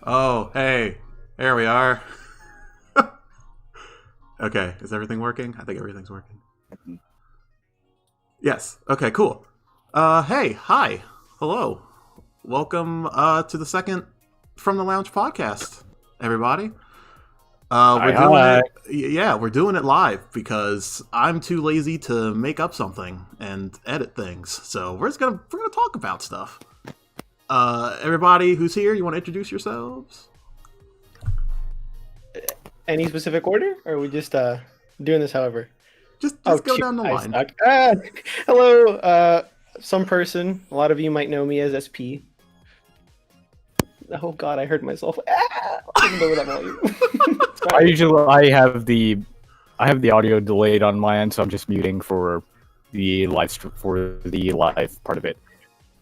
Oh, hey. There we are. Okay, is everything working? I think everything's working. Yes. Okay, cool. Hey, hi. Hello. Welcome to the second From the Lounge podcast, everybody. We're doing Hi. it. Yeah, we're doing it live because I'm too lazy to make up something and edit things. So we're gonna talk about stuff. Everybody who's here, you want to introduce yourselves? Any specific order, or are we just doing this however? Just go down the line. Hello, SomePerson. A lot of you might know me as SP. Oh god, I heard myself. I didn't lower that volume. I have the audio delayed on my end, so I'm just muting for the live part of it.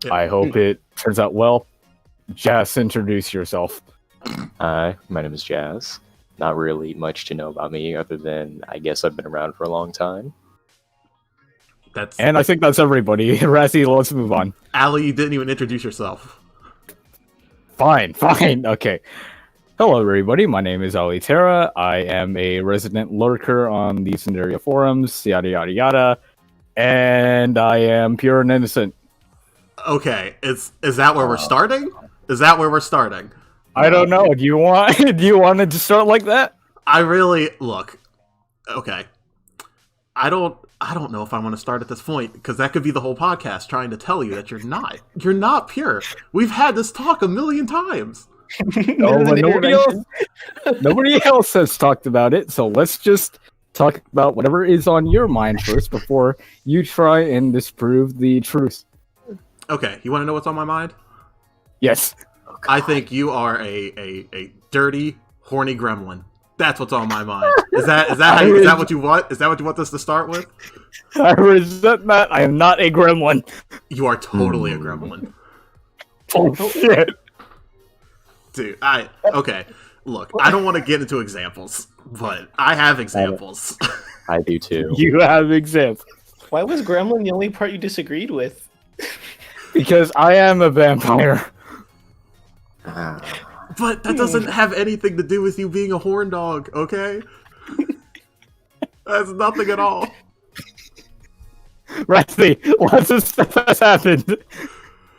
Yeah. I hope it turns out well. Jazz, introduce yourself. Hi, my name is Jazz. Not really much to know about me other than I guess I've been around for a long time. And I think that's everybody. Razzie, let's move on. Allie, you didn't even introduce yourself. Fine. Okay. Hello, everybody. My name is Ali Terra. I am a resident lurker on the Cinderia forums, yada yada yada, and I am pure and innocent. Okay, is that where we're starting? Is that where we're starting? I don't know. Do you want it to start like that? I really look. Okay, I don't know if I want to start at this point because that could be the whole podcast trying to tell you that you're not pure. We've had this talk a million times. No, but nobody else has talked about it, so let's just talk about whatever is on your mind first before you try and disprove the truth. Okay, you want to know what's on my mind? Yes. I think you are a dirty, horny gremlin. That's what's on my mind. Is that what you want? Is that what you want us to start with? I resent that. I am not a gremlin. You are totally a gremlin. Oh shit. Dude, okay. Look, I don't want to get into examples, but I have examples. I do too. You have examples. Why was Gremlin the only part you disagreed with? Because I am a vampire. But that doesn't have anything to do with you being a horn dog, okay? That's nothing at all. Rusty, lots of stuff has happened.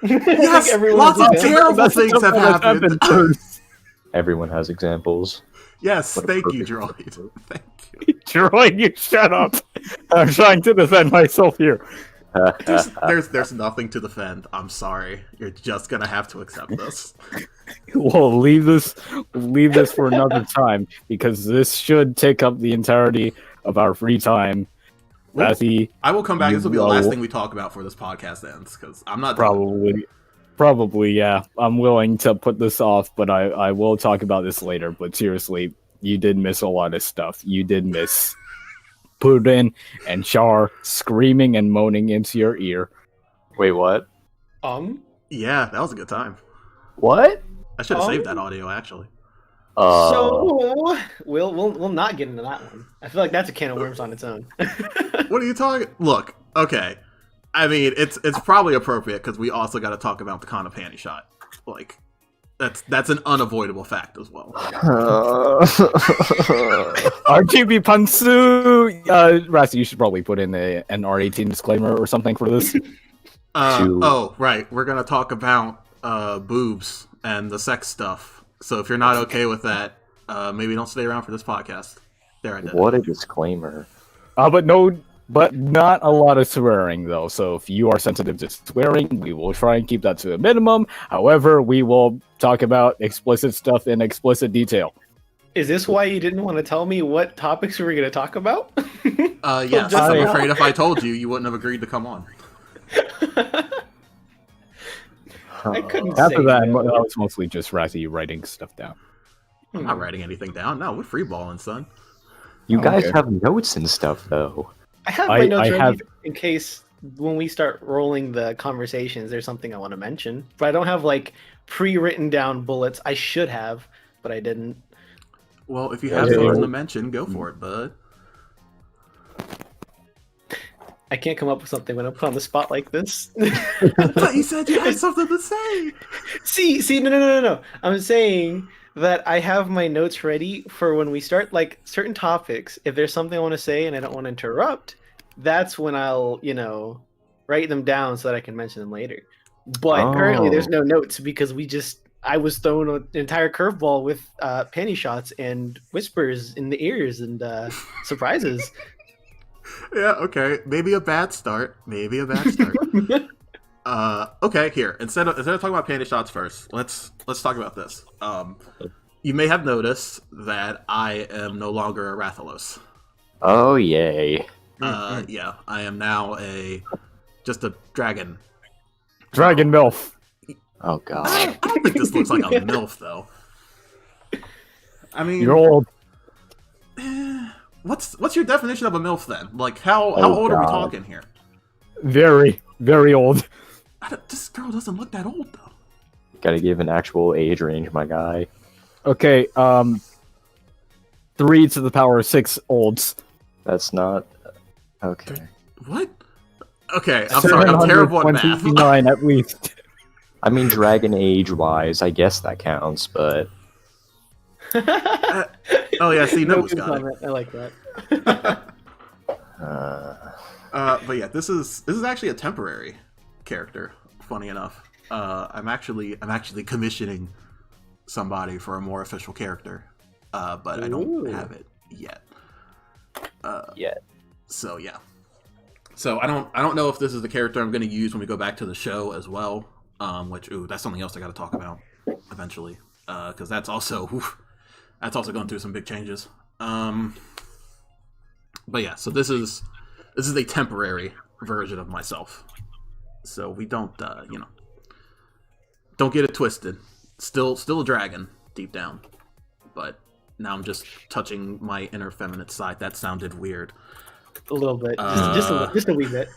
Yes, lots of terrible things have happened. Everyone has examples. Yes, thank you, Droid. Thank you. Droid, you shut up. I'm trying to defend myself here. There's nothing to defend. I'm sorry. You're just gonna have to accept this. We'll leave this for another time because this should take up the entirety of our free time. Razzie, I will come back. This will be the last thing we talk about for this podcast ends because I'm not probably yeah. I'm willing to put this off, but I will talk about this later. But seriously, you did miss a lot of stuff. You did miss Puddin and Char screaming and moaning into your ear. Wait, what? Yeah, that was a good time. What? I should have saved that audio actually. So we'll not get into that one. I feel like that's a can of worms on its own. What are you talking? Look, okay. I mean, it's probably appropriate because we also got to talk about the Kana panty shot. Like, that's an unavoidable fact as well. RGB Pansu! Rassi, you should probably put in an R18 disclaimer or something for this. Oh, right. We're going to talk about boobs and the sex stuff. So if you're not okay with that, maybe don't stay around for this podcast. There, I did. What a disclaimer. But not a lot of swearing, though. So if you are sensitive to swearing, we will try and keep that to a minimum. However, we will talk about explicit stuff in explicit detail. Is this why you didn't want to tell me what topics we were going to talk about? Yes, I'm afraid if I told you, you wouldn't have agreed to come on. I couldn't After say that, no. that was mostly just Razzie writing stuff down. I'm not writing anything down. No, we're freeballing, son. You guys Okay. have notes and stuff, though. I have my notes I ready have- in case when we start rolling the conversations, there's something I want to mention. But I don't have like pre-written down bullets. I should have, but I didn't. Well, if you have something to mention, go for it, bud. I can't come up with something when I'm put on the spot like this. But you said you had something to say. See, no. I'm saying that I have my notes ready for when we start like certain topics. If there's something I want to say and I don't want to interrupt, that's when I'll, write them down so that I can mention them later. But currently there's no notes because I was thrown an entire curveball with panty shots and whispers in the ears and surprises. Yeah, okay. Maybe a bad start. Okay, here. Instead of talking about panty shots first, let's talk about this. You may have noticed that I am no longer a Rathalos. Oh, yay. Yeah, I am now just a dragon. Dragon MILF. Oh, God. I don't think this looks like a MILF, though. I mean, You're old. What's your definition of a MILF then? Like, how old are we talking here? Very, very old. This girl doesn't look that old, though. Gotta give an actual age range, my guy. Okay, 3 to the power of 6 olds. That's not... Okay. What? Okay, I'm sorry, I'm terrible at math. 729 at least. I mean, dragon age-wise, I guess that counts, but... Oh yeah, see, Noah's got it. I like that. But yeah, this is actually a temporary character. Funny enough, I'm actually commissioning somebody for a more official character, but I don't have it yet. So yeah, so I don't know if this is the character I'm going to use when we go back to the show as well. Which that's something else I got to talk about eventually, because that's also going through some big changes. But yeah, so this is a temporary version of myself. So we don't don't get it twisted. Still a dragon deep down, but now I'm just touching my inner feminine side. That sounded weird. A little bit, just a wee bit.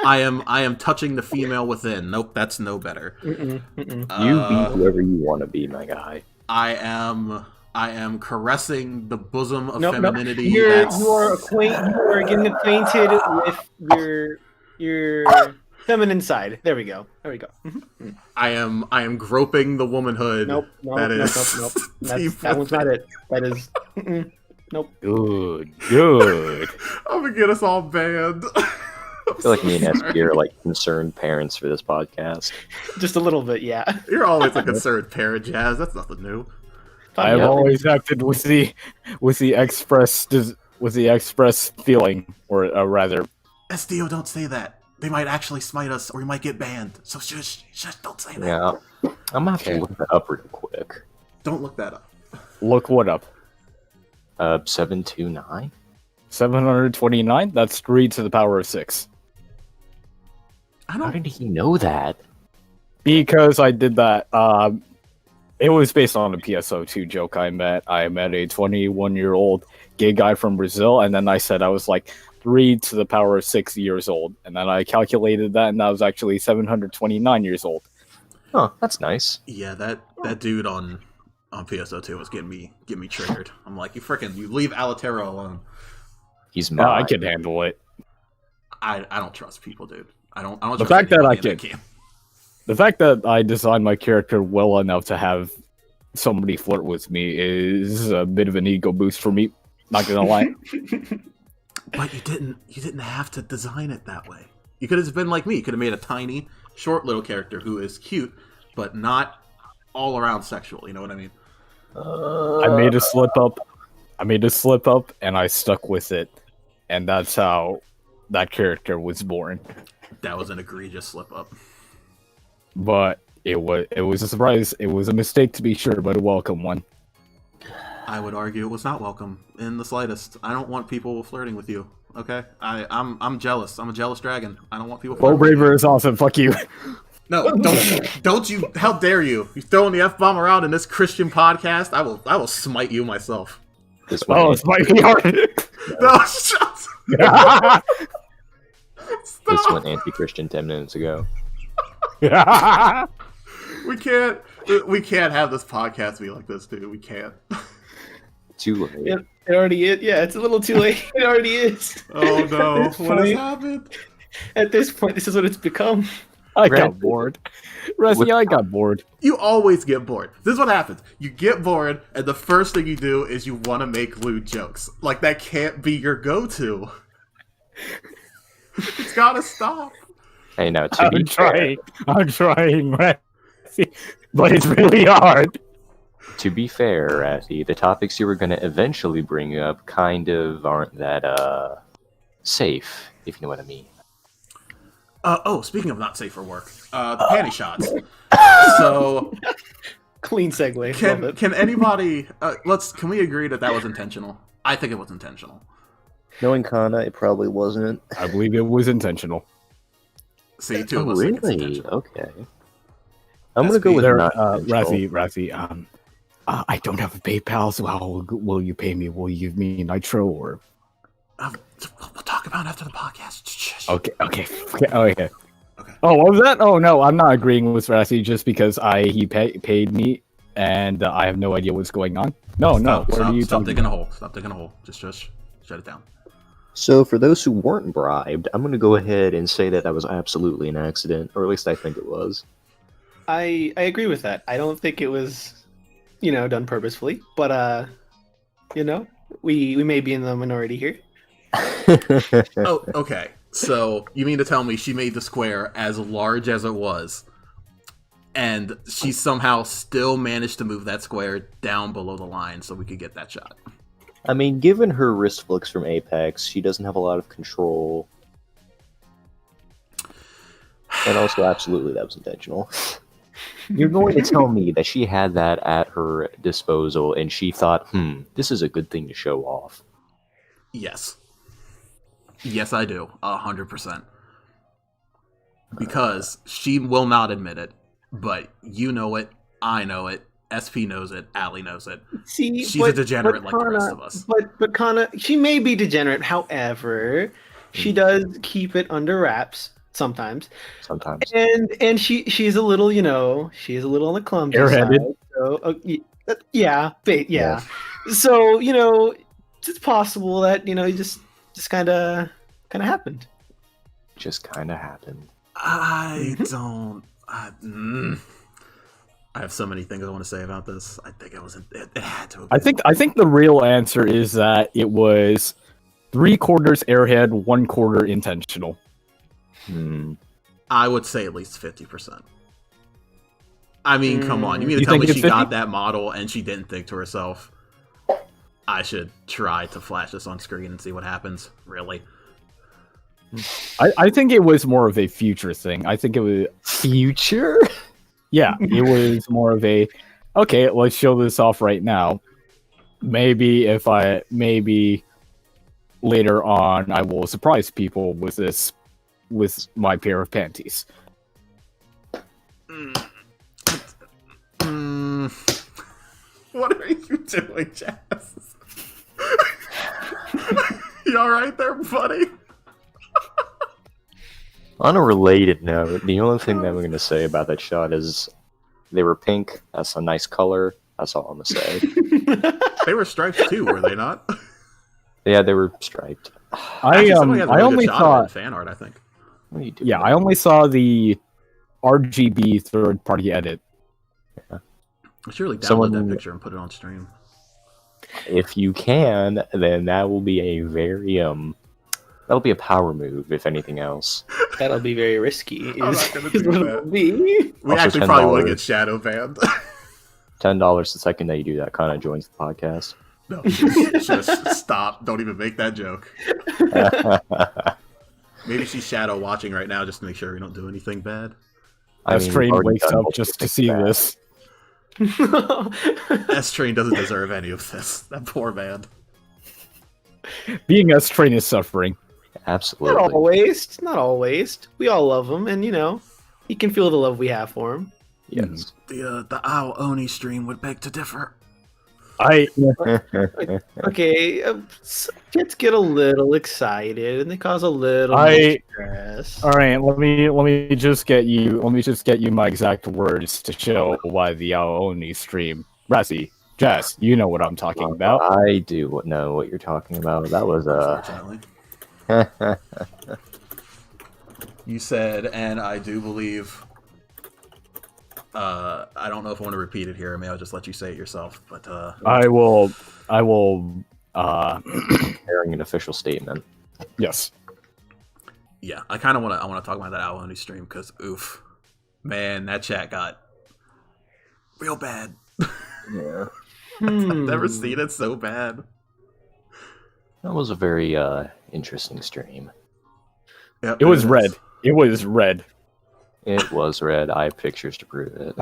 I am touching the female within. Nope, that's no better. You be whoever you want to be, my guy. I am caressing the bosom of Nope. femininity. You are getting acquainted with your feminine side. There we go. Mm-hmm. I am groping the womanhood. Nope. That is That one's not it. That is. Nope. Good. I'm gonna get us all banned. I feel like me and SP are like concerned parents for this podcast. Just a little bit, yeah. You're always a concerned parent, Jazz. That's nothing new. I have always acted with the express feeling, or rather. SDO, don't say that. They might actually smite us, or we might get banned. So shush, don't say that. Yeah, I'm gonna have to look that up real quick. Don't look that up. Look what up. 729. 729. That's 3 to the power of 6. How did he know that? Because I did that. It was based on a PSO2 joke I met. I met a 21-year-old gay guy from Brazil, and then I said I was like 3 to the power of 6 years old. And then I calculated that, and I was actually 729 years old. Oh, that's nice. Yeah, that dude on PSO2 was getting me triggered. I'm like, you leave Alatero alone. He's mine. I can handle it. I don't trust people, dude. I don't The trust fact that I anybody in can. camp. The fact that I designed my character well enough to have somebody flirt with me is a bit of an ego boost for me. Not gonna lie. But you didn't have to design it that way. You could have been like me. You could have made a tiny, short little character who is cute, but not all around sexual. You know what I mean? I made a slip up, and I stuck with it, and that's how that character was born. That was an egregious slip up. But it was a surprise. It was a mistake to be sure, but a welcome one. I would argue it was not welcome in the slightest. I don't want people flirting with you. Okay, I'm jealous. I'm a jealous dragon. I don't want people. Well, Braver is awesome. Fuck you. No, don't you? How dare you? You throwing the F-bomb around in this Christian podcast? I will smite you myself. This one, Oh, it's my hard. No, shut. this went anti-Christian 10 minutes ago. We can't have this podcast be like this, dude. We can't. Too late. It already is. Yeah, it's a little too late. It already is. Oh no! At this What has point- happened? At this point, this is what it's become. I Red- got bored. Rusty, I got bored. You always get bored. This is what happens. You get bored, and the first thing you do is you want to make lewd jokes. Like, that can't be your go-to. It's gotta stop. Hey, now to be fair, I'm trying, Rusty, but it's really hard. to be fair, Rafi, the topics you were going to eventually bring up kind of aren't that safe, if you know what I mean. Speaking of not safe for work, the panty shots. So, Clean segue. Love it. can anybody, can we agree that was intentional? I think it was intentional. Knowing Kana, it probably wasn't. I believe it was intentional. See, two of Oh, us think it's really? intentional. Okay. I'm going to go with There, not intentional. Rafi, I don't have a PayPal, so how will you pay me? Will you give me Nitro or? We'll talk about it after the podcast. Shh. Okay. Okay. Oh, what was that? Oh no, I'm not agreeing with Rassi just because he paid me and I have no idea what's going on. No. What are you Stop talking digging a about? hole. Stop digging a hole. Just shut it down. So, for those who weren't bribed, I'm going to go ahead and say that was absolutely an accident, or at least I think it was. I agree with that. I don't think it was, done purposefully, but we may be in the minority here. Oh, okay. So you mean to tell me she made the square as large as it was, and she somehow still managed to move that square down below the line so we could get that shot? I mean, given her wrist flicks from Apex, she doesn't have a lot of control. And also, absolutely, that was intentional. You're going to tell me that she had that at her disposal and she thought, this is a good thing to show off. Yes. Yes, I do. 100%. Because she will not admit it, but you know it, I know it, SP knows it, Allie knows it. See, She's a degenerate like the rest of us. But Kana, she may be degenerate. However, she does keep it under wraps sometimes. Sometimes. And she's a little, she's a little on the clumsy Airheaded. side. So yeah. So it's possible that it just kind of happened. Just kind of happened. I don't. I have so many things I want to say about this. I think it was. It had to have been. I think the real answer is that it was 3/4 airhead, 1/4 intentional. I would say at least 50%. I mean, come on. You mean to You tell think me it's she 50? got that model and she didn't think to herself, I should try to flash this on screen and see what happens? Really? I think it was more of a future thing. I think it was Future? Yeah, it was more of a okay, let's show this off right now. Maybe later on I will surprise people with this with my pair of panties. What are you doing, Jazz? You alright there, buddy? On a related note, the only thing that I'm going to say about that shot is they were pink. That's a nice color. That's all I'm going to say. They were striped too, were they not? Yeah, they were striped. Actually, somebody has a I really only good shot of it in saw fan art, I think. What are you doing? yeah, I only saw the RGB third party edit. I should really download Someone- that picture and put it on stream. If you can, then that will be a very that'll be a power move, if anything else. That'll be very risky. I'm Is, not gonna is do what that. it'll be. We Also actually probably want to $10. get shadow banned. $10 the second that you do that kind of joins the podcast. No, just stop. Don't even make that joke. Maybe she's shadow watching right now just to make sure we don't do anything bad. As Train already wakes done up most just of to the see bad. this. S-Train doesn't deserve any of this. That poor man. Being S-Train is suffering. Absolutely. Not always. Not always. We all love him, and he can feel the love we have for him. Yes. The Owl Oni stream would beg to differ. Okay, kids get a little excited, and they cause a little stress. All right, let me just get you my exact words to show why the Aoni stream. Rassi, Jazz, you know what I'm talking about. I do know what you're talking about. That was Unfortunately. You said, and I do believe. I don't know if I want to repeat it here. Maybe I'll just let you say it yourself. But I will. Preparing an official statement. Yes. yeah, I kind of want to talk about that Alimony stream because oof, man, that chat got real bad. Yeah. I've never seen it so bad. That was a very interesting stream. Yep, It was is. red. It was red. It was red. I have pictures to prove it.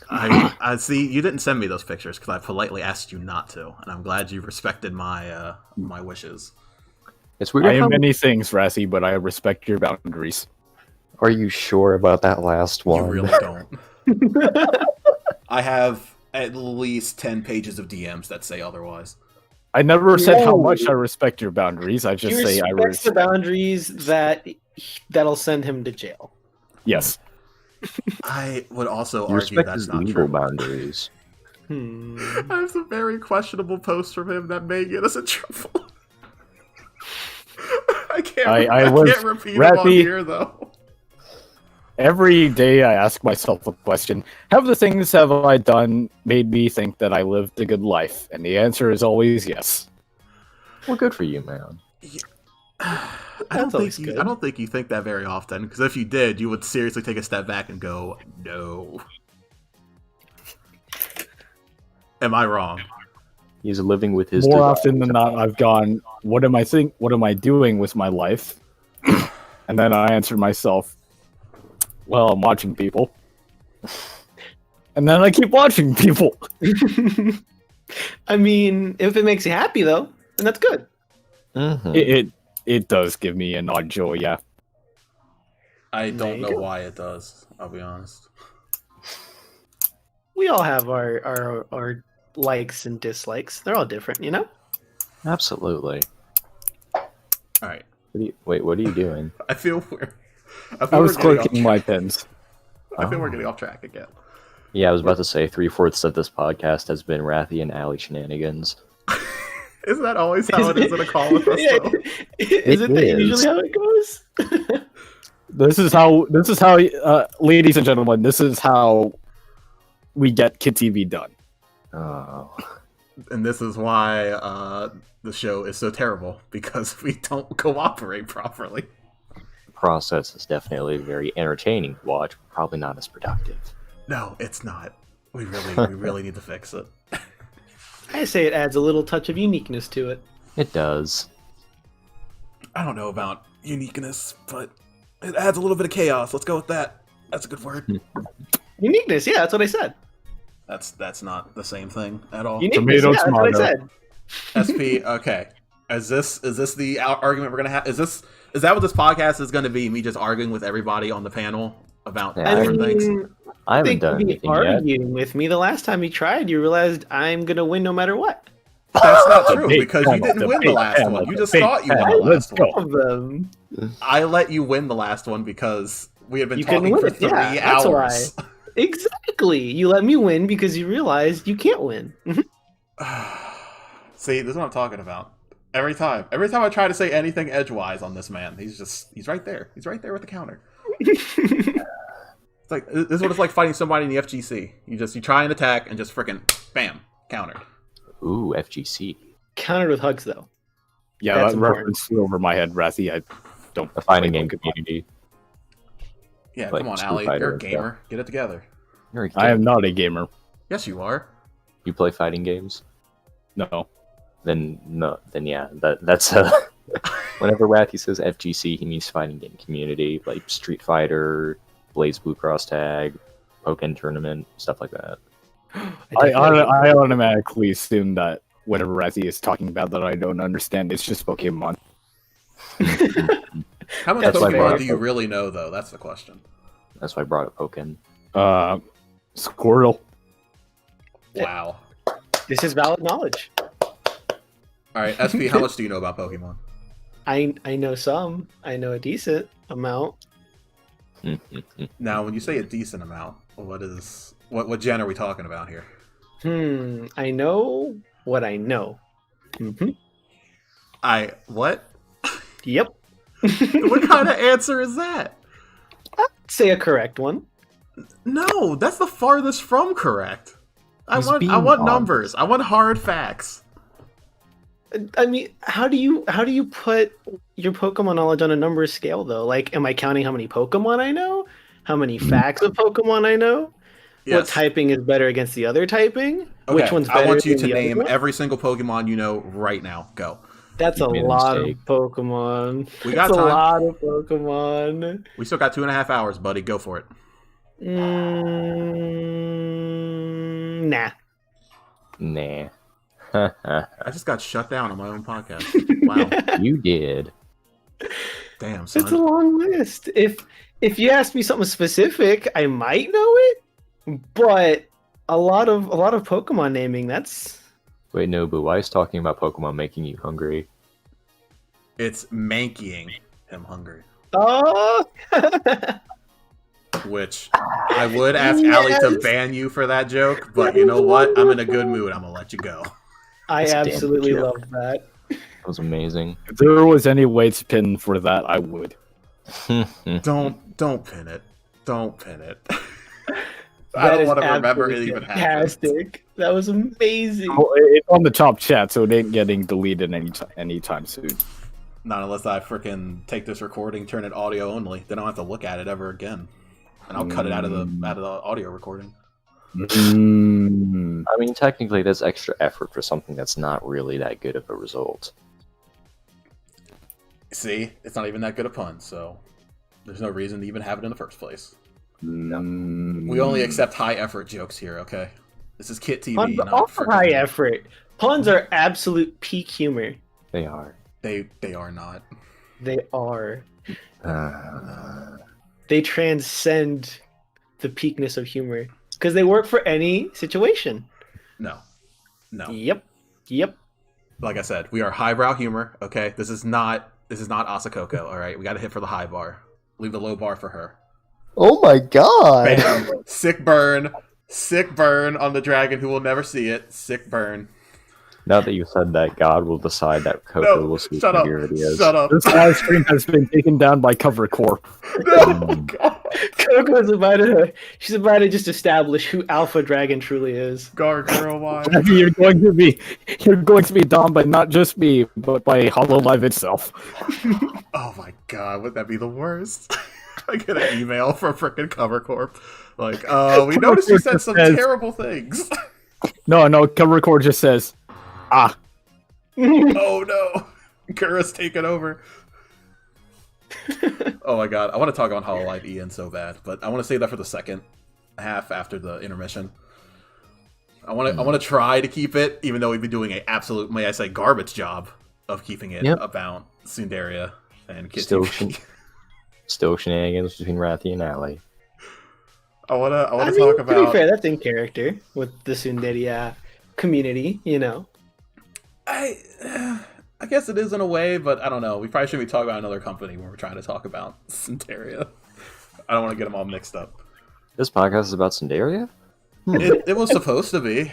I see. You didn't send me those pictures because I politely asked you not to, and I'm glad you respected my my wishes. It's weird. I am how- many things, Rassi, but I respect your boundaries. Are you sure about that last one? You really don't. I have at least 10 pages of DMs that say otherwise. I never said how Whoa. much I respect your boundaries. I He just say I respects the respect. boundaries that'll send him to jail. Yes. I would also You argue respect that's his not legal true. boundaries. I have some very questionable posts from him that may get us in trouble. I can't. I I was- can't repeat them on Rappy- here though. Every day I ask myself a question: have the things have I done made me think that I lived a good life? And the answer is always yes. Well, good for you, man. I don't always think you. good. I don't think you think that very often. Because if you did, you would seriously take a step back and go, "No." Am I wrong? He's living with his. More desire often than to- not, I've gone, "What am I doing with my life?" And then I answer myself, "Well, I'm watching people." And then I keep watching people. I mean, if it makes you happy though, then that's good. Mhm. It does give me an odd joy, yeah. I There don't you know go. why it does. I'll be honest. We all have our likes and dislikes. They're all different, you know? Absolutely. All right. Wait, what are you doing? I feel we're. I was we're getting clicking off my track. pens. I feel we're Oh. getting off track again. Yeah, I was about to say 3/4 of this podcast has been Rathy and Allie shenanigans. Isn't that always how it is in a call with us? Yeah, Though? Isn't that is. usually how it goes? This is how, ladies and gentlemen, this is how we get KitTV done. Oh, And this is why the show is so terrible because we don't cooperate properly. the process is definitely very entertaining to watch, but probably not as productive. No, it's not. We really need to fix it. I say it adds a little touch of uniqueness to it. It does. I don't know about uniqueness, but it adds a little bit of chaos. Let's go with that. That's a good word. Uniqueness, yeah, that's what I said. That's not the same thing at all. Uniqueness, Tomato, yeah, that's what I tomato. said. SP, okay. Is this the argument we're gonna have? Is that what this podcast is gonna be? Me just arguing with everybody on the panel about Yeah, different things? I haven't think done you'd be anything yet. arguing with me. The last time you tried, you realized I'm gonna win no matter what. That's not true Debate because you panel, didn't win the debate last panel, one. You just debate thought you won the panel. last Let's go. one. Of them. I let you win the last one because we had been You couldn't talking for win it, 3 yeah, that's hours. Exactly. You let me win because you realized you can't win. See, this is what I'm talking about. Every time I try to say anything edgewise on this man, he's right there. He's right there with the counter. It's like this is what it's like fighting somebody in the FGC. You try and attack and just freaking bam, countered. Ooh, FGC. Countered with hugs, though. Yeah, That's that important. reference flew over my head, Rathy. I don't The fighting play game Pokemon. community. Yeah, Like come on, Street Allie. Fighter You're a and stuff. gamer. Get it together. You're a I am kid. not a gamer. Yes, you are. You play fighting games? No. Then no. Then yeah. That's whenever Rathy says FGC, he means fighting game community, like Street Fighter, Blaze Blue Cross Tag, Pokken Tournament, stuff like that. I automatically assume that whatever Rathy is talking about that I don't understand, it's just Pokemon. How much That's Pokemon fair. do you really know, though? That's the question. That's why I brought up Pokken. Squirtle. Wow. This is valid knowledge. All right, SP, how much do you know about Pokemon? I know some. I know a decent amount. Now, when you say a decent amount, what gen are we talking about here? I know what I know. Mm-hmm. What? Yep. What kind of answer is that? Say a correct one. No, that's the farthest from correct. I He's want being numbers. I want hard facts. I mean, how do you put your Pokemon knowledge on a number scale though? Like, am I counting how many Pokemon I know? How many facts of Pokemon I know? Yes. What typing is better against the other typing? Okay, Which one's better I want you than to the other name one? every single Pokemon you know right now. Go. That's a You made a lot of mistake. Pokemon. We got That's a time. lot of Pokemon. We still got 2.5 hours, buddy. Go for it. Nah. Nah. I just got shut down on my own podcast. Wow. You did. Damn, son. It's a long list. If you ask me something specific, I might know it. But a lot of Pokemon naming, that's Wait, no, but why is talking about Pokemon making you hungry? It's mankying him hungry. oh. Which I would ask Allie to Yes. ban you for that joke, but you know what? I'm in a good mood. I'm gonna let you go. I That's a damn absolutely joke. love that. That was amazing. If there was any way to pin for that, I would. Don't pin it. Don't pin it. I That don't is want to remember it absolutely even happened. fantastic. That was amazing. Well, it's on the top chat, so it ain't getting deleted anytime soon. Not unless I freaking take this recording, turn it audio only. Then I don't have to look at it ever again, and I'll cut it out of the audio recording. Mm. I mean, technically, that's extra effort for something that's not really that good of a result. See, it's not even that good a pun, so there's no reason to even have it in the first place. Mm. We only accept high effort jokes here, okay? This is KitTV, Puns not are freaking- high effort. Puns are absolute peak humor. They are. They are not. They are. Uh, They transcend the peakness of humor because they work for any situation. No. Yep. Like I said, we are highbrow humor, okay? This is not Asakoko, all right? We got to hit for the high bar. Leave the low bar for her. Oh my god! Bam. Sick burn on the dragon who will never see it. Sick burn. now that you said that, God will decide that Coco No, will see shut up. who it is. Shut up. This live stream has been taken down by Cover Corp. No, God. Coco's about to just establish who Alpha Dragon truly is. Gargoyle wine. You're going to be downed by not just me, but by HoloLive itself. Oh my god, would that be the worst? I get an email from frickin' Cover Corp. Like, we noticed you said some terrible things. No, Cover Corp just says, ah. Oh no. Kura's taken over. Oh my god, I want to talk on Hololive Ian so bad, but I want to save that for the second half after the intermission. I want to try to keep it, even though we've been doing a absolute, may I say, garbage job of keeping it Yep. about Sundaria and Still, KitTV. still shenanigans between Rathy and Allie. I want to I mean, talk to be about. fair, that's in character with the Sundaria community, you know. I guess it is in a way, but I don't know. We probably shouldn't be talking about another company when we're trying to talk about Sundaria. I don't want to get them all mixed up. This podcast is about Sundaria? It was supposed to be.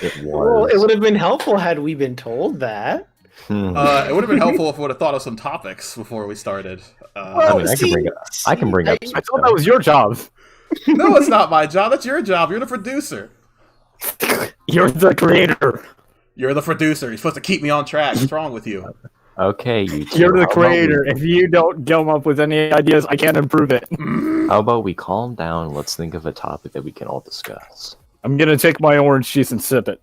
It Well, was. it would have been helpful had we been told that. It would have been helpful if we would have thought of some topics before we started. I mean, I can bring up. I thought that was your job. No, it's not my job. That's your job. You're the producer. You're the creator. You're the producer. You're supposed to keep me on track. What's wrong with you? Okay, you two. You're the how about creator. If you don't come up with any ideas, I can't improve it. How about we calm down and let's think of a topic that we can all discuss? I'm gonna take my orange juice and sip it.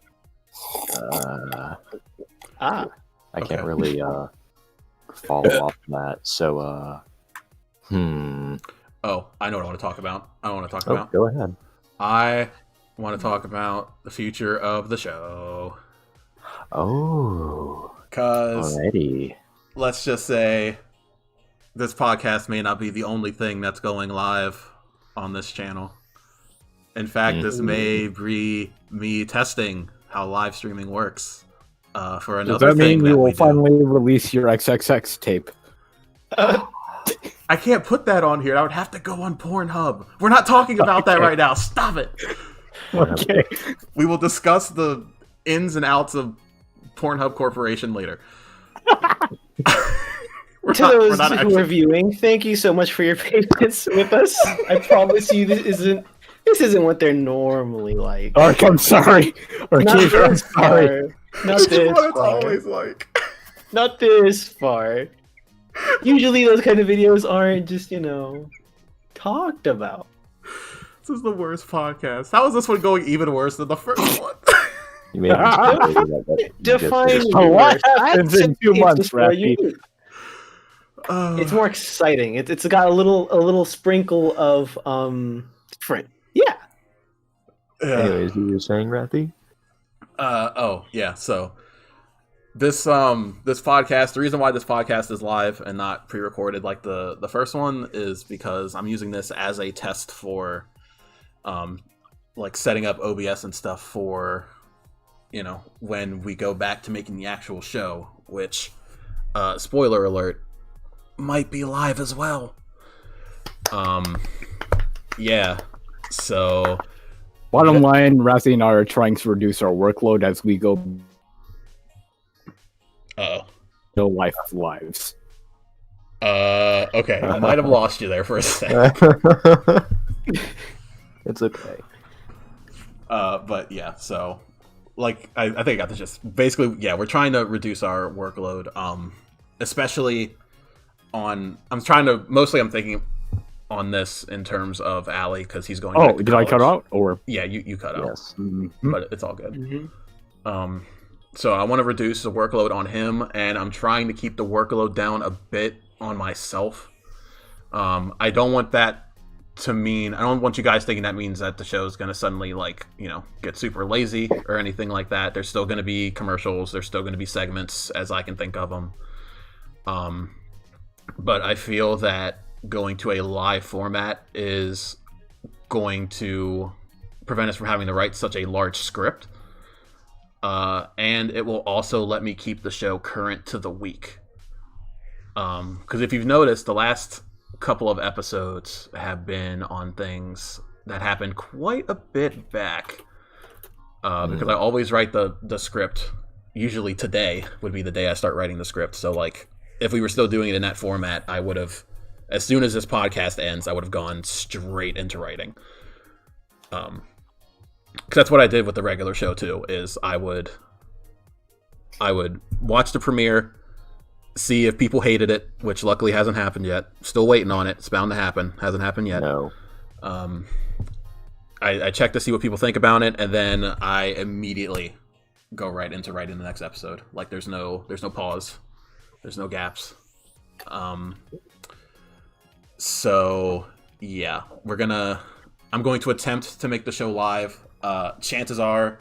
Uh, Ah, I Okay. can't really follow up on that. So, Oh, I know what I want to talk about. Oh, go ahead. I want to talk about the future of the show. Oh, Because alrighty. let's just say this podcast may not be the only thing that's going live on this channel. In fact, this may be me testing how live streaming works for Does another that thing mean that you we will do. finally release your XXX tape? I can't put that on here. I would have to go on Pornhub. We're not talking about that right now. Stop it. Okay. We will discuss the ins and outs of Pornhub Corporation later. To those who are viewing, thank you so much for your patience with us. I promise you, this isn't what they're normally like. Ark, I'm sorry. Or Not Keith, I'm this sorry. far. Not This is this what it's far. always like. Not this far. Usually, those kind of videos aren't just talked about. This is the worst podcast. How is this one going even worse than the first one? You made me Define So what worse. happens I'd in say 2 it's months, just more Rafi? unique. It's more exciting. It's got a little sprinkle of different. Yeah. Anyways, you were saying, Rathi? So this podcast, the reason why this podcast is live and not pre-recorded like the first one is because I'm using this as a test for like setting up OBS and stuff for when we go back to making the actual show, which spoiler alert, might be live as well. Yeah. So Bottom line, Rafi and I are trying to reduce our workload as we go lives. Okay. I might have lost you there for a second. It's okay. But yeah, so like I think I got the gist. Basically, yeah, we're trying to reduce our workload. Especially I'm thinking on this in terms of Allie because he's going back to did I cut college. out? Or Yeah, you cut out. Yes. But it's all good. Mm-hmm. So I want to reduce the workload on him, and I'm trying to keep the workload down a bit on myself. I don't want that to mean, I don't want you guys thinking that means that the show is going to suddenly get super lazy or anything like that. There's still going to be commercials. There's still going to be segments as I can think of them. But I feel that going to a live format is going to prevent us from having to write such a large script. And it will also let me keep the show current to the week. Because if you've noticed, the last couple of episodes have been on things that happened quite a bit back. Because I always write the script. Usually today would be the day I start writing the script. So if we were still doing it in that format, I would have, as soon as this podcast ends, I would have gone straight into writing. Because that's what I did with the regular show too. Is I would watch the premiere, see if people hated it, which luckily hasn't happened yet. Still waiting on it. It's bound to happen. Hasn't happened yet. No. I check to see what people think about it, and then I immediately go right into writing the next episode. Like there's no pause, there's no gaps. So yeah, I'm going to attempt to make the show live. Chances are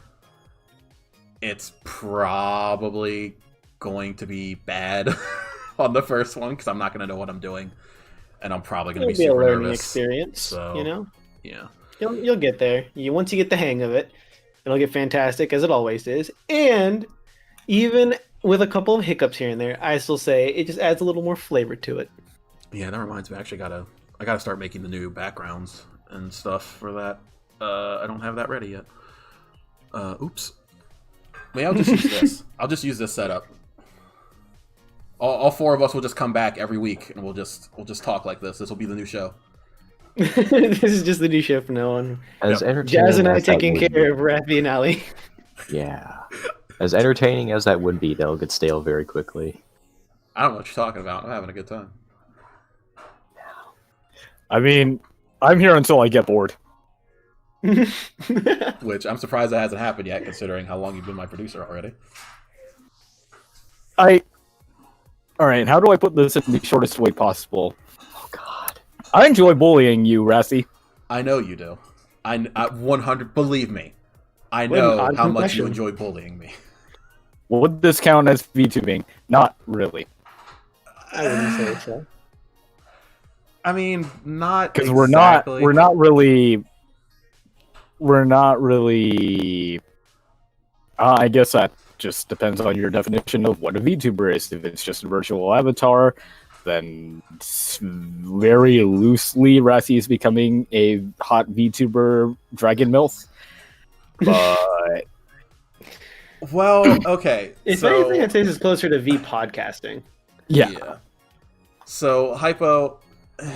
it's probably going to be bad on the first one because I'm not going to know what I'm doing, and I'm probably going to be super a learning nervous. experience. So yeah, you'll get there. Once you get the hang of it, it'll get fantastic as it always is. And even with a couple of hiccups here and there, I still say it just adds a little more flavor to it. Yeah, that reminds me. I gotta start making the new backgrounds and stuff for that. I don't have that ready yet. Oops. Maybe I'll just use this. I'll just use this setup. All four of us will just come back every week, and we'll just talk like this. This will be the new show. This is just the new show from now on. As entertaining Jazz and I as that taking would care of Rafi and Ali. Yeah. As entertaining as that would be, they'll get stale very quickly. I don't know what you're talking about. I'm having a good time. I mean, I'm here until I get bored. Which I'm surprised that hasn't happened yet, considering how long you've been my producer already. Alright, how do I put this in the shortest way possible? Oh, God. I enjoy bullying you, Rassi. I know you do. I 100. Believe me, I know how much you enjoy bullying me. Would this count as VTubing? Not really. I wouldn't say so. I mean, not Because exactly. we're not really. I guess that just depends on your definition of what a VTuber is. If it's just a virtual avatar, then very loosely, Rassi is becoming a hot VTuber dragon MILF. but Well, okay. If so, anything, I'd say this is closer to V podcasting. yeah. So, Hypo, I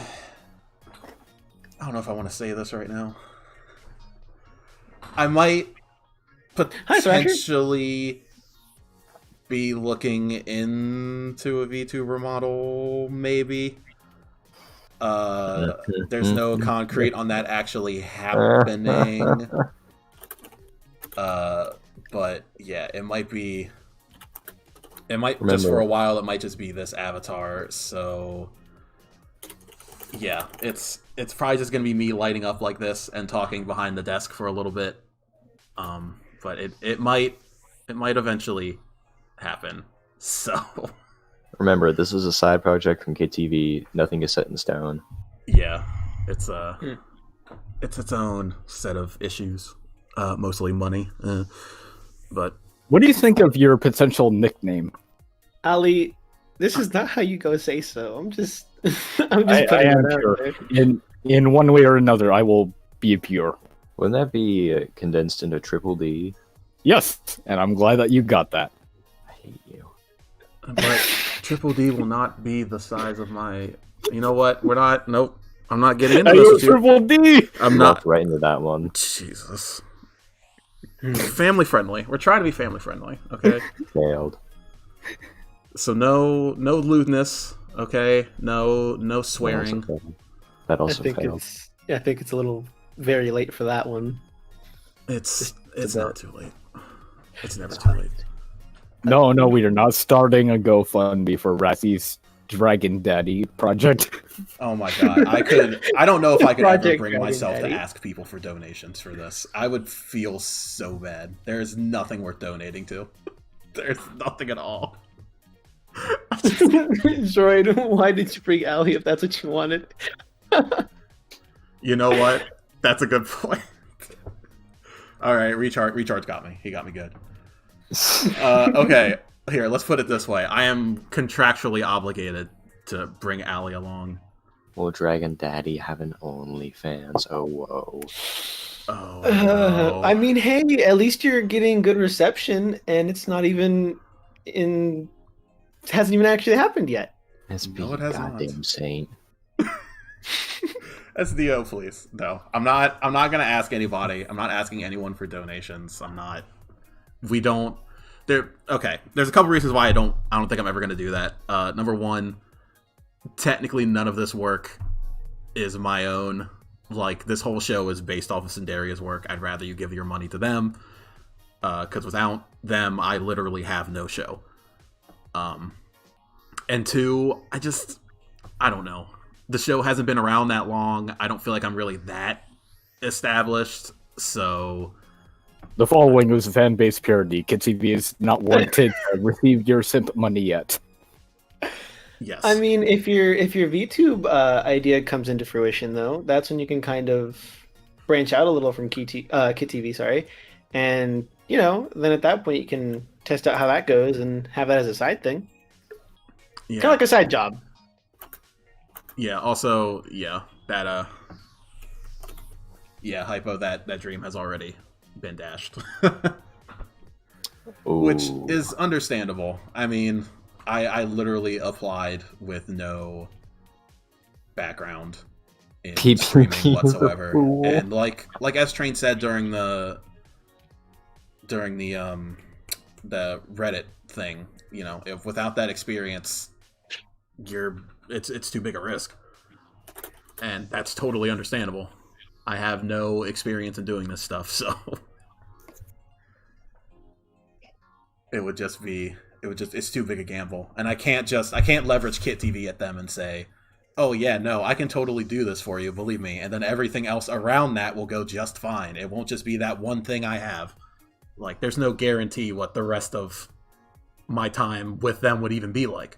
don't know if I want to say this right now. I might Hi, Thrasher. potentially be looking into a VTuber model, maybe. There's no concrete on that actually happening. But yeah, it might be. It might just for a while. It might just be this avatar. So yeah, it's probably just gonna be me lighting up like this and talking behind the desk for a little bit. But it might eventually happen. So Remember, this is a side project from KitTV. Nothing is set in stone. yeah, it's its own set of issues, mostly money. But What do you think of your potential nickname? Ali, this is not how you go say so. I'm just I putting am it out pure. there. In one way or another, I will be pure. Wouldn't that be condensed into Triple D? Yes, and I'm glad that you got that. I hate you. but Triple D will not be the size of my. You know what? We're not. Nope. I'm not getting into this with you. Triple D. I'm not. Walked right into that one. Jesus. Family friendly. We're trying to be family friendly. Okay. Failed. So no lewdness. Okay. No swearing. That I also think failed. it's a little very late for that one. It's Just not too late. It's never too late. No, we are not starting a GoFundMe for Rathy's Dragon Daddy project. Oh my god. I don't know if I could ever Project bring Dragon myself Daddy. to ask people for donations for this. I would feel so bad. There's nothing worth donating to. There's nothing at all. Droid, why did you bring Ali if that's what you wanted? You know what? That's a good point. All right, Recharge got me. He got me good. Okay, here, let's put it this way. I am contractually obligated to bring Allie along. Will Dragon Daddy have an OnlyFans? Oh, whoa. Oh, no. I mean, hey, at least you're getting good reception, and it's not even in. It hasn't even actually happened yet. That's No, being it has goddamn not. saint. SDO, please. No, I'm not gonna ask anybody. I'm not asking anyone for donations. I'm not. We don't. Okay. There's a couple reasons why I don't think I'm ever gonna do that. Number one, technically none of this work is my own. Like, this whole show is based off of Sindaria's work. I'd rather you give your money to them, because without them, I literally have no show. And two, I don't know. The show hasn't been around that long. I don't feel like I'm really that established. So The following was fan-based purity. KitTV is not warranted to receive your simp money yet. yes, I mean, if your VTube idea comes into fruition, though, that's when you can kind of branch out a little from KitTV, sorry, and then at that point you can test out how that goes and have that as a side thing, yeah, kind of like a side job. yeah. Also, yeah, that yeah, Hypo, that dream has already been dashed, which Ooh. is understandable. I mean, I literally applied with no background in streaming whatsoever, and like S Train said during the Reddit thing, if without that experience, it's too big a risk, and that's totally understandable. I have no experience in doing this stuff, so it's too big a gamble, and I can't leverage KitTV at them and say, oh yeah, no, I can totally do this for you, believe me, and then everything else around that will go just fine. It won't just be that one thing I have. Like, there's no guarantee what the rest of my time with them would even be like.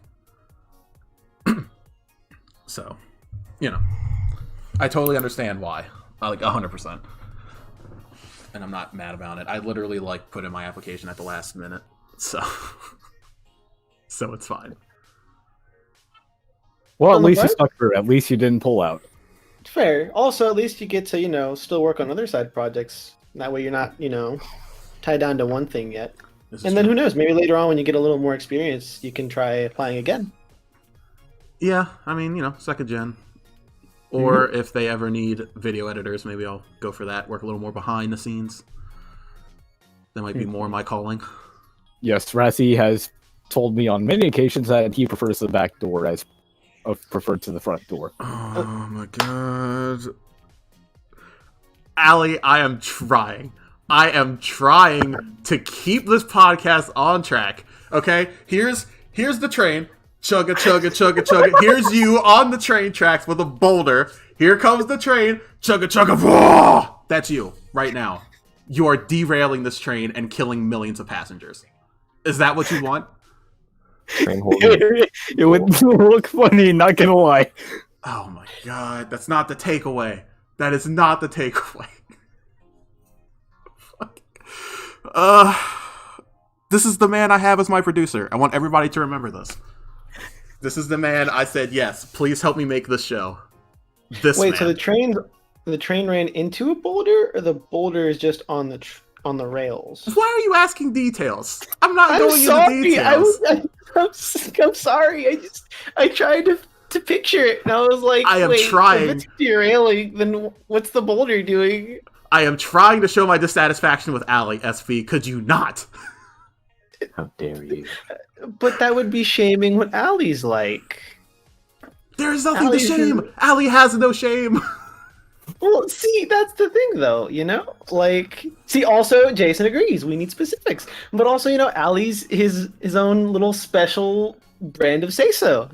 So, I totally understand why. Like 100%. And I'm not mad about it. I literally put in my application at the last minute. So it's fine. Well, at On the least you what? stuck through. At least you didn't pull out. Fair. Also, at least you get to, still work on other side projects. That way you're not, tied down to one thing yet. This is And then true. who knows, maybe later on when you get a little more experience, you can try applying again. Yeah, I mean, second gen. Or if they ever need video editors, maybe I'll go for that. Work a little more behind the scenes. That might be more my calling. Yes, Rassi has told me on many occasions that he prefers the back door as preferred to the front door. Oh my god. Allie, I am trying. I am trying to keep this podcast on track. Okay? Here's the train. Chugga, chugga, chugga, chugga. Here's you on the train tracks with a boulder. Here comes the train. Chugga, chugga, whoa! That's you, right now. You are derailing this train and killing millions of passengers. Is that what you want? Train holding. It would look funny, not gonna lie. Oh my god, that's not the takeaway. That is not the takeaway. Fuck. This is the man I have as my producer. I want everybody to remember this. This is the man I said, yes, please help me make this show. Wait, man. so the train ran into a boulder, or the boulder is just on the rails? Why are you asking details? I'm not I'm going sorry. into details. I'm sorry. I tried to picture it, and I was like, I am wait, trying. If it's derailing, then what's the boulder doing? I am trying to show my dissatisfaction with Allie, SV. Could you not? How dare you? But that would be shaming what Allie's like. There's nothing Allie's to shame. Allie has no shame. Well, see, that's the thing, though, also, Jason agrees, we need specifics. But also, Allie's his own little special brand of say-so,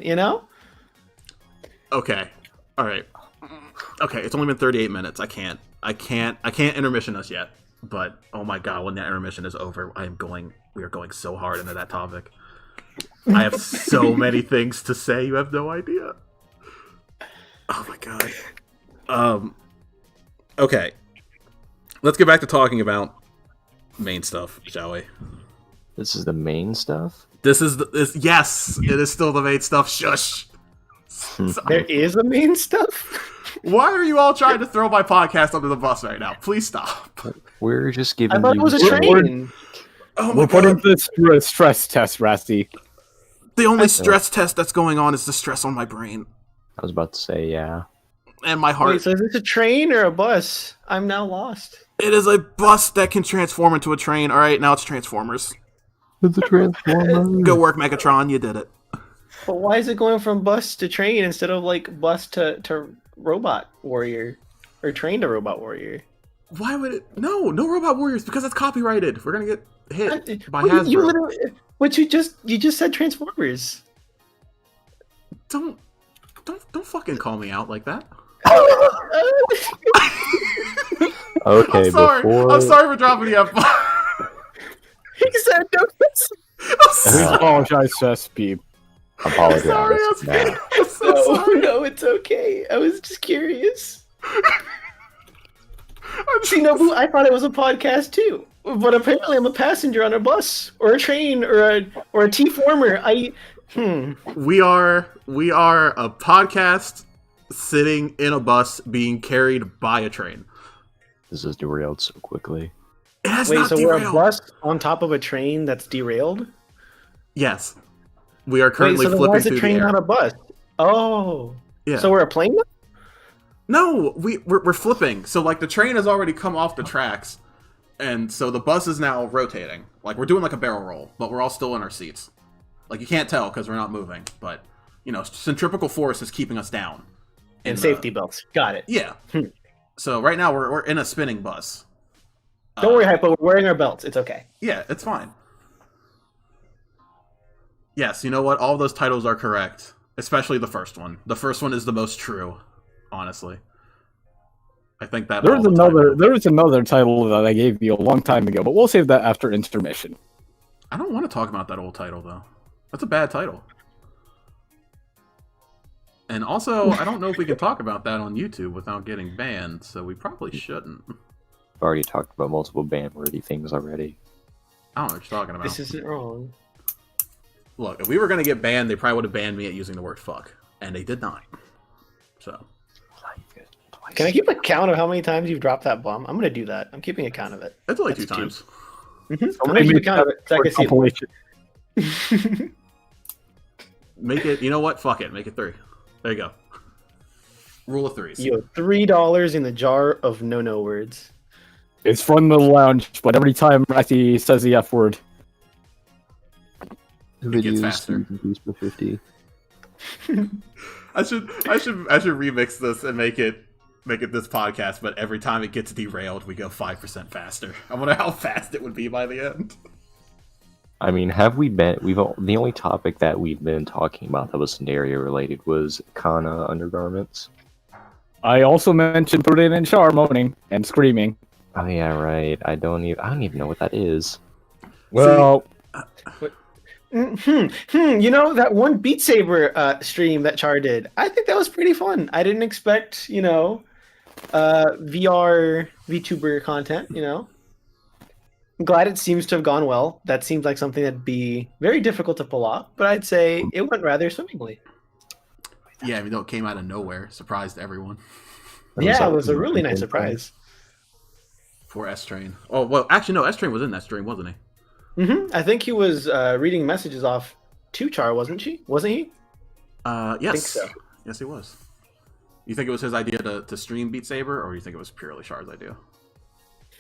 Okay. All right. Okay, it's only been 38 minutes. I can't intermission us yet. But, oh my god, when that intermission is over, we are going so hard into that topic. I have so many things to say, you have no idea. Oh my god. Okay. Let's get back to talking about main stuff, shall we? This is the main stuff? Yes, it is still the main stuff. Shush. There is a main stuff? Why are you all trying to throw my podcast under the bus right now? Please stop. We're just giving I thought you... it was a train. Oh my We're putting god. this through a stress test, Rassi. The only stress test that's going on is the stress on my brain I was about to say, yeah. and my heart. Wait, so is this a train or a bus? I'm now lost. It is a bus that can transform into a train. All right, now it's Transformers. It's a transformer. Go work, Megatron. You did it. But why is it going from bus to train instead of bus to robot warrior or train to robot warrior? Why would it? No Robot Warriors because it's copyrighted. We're gonna get hit by Well, Hasbro. But you just said Transformers. Don't fucking call me out like that. Okay, I'm sorry. before... I'm sorry for dropping the F. He said no. I'm We sorry. apologize to SP. Apologize. Sorry, Nah. I'm so No, sorry. no, it's okay. I was just curious. See, no, I thought it was a podcast too. But apparently, I'm a passenger on a bus or a train or a T-former. We are a podcast sitting in a bus being carried by a train. This is derailed so quickly. It has Wait, not so derailed. we're a bus on top of a train that's derailed? Yes, we are currently Wait, so then why flipping is the through train the air. not a bus? Oh, Yeah. So we're a plane now? No, we're flipping. So like the train has already come off the tracks, and so the bus is now rotating. Like we're doing like a barrel roll, but we're all still in our seats. Like you can't tell because we're not moving, but centrifugal force is keeping us down. And safety belts. Got it. Yeah. So right now we're in a spinning bus. Don't worry, Hypo. We're wearing our belts. It's okay. Yeah, it's fine. Yes, you know what? All those titles are correct, especially the first one. The first one is the most true, honestly. I think that There all was the time. there was another title that I gave you a long time ago, but we'll save that after intermission. I don't want to talk about that old title though. That's a bad title. And also, I don't know if we can talk about that on YouTube without getting banned, so we probably shouldn't. I've already talked about multiple ban-worthy things already. I don't know what you're talking about. This isn't wrong. Look, if we were going to get banned, they probably would have banned me at using the word fuck. And they did not. So. Can I keep a count of how many times you've dropped that bomb? I'm gonna do that. I'm keeping a count of it. It's only That's 2 times. I'm gonna keep a count of it so I can see compilation. it. Make it. You know what? Fuck it. Make it 3. There you go. Rule of 3s. Yo, $3 in the jar of no words. It's from the lounge, but every time Rathy says the F word, Videos faster. views per 50. I should remix this and make it this podcast, but every time it gets derailed, we go 5% faster. I wonder how fast it would be by the end. I mean, the only topic that we've been talking about that was scenario related was Kana undergarments. I also mentioned Putin and Char moaning and screaming. Oh yeah, right. I don't even know what that is. Well, You know, that one Beat Saber stream that Char did, I think that was pretty fun. I didn't expect, VR VTuber content, I'm glad it seems to have gone well. That seems like something that'd be very difficult to pull off, but I'd say it went rather swimmingly. Yeah, I mean, it came out of nowhere, surprised everyone. Yeah, it was a really nice surprise. For S Train. Oh well, actually no, S Train was in that stream, wasn't he? I think he was reading messages off to Char, wasn't he? Yes. I think so. Yes, he was. You think it was his idea to stream Beat Saber, or you think it was purely Char's idea?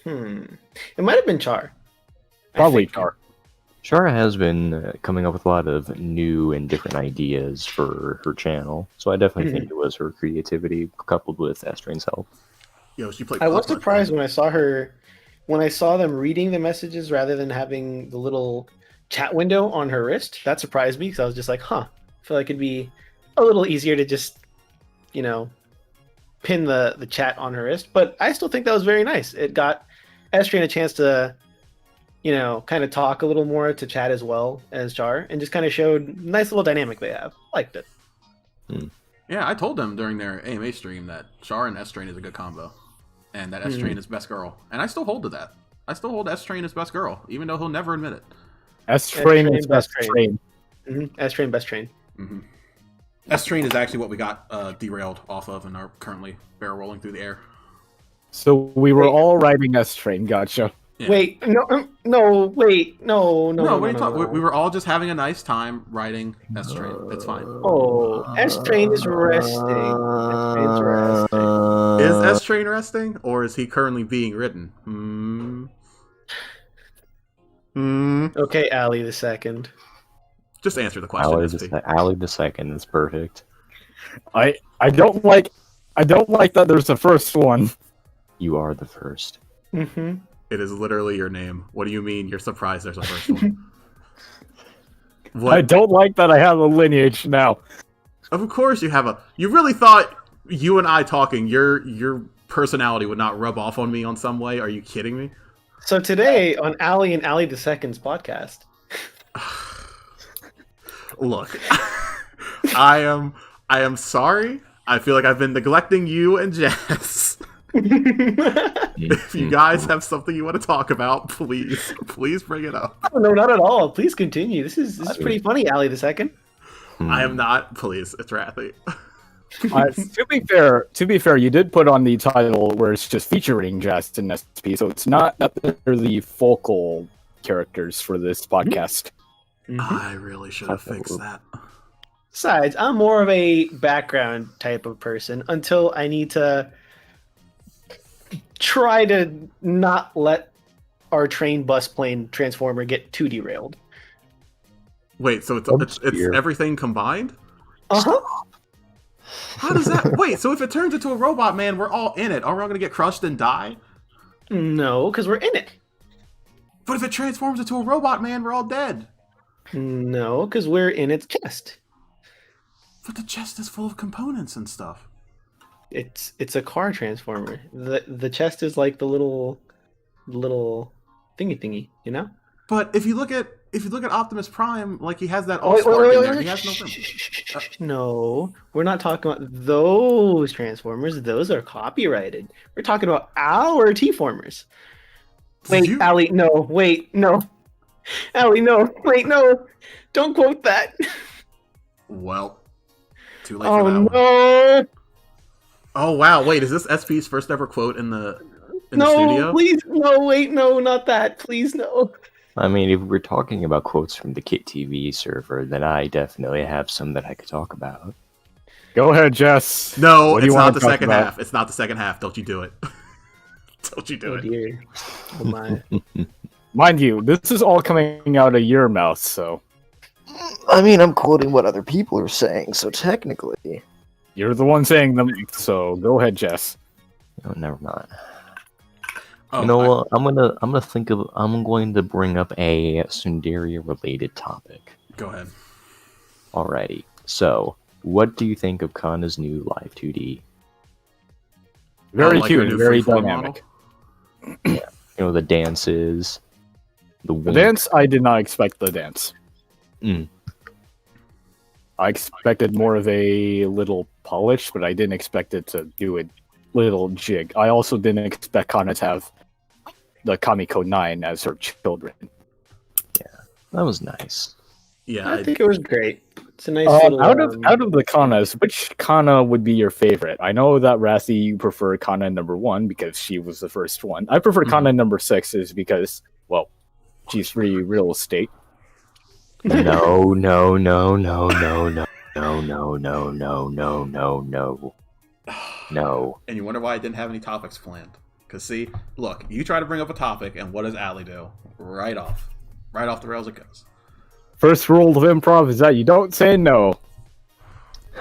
It might have been Char. probably Char. Shara has been coming up with a lot of new and different ideas for her channel, so I definitely think it was her creativity coupled with Estrain's help. Yo, she played. I was surprised when I saw them reading the messages rather than having the little chat window on her wrist. That surprised me because I was just like, I feel like it'd be a little easier to just, pin the chat on her wrist. But I still think that was very nice. It got Estrain a chance to, kind of talk a little more to chat as well as Char, and just kind of showed nice little dynamic they have. Liked it. Yeah, I told them during their AMA stream that Char and S-Train is a good combo, and that S-Train is best girl, and I still hold to that. I still hold S-Train as best girl, even though he'll never admit it. S-Train is best train. S-Train, best train. S-Train is actually what we got derailed off of and are currently barrel rolling through the air. So we were all riding S-Train, gotcha. Yeah. Wait, no. What are you talking? We were all just having a nice time riding S-Train. It's fine. Oh, S-Train is resting. S-Train's resting. Is S-Train resting, or is he currently being ridden? Okay, Ali the second. Just answer the question. Ali the second is perfect. I don't like that there's a first one. You are the first. It is literally your name. What do you mean you're surprised there's a first one? What? I don't like that I have a lineage now. Of course you have a... You really thought you and I talking, your personality would not rub off on me on some way? Are you kidding me? So today on Ali and Ali the Second's podcast. Look, I am sorry. I feel like I've been neglecting you and Jess. If you guys have something you want to talk about, please bring it up. Oh, no, not at all. Please continue. This is pretty funny, Ali the Second. I am not. Please, it's Rathy. To be fair, you did put on the title where it's just featuring Jess and SP, so it's not that they're the focal characters for this podcast. I really should have fixed that. Besides, I'm more of a background type of person until I need to try to not let our train bus plane transformer get too derailed. Wait, so it's everything combined? Uh-huh. How does that... Wait, so if it turns into a robot man, we're all in it. Are we all going to get crushed and die? No, because we're in it. But if it transforms into a robot man, we're all dead. No, because we're in its chest. But the chest is full of components and stuff. It's a car transformer. The chest is like the little thingy, But if you look at Optimus Prime, like he has that spark in there. He has no No, we're not talking about those transformers. Those are copyrighted. We're talking about our T-formers. Wait, Ali, no. Wait, no. Ali, no. Wait, no. Don't quote that. Well, too late for that one. No. Oh wow! Wait, is this SP's first ever quote in the No, studio? please, no, wait, no, not that. Please, no. I mean, if we're talking about quotes from the KitTV server, then I definitely have some that I could talk about. Go ahead, Jess. No, What do it's you want not to the talk second about? half. It's not the second half. Don't you do it. Don't you do Oh it. dear. Oh my. Mind you, this is all coming out of your mouth, so I mean, I'm quoting what other people are saying, so technically. you're the one saying them. So go ahead, Jess. Oh, never mind. Oh, You know what? I'm going to bring up a Sundaria related topic. Go ahead. Alrighty. So, what do you think of Kana's new Live 2D? Very like her cute, new and very freeform dynamic. You know, the dances, the The wink. dance, I did not expect the dance. Mm. I expected more of a little polish, but I didn't expect it to do a little jig. I also didn't expect Kana to have the Kamiko 9 as her children. That was nice. Yeah, I think it was great. It's a nice little. out of the Kanas, which Kana would be your favorite? I know that Rathy, you prefer Kana number 1 because she was the first one. I prefer Kana number 6 is because, well, she's free real estate. No, no, no, no, no, no, no, no, no, no, no, no, no. No. and you wonder why I didn't have any topics planned. Because see, look, you try to bring up a topic, and what does Allie do? Right off the rails it goes. First rule of improv is that you don't say no.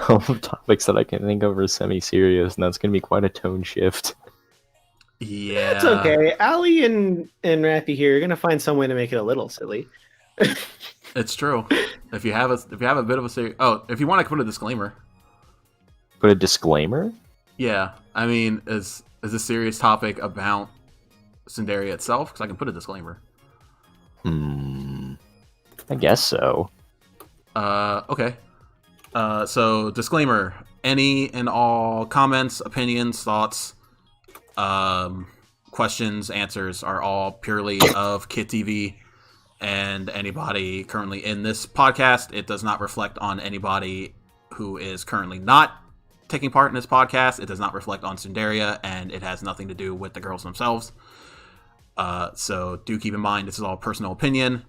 All the topics that I can think of are semi-serious, and that's going to be quite a tone shift. Yeah, It's okay. Ali and Rappy here are gonna find some way to make it a little silly. It's true. If you have a bit of a serious, if you want to put a disclaimer. Put a disclaimer? Yeah, I mean, is a serious topic about Sundaria itself? Because I can put a disclaimer. I guess so. Okay. So disclaimer: any and all comments, opinions, thoughts, questions, answers are all purely of KitTV and anybody currently in this podcast. It does not reflect on anybody who is currently not taking part in this podcast. It does not reflect on Sundaria, and it has nothing to do with the girls themselves. So do keep in mind this is all personal opinion.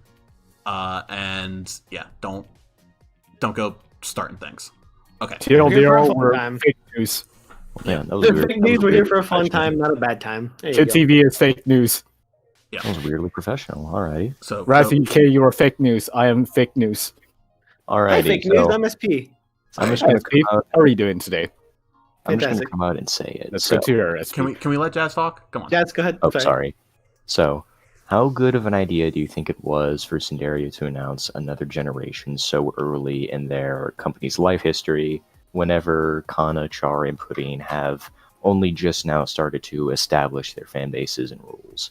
And yeah, don't go starting things. Okay. We're here for a TLDR, fun we're time. fake news. Yeah, that was weird. Fake news, we're here for a fun time, not a bad time. There you go. KitTV is fake news. That was weirdly professional. Alrighty. So Rathy K, you are fake news. I am fake news. Alrighty. Hi, fake news, So MSP. I'm just Hi, going to Steve. come out. How are you doing today? I'm just going to Fantastic. come out and say it. That's So- good to hear. SP. can we let Jazz talk? Come on. Jazz, go ahead. Oh, sorry. So, how good of an idea do you think it was for Sundaria to announce another generation so early in their company's life history, whenever Kana, Char, and Pudding have only just now started to establish their fan bases and rules?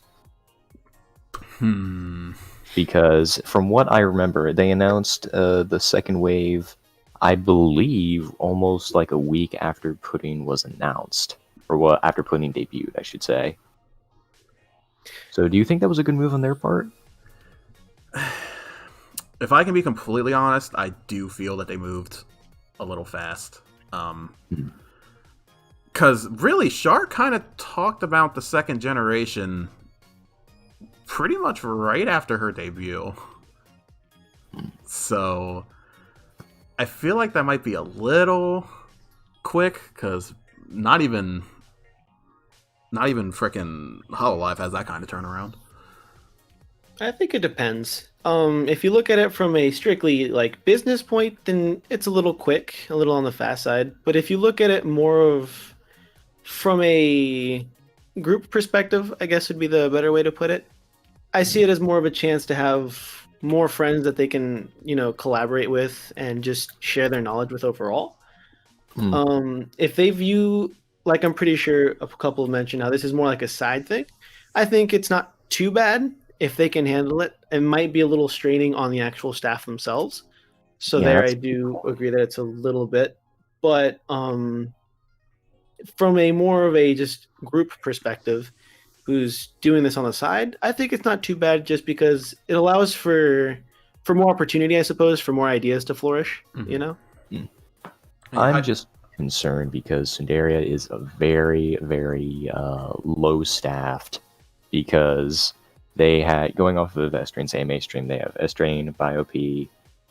Because from what I remember, they announced the second wave, I believe, almost like a week after Pudding was announced. Or well, after Pudding debuted, I should say. So do you think that was a good move on their part? If I can be completely honest, I do feel that they moved a little fast. Because really, Shark kind of talked about the second generation pretty much right after her debut. So I feel like that might be a little quick, because not even frickin' Hololive has that kind of turnaround. I think it depends. If you look at it from a strictly like business point, then it's a little quick, a little on the fast side. But if you look at it more of from a group perspective, I guess would be the better way to put it. I see it as more of a chance to have more friends that they can, collaborate with and just share their knowledge with overall. If they view, like I'm pretty sure a couple mentioned how this is more like a side thing, I think it's not too bad if they can handle it. It might be a little straining on the actual staff themselves. So Yeah, there that's I do agree that it's a little bit. But from a more of a just group perspective, who's doing this on the side, I think it's not too bad just because it allows for more opportunity, I suppose, for more ideas to flourish, Mhm. you know? I'm just concerned because Sundaria is a very, very low staffed because they had, going off of Estrain's AMA stream, they have Estrain, BioP,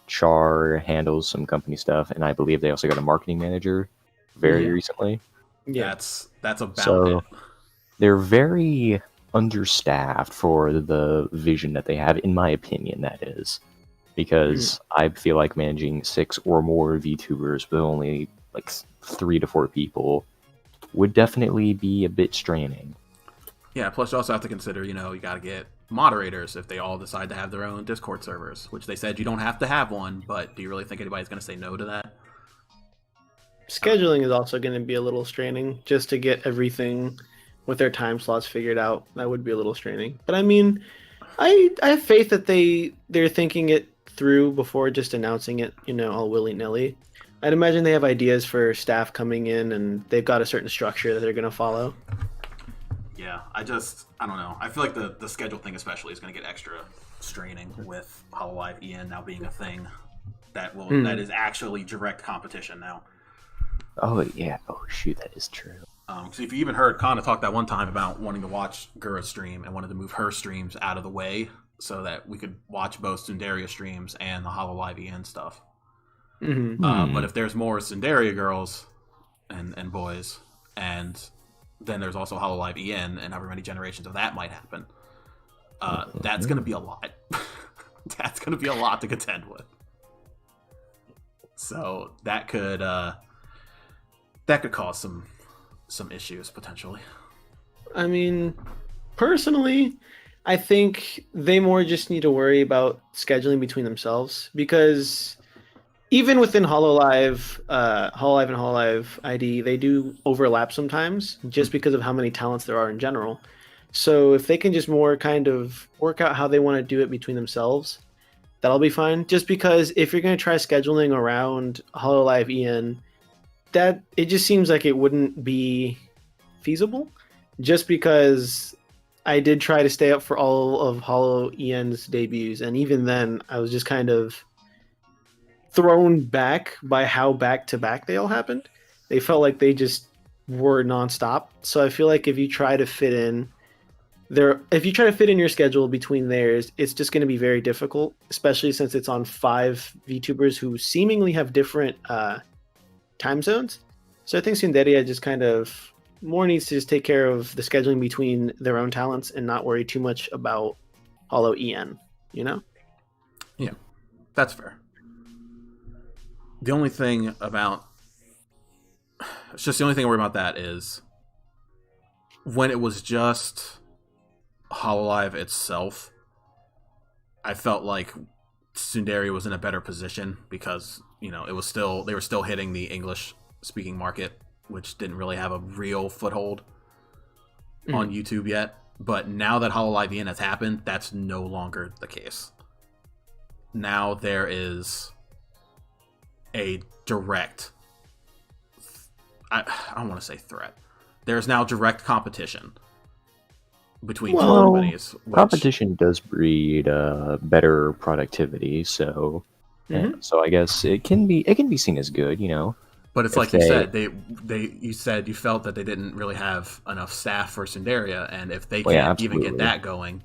Char handles some company stuff, and I believe they also got a marketing manager very recently. Yeah. That's about So it. they're very understaffed for the vision that they have, in my opinion, that is. Because I feel like managing 6 or more VTubers with only like 3 to 4 people would definitely be a bit straining. Yeah, plus you also have to consider, you got to get moderators if they all decide to have their own Discord servers, which they said you don't have to have one, but do you really think anybody's going to say no to that? Scheduling is also going to be a little straining just to get everything with their time slots figured out. That would be a little straining. But I mean, I have faith that they're thinking it through before just announcing it, all willy-nilly. I'd imagine they have ideas for staff coming in and they've got a certain structure that they're going to follow. Yeah, I don't know. I feel like the schedule thing especially is going to get extra straining with HoloLive EN now being a thing that is actually direct competition now. Oh, yeah. Oh, shoot, that is true. So if you even heard Kana talk that one time about wanting to watch Gura's stream and wanted to move her streams out of the way so that we could watch both Sundaria streams and the HoloLive EN stuff. But if there's more Sundaria girls and boys, and then there's also HoloLive EN, and however many generations of that might happen, that's going to be a lot. That's going to be a lot to contend with. So that could cause some issues potentially. I mean, personally, I think they more just need to worry about scheduling between themselves, because even within HoloLive and HoloLive ID, they do overlap sometimes just because of how many talents there are in general. So if they can just more kind of work out how they want to do it between themselves, that'll be fine. Just because if you're going to try scheduling around HoloLive EN, that it just seems like it wouldn't be feasible, just because I did try to stay up for all of Holo EN's debuts, and even then I was just kind of thrown back by how back-to-back they all happened. They felt like they just were nonstop. So I feel like if you try to fit in your schedule between theirs, it's just going to be very difficult, especially since it's on 5 VTubers who seemingly have different time zones. So I think Sundaria just kind of more needs to just take care of the scheduling between their own talents and not worry too much about Holo EN, Yeah, that's fair. The only thing I worry about that is when it was just HoloLive itself, I felt like Sundaria was in a better position because, they were still hitting the English speaking market, which didn't really have a real foothold on YouTube yet. But now that HoloLive EN has happened, that's no longer the case. Now there is a direct, I don't want to say threat. There's now direct competition between two companies. Competition does breed better productivity, so so I guess it can be seen as good, But it's like you said, you said you felt that they didn't really have enough staff for Sundaria, and if they can't even get that going,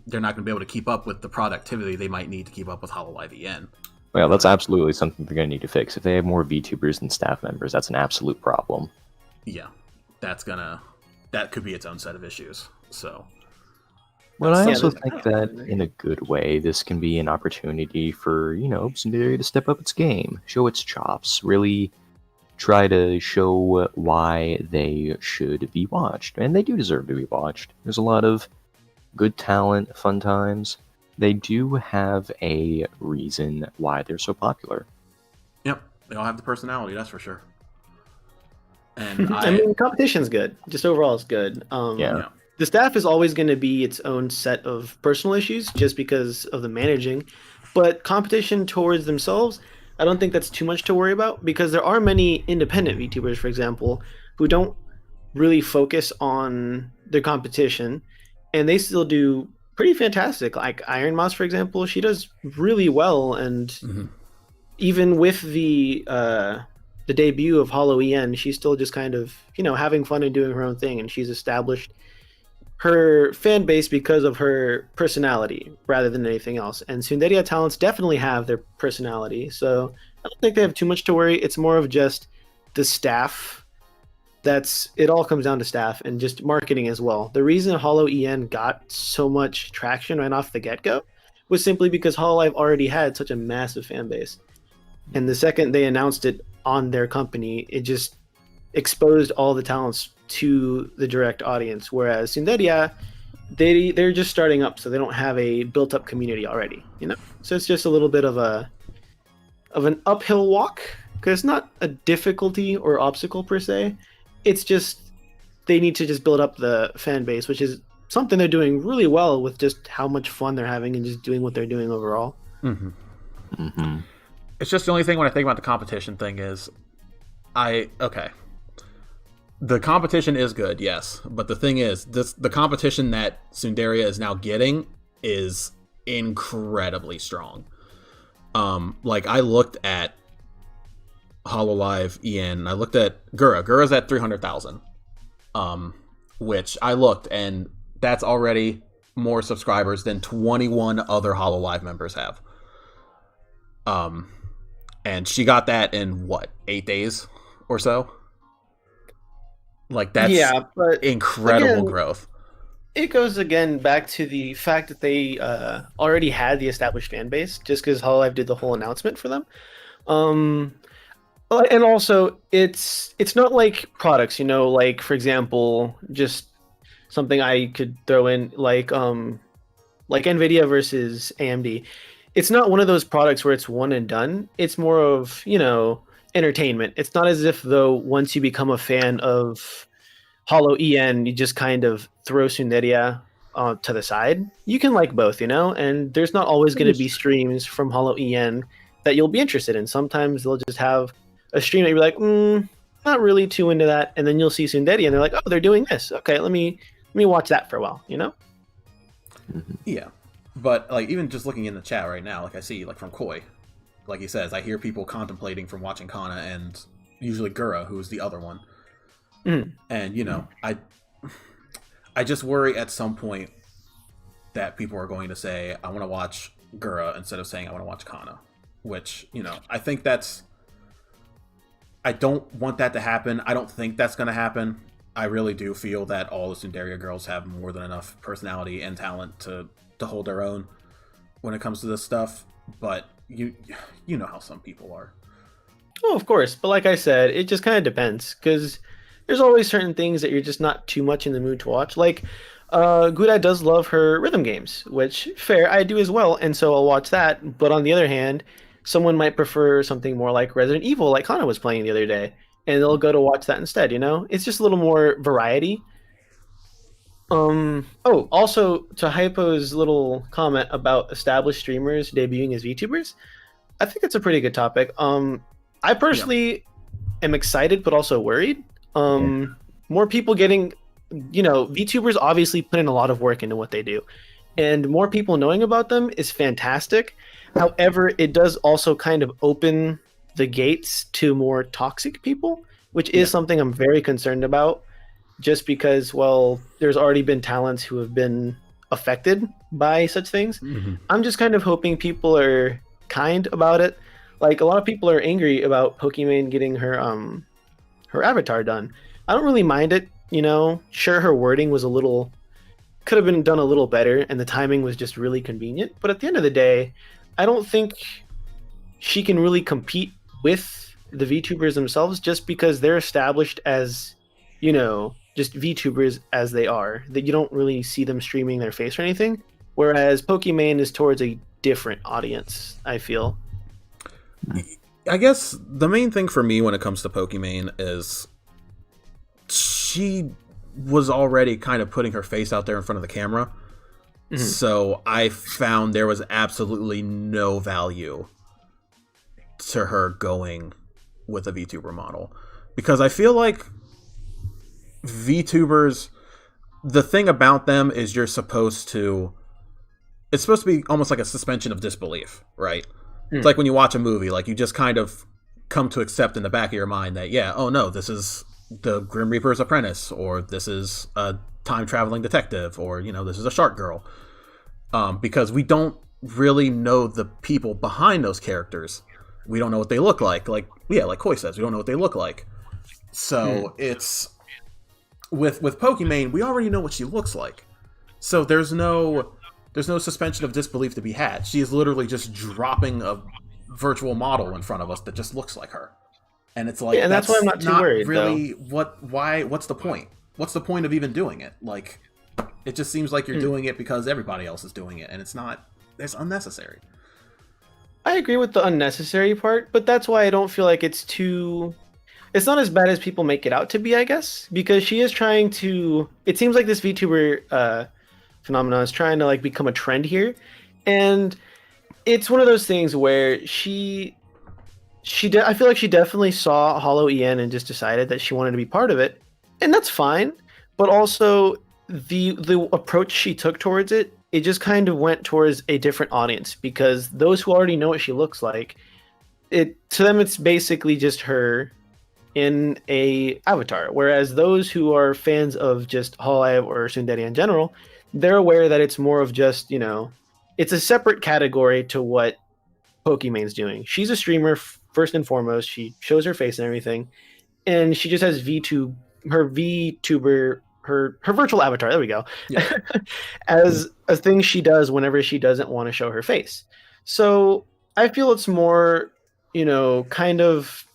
they're not going to be able to keep up with the productivity they might need to keep up with HoloLive EN. Well, that's absolutely something they're going to need to fix. If they have more VTubers than staff members, that's an absolute problem. Yeah, that could be its own set of issues. So, well, I also think that in a good way, this can be an opportunity for Sundaria to step up its game, show its chops, really try to show why they should be watched, and they do deserve to be watched. There's a lot of good talent, fun times. They do have a reason why they're so popular. Yep, they all have the personality, that's for sure. And I mean, competition's good. Just overall, it's good. Yeah. The staff is always going to be its own set of personal issues just because of the managing. But competition towards themselves, I don't think that's too much to worry about, because there are many independent VTubers, for example, who don't really focus on their competition, and they still do pretty fantastic. Like Iron Mouse, for example, she does really well, and even with the the debut of Hollow En, she's still just kind of, having fun and doing her own thing, and she's established her fan base because of her personality rather than anything else. And Tsundere talents definitely have their personality, so I don't think they have too much to worry. It's more of just the staff. It all comes down to staff and just marketing as well. The reason Hollow En got so much traction right off the get-go was simply because Hololive already had such a massive fan base. And the second they announced it on their company, it just exposed all the talents to the direct audience. Whereas Tsundere, they're just starting up, so they don't have a built-up community already. So it's just a little bit of an uphill walk, because it's not a difficulty or obstacle per se. It's just they need to just build up the fan base, which is something they're doing really well with just how much fun they're having and just doing what they're doing overall. Mm-hmm. Mm-hmm. It's just the only thing when I think about the competition thing is, the competition is good, yes, but the thing is, the competition that Tsundere is now getting is incredibly strong. Like I looked at Hololive En, I looked at Gura. Gura's at 300,000, which I looked, and that's already more subscribers than 21 other Hololive members have. And she got that in 8 days or so. Like that's but incredible again, growth. It goes again back to the fact that they already had the established fan base, just because Hololive did the whole announcement for them. And also, it's not like products, like for example, just something I could throw in, like Nvidia versus AMD. It's not one of those products where it's one and done. It's more of, entertainment. It's not as if though once you become a fan of Hollow En, you just kind of throw Tsundere to the side. You can like both, and there's not always going to be streams from Hollow En that you'll be interested in. Sometimes they'll just have a stream that you're like, not really too into that, and then you'll see Tsundere and they're like, oh, they're doing this. Okay, let me watch that for a while, Yeah. But like even just looking in the chat right now, like I see like from Koi, like he says, I hear people contemplating from watching Kana and usually Gura, who's the other one. And I just worry at some point that people are going to say, I want to watch Gura instead of saying I want to watch Kana, which, I think I don't want that to happen. I don't think that's going to happen. I really do feel that all the Tsundere girls have more than enough personality and talent to hold their own when it comes to this stuff, but you know how some people are. Oh, of course, but like I said, it just kind of depends, because there's always certain things that you're just not too much in the mood to watch. Like Gura does love her rhythm games, which fair, I do as well, and so I'll watch that. But on the other hand, someone might prefer something more like Resident Evil, like Hana was playing the other day, and they'll go to watch that instead. It's just a little more variety. Also to Hypo's little comment about established streamers debuting as VTubers, I think it's a pretty good topic. I personally am excited, but also worried. More people getting, VTubers obviously put in a lot of work into what they do, and more people knowing about them is fantastic. However, it does also kind of open the gates to more toxic people, which is something I'm very concerned about. Just because, there's already been talents who have been affected by such things. Mm-hmm. I'm just kind of hoping people are kind about it. Like, a lot of people are angry about Pokimane getting her avatar done. I don't really mind it, Sure, her wording was could have been done a little better, and the timing was just really convenient. But at the end of the day, I don't think she can really compete with the VTubers themselves, just because they're established as, just VTubers as they are, that you don't really see them streaming their face or anything. Whereas Pokimane is towards a different audience, I feel. I guess the main thing for me when it comes to Pokimane is she was already kind of putting her face out there in front of the camera. Mm-hmm. So I found there was absolutely no value to her going with a VTuber model. Because I feel like VTubers, the thing about them is it's supposed to be almost like a suspension of disbelief, right? It's like when you watch a movie, like you just kind of come to accept in the back of your mind that, yeah, oh no, this is the Grim Reaper's apprentice, or this is a time traveling detective, or, you know, this is a shark girl. Because we don't really know the people behind those characters. We don't know what they look like. Like Koi says, we don't know what they look like. So it's with Pokimane, we already know what she looks like. So there's no suspension of disbelief to be had. She is literally just dropping a virtual model in front of us that just looks like her. And it's like, and that's why I'm not too worried. Really, what's the point? What's the point of even doing it? Like, it just seems like you're doing it because everybody else is doing it, and it's unnecessary. I agree with the unnecessary part, but that's why I don't feel like it's not as bad as people make it out to be, I guess, because she is trying to, it seems like this VTuber phenomenon is trying to like become a trend here. And it's one of those things where I feel like she definitely saw Hollow EN and just decided that she wanted to be part of it. And that's fine. But also the approach she took towards it, it just kind of went towards a different audience, because those who already know what she looks like, to them it's basically just her in a avatar. Whereas those who are fans of just Hololive or Tsundere in general, they're aware that it's more of just, you know, it's a separate category to what Pokimane's doing. She's a streamer first and foremost. She shows her face and everything, and she just has her virtual avatar. There we go. Yeah. As a thing she does whenever she doesn't want to show her face. So I feel it's more, you know, kind of.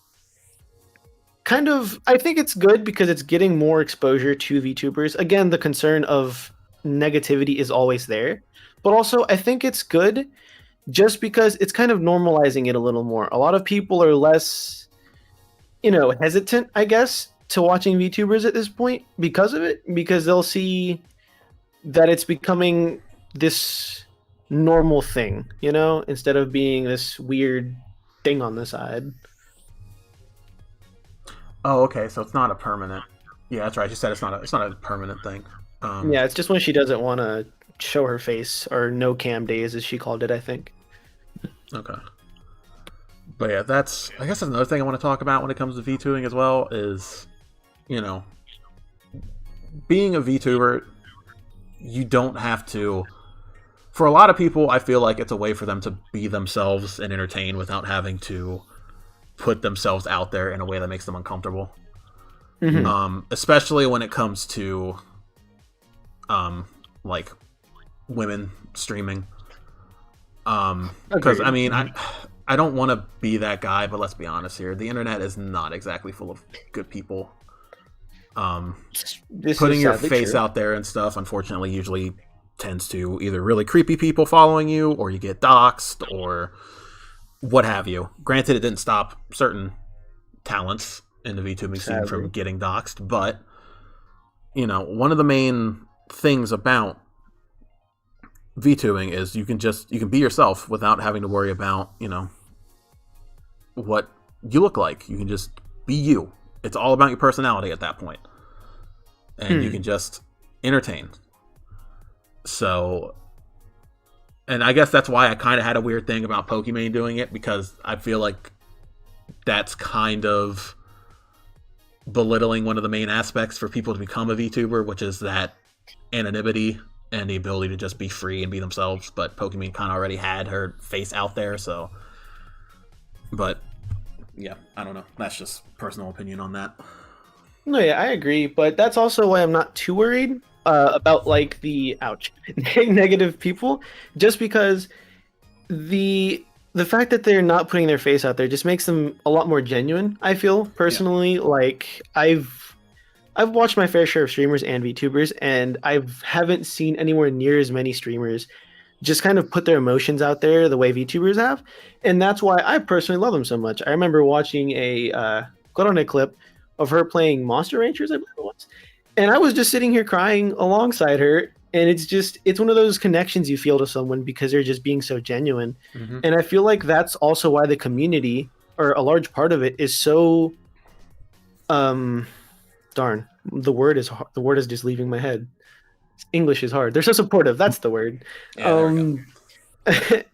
I think it's good because it's getting more exposure to VTubers. Again, the concern of negativity is always there, but also I think it's good just because it's kind of normalizing it a little more. A lot of people are less, you know, hesitant, I guess, to watching VTubers at this point because of it, because they'll see that it's becoming this normal thing, you know, instead of being this weird thing on the side. Oh, okay, so it's not a permanent. Yeah, that's right. You said it's not a permanent thing. Yeah, it's just when she doesn't want to show her face, or no cam days, as she called it, I think. Okay. But yeah, I guess that's another thing I want to talk about when it comes to VTubing as well is, you know, being a VTuber, you don't have to. For a lot of people, I feel like it's a way for them to be themselves and entertain without having to put themselves out there in a way that makes them uncomfortable. Mm-hmm. Especially when it comes to like women streaming. Because I mean, I don't want to be that guy, but let's be honest here. The internet is not exactly full of good people. Putting your face out there and stuff, unfortunately, usually tends to either really creepy people following you, or you get doxxed, or what have you. Granted, it didn't stop certain talents in the VTubing scene from getting doxxed, but, you know, one of the main things about VTubing is you can be yourself without having to worry about, you know, what you look like. You can just be you. It's all about your personality at that point. And you can just entertain. So, and I guess that's why I kind of had a weird thing about Pokimane doing it, because I feel like that's kind of belittling one of the main aspects for people to become a VTuber, which is that anonymity and the ability to just be free and be themselves. But Pokimane kind of already had her face out there, so. But yeah, I don't know. That's just personal opinion on that. No, yeah, I agree, but that's also why I'm not too worried about like the negative people, just because the fact that they're not putting their face out there just makes them a lot more genuine. I feel personally, yeah. Like I've watched my fair share of streamers and VTubers, and I haven't seen anywhere near as many streamers just kind of put their emotions out there the way VTubers have, and that's why I personally love them so much. I remember watching a Korone clip of her playing Monster Rangers, I believe it was, and I was just sitting here crying alongside her, and it's one of those connections you feel to someone because they're just being so genuine. Mm-hmm. And I feel like that's also why the community, or a large part of it, is so darn, the word is just leaving my head. English is hard. They're so supportive. That's the word. Yeah,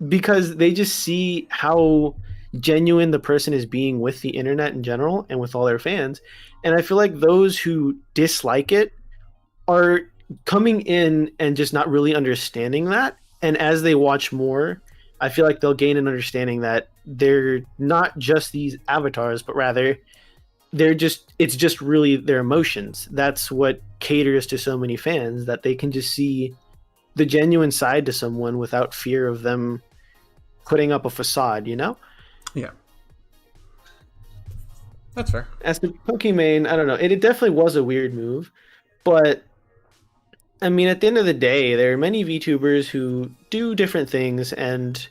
because they just see how genuine the person is being with the internet in general and with all their fans. And I feel like those who dislike it are coming in and just not really understanding that. And as they watch more, I feel like they'll gain an understanding that they're not just these avatars, but rather it's just really their emotions. That's what caters to so many fans, that they can just see the genuine side to someone without fear of them putting up a facade, you know? Yeah. That's fair. As to Pokimane, I don't know. It definitely was a weird move, but I mean, at the end of the day, there are many VTubers who do different things, and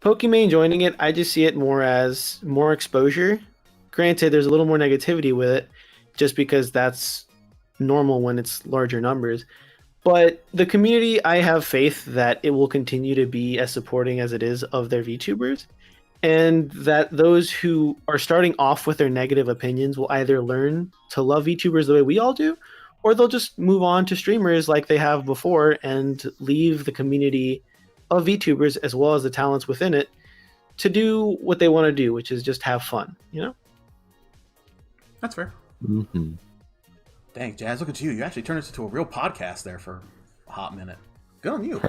Pokimane joining it, I just see it more as more exposure. Granted, there's a little more negativity with it, just because that's normal when it's larger numbers. But the community, I have faith that it will continue to be as supporting as it is of their VTubers, and that those who are starting off with their negative opinions will either learn to love VTubers the way we all do, or they'll just move on to streamers like they have before and leave the community of VTubers as well as the talents within it to do what they want to do, which is just have fun, you know? That's fair. Mm-hmm. Dang, Jazz, look at you. You actually turned this into a real podcast there for a hot minute. Good on you.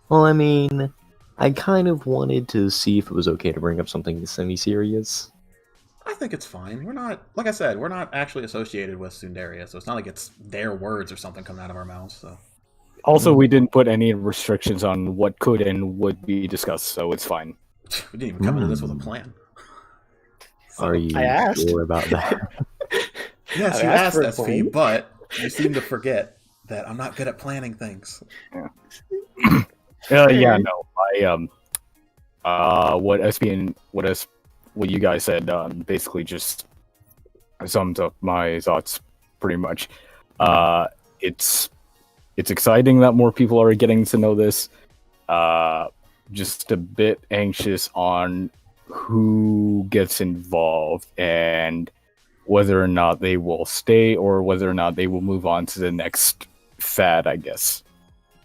Well, I mean, I kind of wanted to see if it was okay to bring up something semi-serious. I think it's fine. We're not, like I said, we're not actually associated with Sundaria, so it's not like it's their words or something coming out of our mouths, so. Also, we didn't put any restrictions on what could and would be discussed, so it's fine. We didn't even come into this with a plan. So, Are you I asked. sure about that? yes, I you asked asked, for a SV, plan. but you seem to forget that I'm not good at planning things. Yeah, no, what you guys said basically just sums up my thoughts pretty much. It's exciting that more people are getting to know this. Just a bit anxious on who gets involved and whether or not they will stay or whether or not they will move on to the next fad, I guess.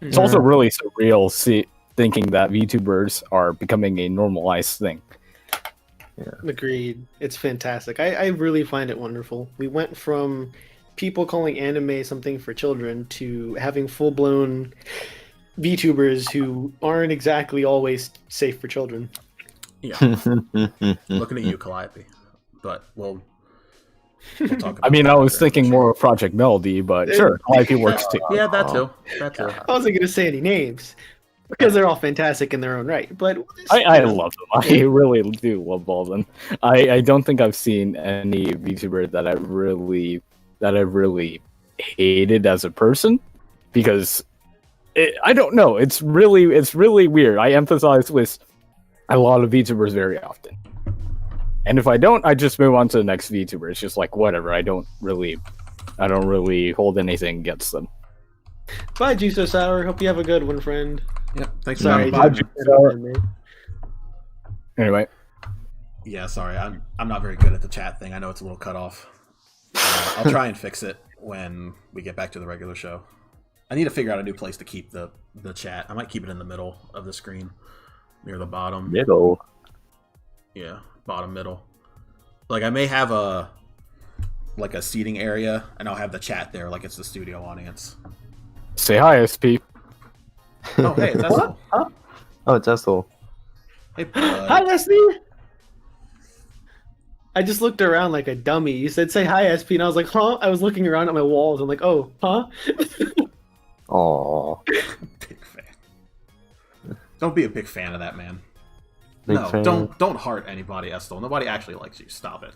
It's also really surreal thinking that VTubers are becoming a normalized thing. Yeah. Agreed. It's fantastic. I really find it wonderful. We went from people calling anime something for children to having full-blown VTubers who aren't exactly always safe for children. Yeah. Looking at you, Calliope. But we'll talk about I mean, that I was later. thinking more of Project Melody, but sure, IP works too. Yeah, that too. That too. I wasn't going to say any names because they're all fantastic in their own right. But I love them. I really do love all of them. I don't think I've seen any VTuber that I really hated as a person, because I don't know. It's really weird. I empathize with a lot of VTubers very often, and if I don't, I just move on to the next VTuber. It's just like whatever. I don't really hold anything against them. bye, Juice Sour. Hope you have a good one, friend. Yep. Thanks Sorry. for Juice having me. Sour. Anyway, Yeah, sorry. I'm not very good at the chat thing. I know it's a little cut off. I'll try and fix it when we get back to the regular show. I need to figure out a new place to keep the chat. I might keep it in the middle of the screen, near the bottom. Middle. Yeah, bottom middle. Like I may have a seating area, and I'll have the chat there, like it's the studio audience. say hi, SP. Oh, hey, it's Ethel. Oh, it's Ethel. Hey, bud. Hi, Leslie. I just looked around like a dummy. You said say hi, SP, and I was like, huh? I was looking around at my walls. I'm like, oh, huh? Aww. Big fan. Don't be a big fan of that man. Big No, fan. don't heart anybody, Estel. Nobody actually likes you. Stop it.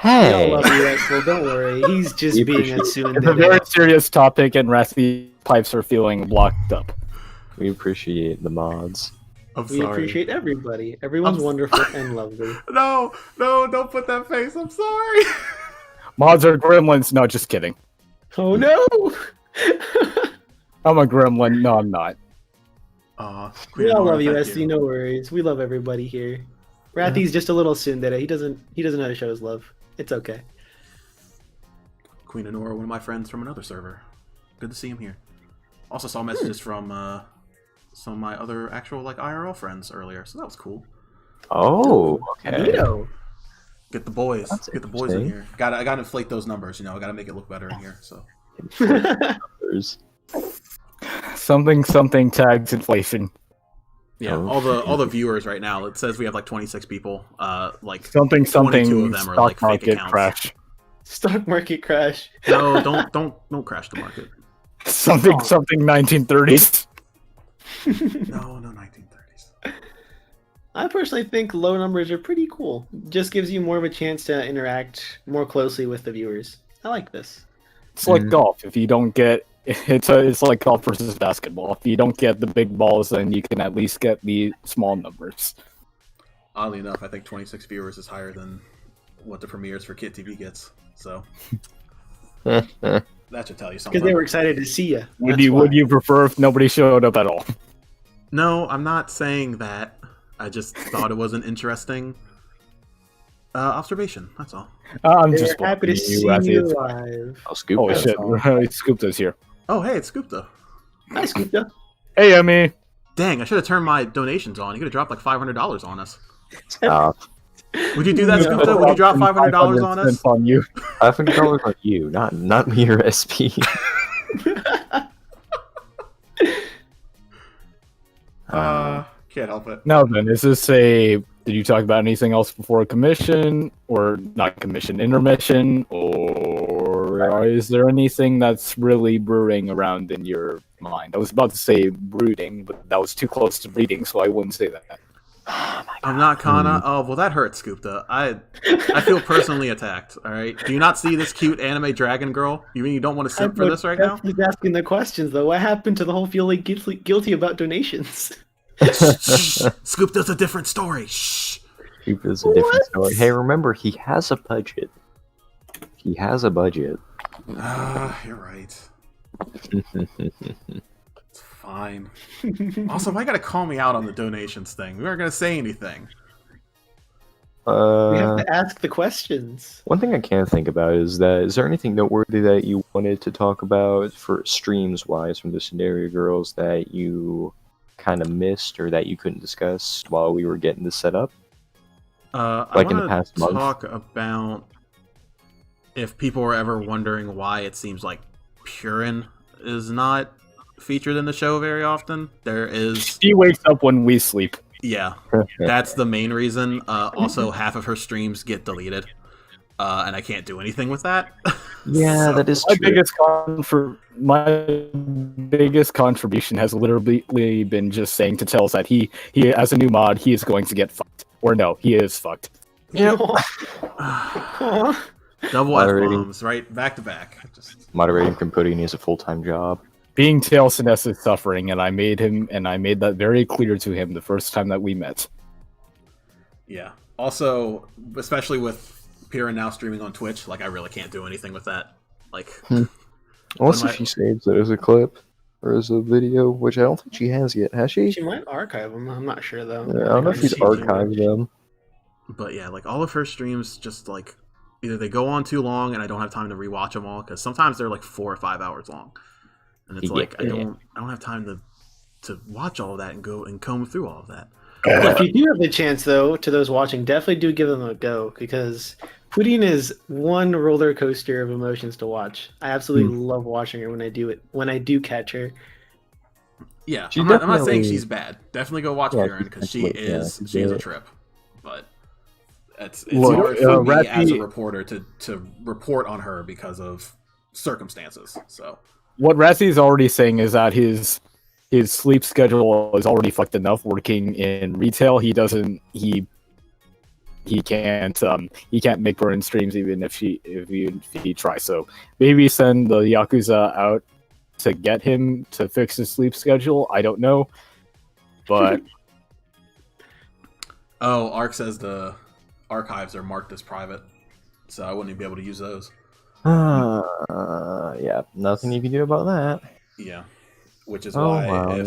We all Hey. love you, Axel. Don't worry. He's just We being a appreciate It's a very tsundere. serious topic, and Rathi pipes are feeling blocked up. We appreciate the mods. I'm We sorry. appreciate everybody. Everyone's I'm wonderful and lovely. No, don't put that face. I'm sorry. Mods are gremlins. No, just kidding. Oh no! I'm a gremlin. No, I'm not. We all love you, Thank SC. No worries. We love everybody here. Rathy's just a little tsundere. He doesn't know how to show his love. It's okay. Queen Honora, one of my friends from another server. Good to see him here. Also saw messages from some of my other actual IRL friends earlier, so that was cool. Oh, okay. Neato. Get the boys. That's Get the boys in interesting. here. I gotta inflate those numbers. I gotta make it look better in here. So Numbers. Something tags inflation. yeah, Oh, all the viewers right now. It says we have like 26 people. Like Something 22 of them are stock like fake market accounts. crash. Stock market crash. No, don't crash the market. Something 1930s. No 1930s. I personally think low numbers are pretty cool. Just gives you more of a chance to interact more closely with the viewers. I like this. It's like golf. If you don't get it's like golf versus basketball. If you don't get the big balls, then you can at least get the small numbers. Oddly enough, I think 26 viewers is higher than what the premieres for KitTV gets. So that should tell you something. Because they were excited to see you. Would you prefer if nobody showed up at all? No, I'm not saying that. I just thought it was an interesting observation. That's all. I'm They're just happy to welcoming see as you is. live. I'll scoop Oh that. shit! Scooped here. Oh, hey, it's Scoopta. Hi, Scoopta. Hey, Emmy. Dang, I should have turned my donations on. You could have dropped like $500 on us. Stop. Would you do that, Scoopta? Would you drop $500 on us? On you. $500 on you, not me or SP. Can't help it. Now then, is this a? Did you talk about anything else before commission, or not commission, intermission, or is there anything that's really brewing around in your mind? I was about to say brooding, but that was too close to reading, so I wouldn't say that. I'm not Kana. Oh, well, that hurts, Scoopta. I feel personally attacked. All right. Do you not see this cute anime dragon girl? You mean you don't want to simp for this right now? He's asking the questions, though. What happened to the whole feeling guilty about donations? Shh. Scoopta's a different story. Shh. Scoop is a different story. Hey, remember, he has a budget. He has a budget. You're right. It's fine. Also, why you gotta call me out on the donations thing? We weren't gonna say anything. We have to ask the questions. One thing I can't think about is there anything noteworthy that you wanted to talk about for streams wise from the Scenario Girls that you kind of missed or that you couldn't discuss while we were getting this set up? Like in the past month? Talk about if people were ever wondering why it seems like Purin is not featured in the show very often. There is. She wakes up when we sleep. Yeah, that's the main reason. Also, half of her streams get deleted, and I can't do anything with that. Yeah, So- that is My true. biggest contribution has literally been just saying to Tells that he as a new mod he is going to get fucked, or no, he is fucked. Yep. Double Moderating. F-bombs, right? Back to back. Just Moderating computing is a full-time job. Being Tails is suffering, and I made that very clear to him the first time that we met. yeah. Also, especially with Purin now streaming on Twitch, like I really can't do anything with that. Like, Unless When if she saves it as a clip or as a video, which I don't think she has yet, has she? She might archive them. I'm not sure, though. Yeah, I don't know if she's archived them. but yeah, like all of her streams, just like either they go on too long and I don't have time to rewatch them all because sometimes they're like 4 or 5 hours long, and it's like I don't have time to watch all of that and go and comb through all of that. If you do have the chance, though, to those watching, definitely do give them a go because Pudding is one roller coaster of emotions to watch. I absolutely love watching her when I do it. When I do catch her, Yeah, She I'm not saying definitely- she's bad. Definitely go watch Yeah, Purin because she definitely- yeah, is she's she's a good. trip. But it's Look, hard for me Ratty- as a reporter to report on her because of circumstances. So What Razzy's already saying is that his sleep schedule is already fucked enough working in retail. He can't make Purin streams even if he tries. So maybe send the Yakuza out to get him to fix his sleep schedule. I don't know, but oh, Ark says the archives are marked as private, so I wouldn't even be able to use those. Yeah, nothing you can do about that. Yeah, which is Oh, why wow.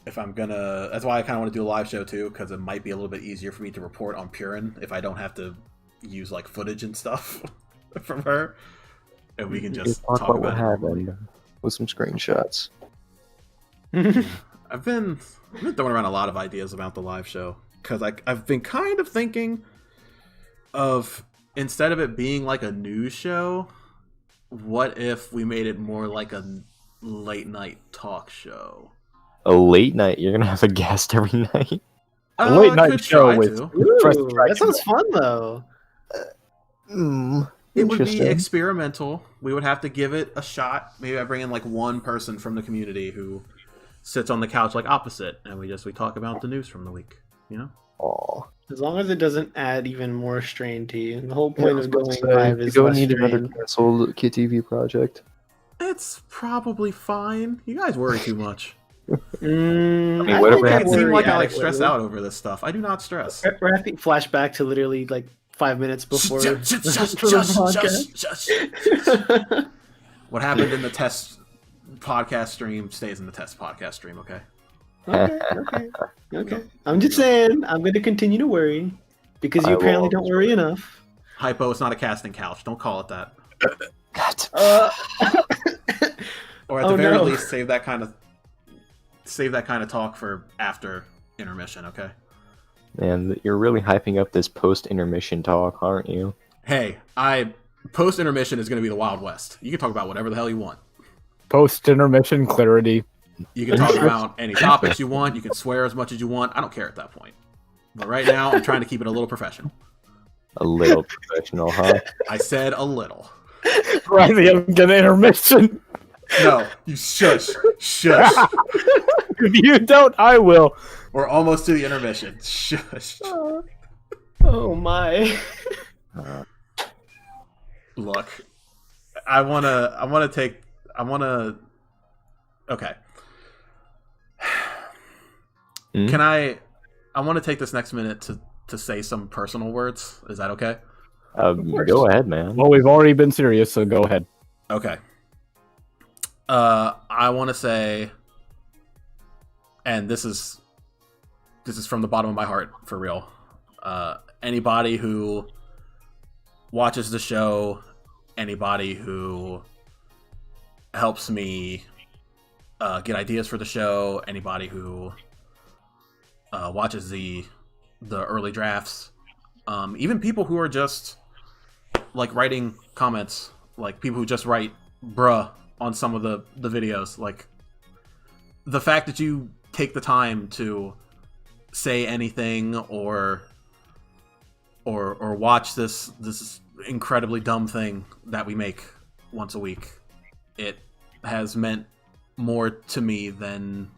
if I'm gonna, that's why I kind of want to do a live show too, because it might be a little bit easier for me to report on Purin if I don't have to use like footage and stuff from her, and we can just Talk about what it normally. happened with some screenshots. I've been throwing around a lot of ideas about the live show. because I've been kind of thinking of, instead of it being like a news show, what if we made it more like a late night talk show? A late night? You're gonna have a guest every night? A late night could show try with to. Ooh, Trust that sounds fun though. It would be Interesting. experimental. We would have to give it a shot. Maybe I bring in like one person from the community who sits on the couch like opposite, and we talk about the news from the week. You know? Aw. As long as it doesn't add even more strain to you. The whole point of going You live is don't less need another strain. canceled KitTV project. It's probably fine. You guys worry too much. I whatever think I It seems worry like I like stress adequately. out over this stuff. I do not stress. Or I think flashback to literally like 5 minutes before Shush, the shush, shush, podcast. shush, shush. What happened in the test podcast stream stays in the test podcast stream, okay? Okay. I'm just saying, I'm going to continue to worry because I you will apparently don't always worry enough. Hypo, it's not a casting couch. Don't call it that. God. Or at Oh, the very no. least, save that kind of talk for after intermission, okay? Man, you're really hyping up this post-intermission talk, aren't you? Hey, post intermission is going to be the Wild West. You can talk about whatever the hell you want. Post intermission clarity. You can talk about any topics you want. You can swear as much as you want. I don't care at that point. But right now, I'm trying to keep it a little professional. A little professional, huh? I said a little. Riley, I'm gonna intermission. No, you shush. Shush. If you don't, I will. We're almost to the intermission. Shush. Oh my. Look, I wanna. Okay. Hmm? Can I want to take this next minute to say some personal words. Is that okay? Go ahead, man. Well, we've already been serious, so go ahead. Okay. I want to say, and this is from the bottom of my heart, for real. Anybody who watches the show, anybody who helps me get ideas for the show, anybody who watches the early drafts, even people who are just like writing comments, like people who just write bruh on some of the videos, like the fact that you take the time to say anything or watch this incredibly dumb thing that we make once a week, it has meant more to me than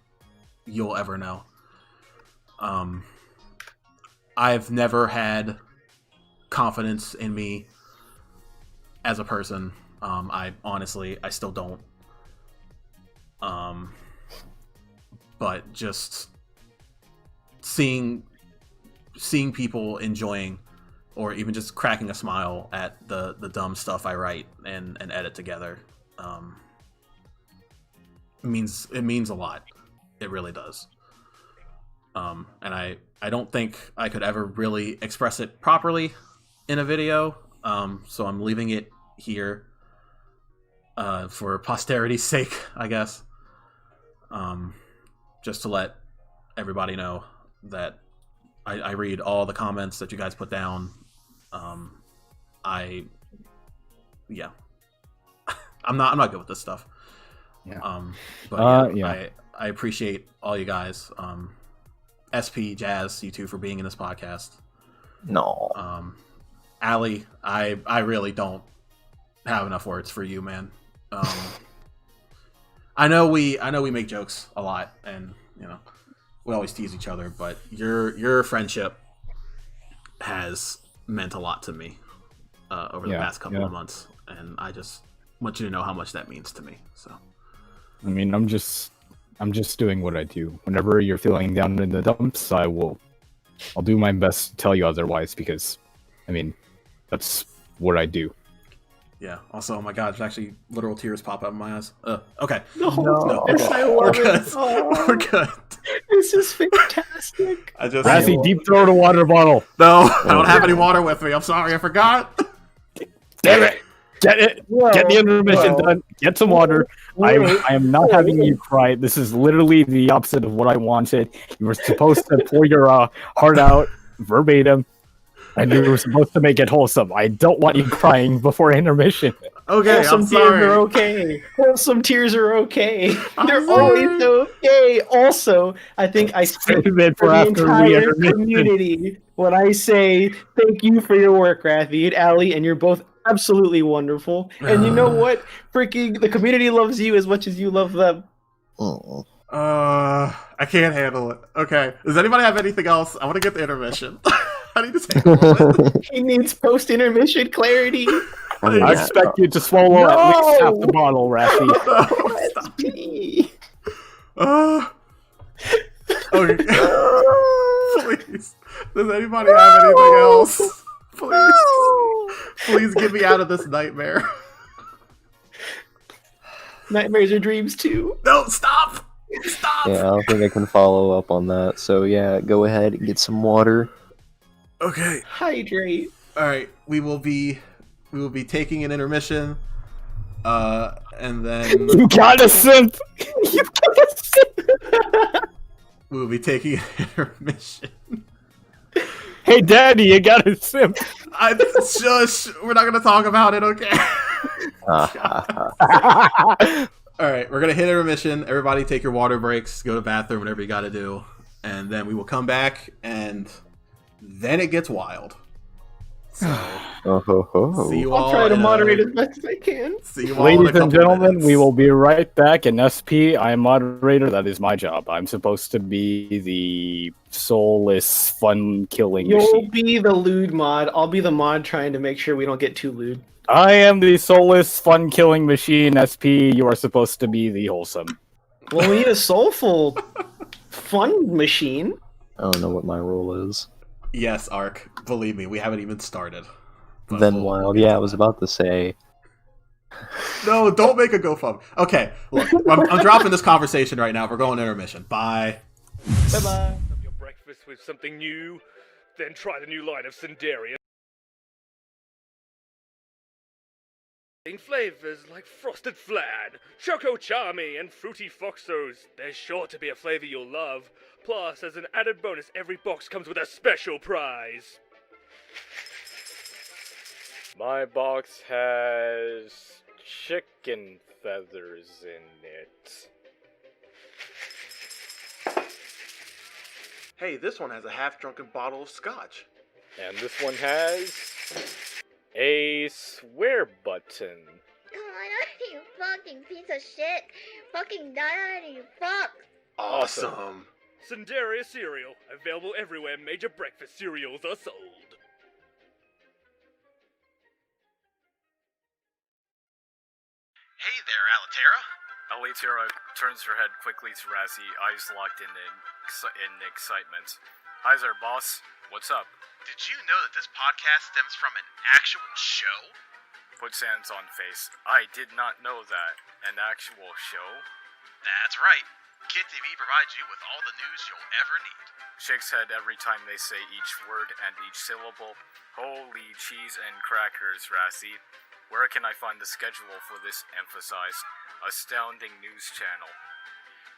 you'll ever know. I've never had confidence in me as a person. I honestly still don't. But just seeing people enjoying, or even just cracking a smile at the dumb stuff I write and edit together, it means a lot. It really does. And I don't think I could ever really express it properly in a video. So I'm leaving it here for posterity's sake, I guess. Just to let everybody know that I read all the comments that you guys put down. Yeah. I'm not good with this stuff. Yeah. But yeah. I appreciate all you guys. SP, Jazz, you two, for being in this podcast. No. Allie, I really don't have enough words for you, man. I know we make jokes a lot, and you know we always tease each other, but your friendship has meant a lot to me over the past couple of months, and I just want you to know how much that means to me. So, I mean, I'm just doing what I do. Whenever you're feeling down in the dumps, I'll do my best to tell you otherwise, because, I mean, that's what I do. yeah. Also, oh my God, there's actually literal tears pop out in my eyes. Okay. No, Okay. I love We're good. it. Oh, We're good. this is fantastic. I just Razzie, deep throat a water bottle. no. I don't have any water with me. I'm sorry. I forgot. Damn it! Get it. Get the intermission done. Get some water. I am not having you cry. This is literally the opposite of what I wanted. You were supposed to pour your heart out verbatim, and you were supposed to make it wholesome. I don't want you crying before intermission. Okay, Wholesome I'm tears sorry. are okay. Wholesome tears are okay. I'm They're sorry. always okay. Also, I think I speak Save it for for the after the entire intermission. community when I say thank you for your work, Rafi and Ali, and you're both absolutely wonderful. And you know what? Freaking the community loves you as much as you love them. Mm. I can't handle it. Okay, does anybody have anything else? I want to get the intermission. I need to take a moment. He needs post-intermission clarity. I mean, I yeah, expect you to swallow at least half the bottle, Rafi. Stop. SP. Okay. Please. Does anybody have anything else? Please get me out of this nightmare. Nightmares are dreams too. No, stop! Stop! Yeah, I don't think I can follow up on that. So yeah, go ahead and get some water. Okay. Hydrate. Alright, we will be taking an intermission. And then You got a simp. You got a simp. we will be taking an intermission. Hey, Daddy, you got a simp. Shush! We're not gonna talk about it, okay? Alright, we're gonna hit intermission. Everybody take your water breaks, go to the bathroom, whatever you gotta do. And then we will come back, and then it gets wild. So, see you all. I'll try to in a- moderate as best as I can. See you all in a Ladies and couple gentlemen, minutes. we will be right back in SP. I am moderator. That is my job. I'm supposed to be the soulless, fun-killing You'll machine. be the lewd mod. I'll be the mod trying to make sure we don't get too lewd. I am the soulless, fun-killing machine. SP, you are supposed to be the wholesome. Well, we need a soulful, fun machine. I don't know what my role is. Yes, Ark. Believe me, we haven't even started. But Then we'll wild. get Yeah, to I was that. about to say. No, don't make a GoFundMe. Okay, look, I'm dropping this conversation right now. We're going intermission. Bye. Bye-bye. Up your breakfast with something new, then try the new line of Cinderia. Flavors like frosted flan, choco charmy, and fruity foxos. There's sure to be a flavor you'll love. Plus, as an added bonus, every box comes with a special prize. My box has chicken feathers in it. Hey, this one has a half-drunken bottle of scotch. And this one has a swear button. Come on, you fucking piece of shit. Fucking die already, you fuck. Awesome. Cinderia cereal, available everywhere major breakfast cereals are sold. Hey there, Alatera. Alitera turns her head quickly to Razzie, eyes locked in excitement. Hi there, boss. What's up? Did you know that this podcast stems from an actual show? Puts hands on face. I did not know that. An actual show? That's right. KitTV provides you with all the news you'll ever need. Shakes head every time they say each word and each syllable. Holy cheese and crackers, Razzie. Where can I find the schedule for this emphasized, astounding news channel?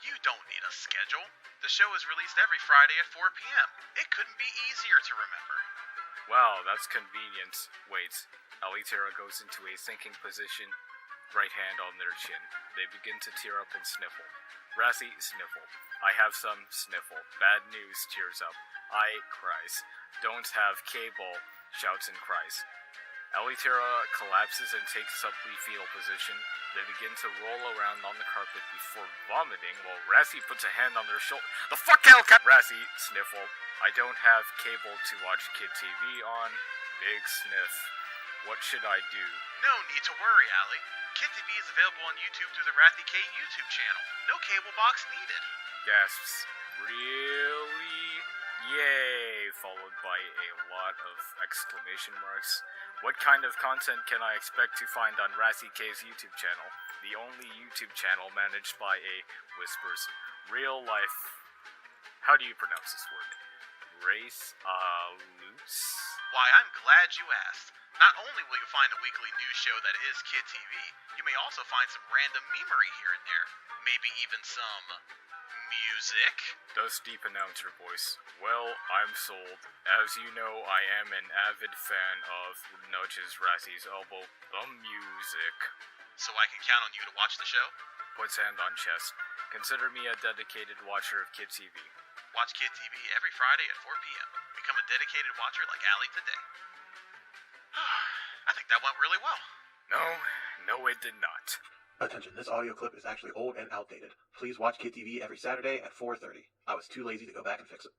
You don't need a schedule. The show is released every Friday at 4 p.m. It couldn't be easier to remember. Wow, that's convenient. Wait, Alitera goes into a thinking position, right hand on their chin. They begin to tear up and sniffle. Razzie, sniffle. I have some, sniffle. Bad news, tears up. I, cries. Don't have cable, shouts and cries. Alitera collapses and takes up the fetal position. They begin to roll around on the carpet before vomiting, while Razzie puts a hand on their shoulder. The fuck hell, Razzie, sniffle. I don't have cable to watch KitTV on. Big sniff. What should I do? No need to worry, Allie. KitTV is available on YouTube through the Rathy K YouTube channel. No cable box needed. Gasps. Really? Yay! Followed by a lot of exclamation marks. What kind of content can I expect to find on Razzie K's YouTube channel? The only YouTube channel managed by a Whispers. Real life. How do you pronounce this word? Race loose? Why, I'm glad you asked. Not only will you find the weekly news show that is KitTV, you may also find some random memery here and there. Maybe even some music? Does deep announcer voice. Well, I'm sold. As you know, I am an avid fan of Nudges Razzie's elbow, the music. So I can count on you to watch the show? Puts hand on chest. Consider me a dedicated watcher of KitTV. Watch KitTV every Friday at 4 p.m. Become a dedicated watcher like Allie today. I think that went really well. No, it did not. Attention, this audio clip is actually old and outdated. Please watch KitTV every Saturday at 4:30. I was too lazy to go back and fix it.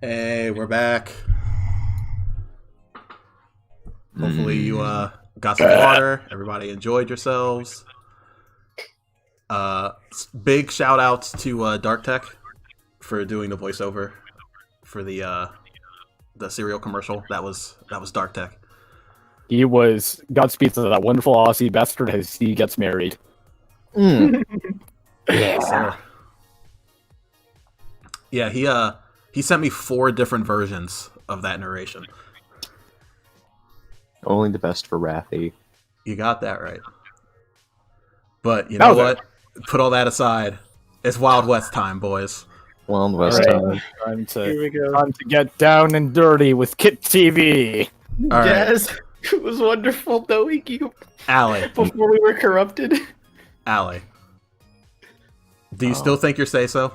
Hey, we're back. Hopefully you got some water. Everybody enjoyed yourselves. Big shout outs to Dark Tech for doing the voiceover for the cereal commercial. That was Dark Tech. He was Godspeed to that wonderful Aussie bastard as he gets married. Yeah. Yeah, he sent me 4 different versions of that narration. Only the best for Rathy. You got that right. But you know what? Put all that aside. It's Wild West time, boys. Wild West Right. time. Here we go. Time to get down and dirty with KitTV. All right. Yes, it was wonderful knowing you Allie. before we were corrupted. Allie. Do you still think you're say-so?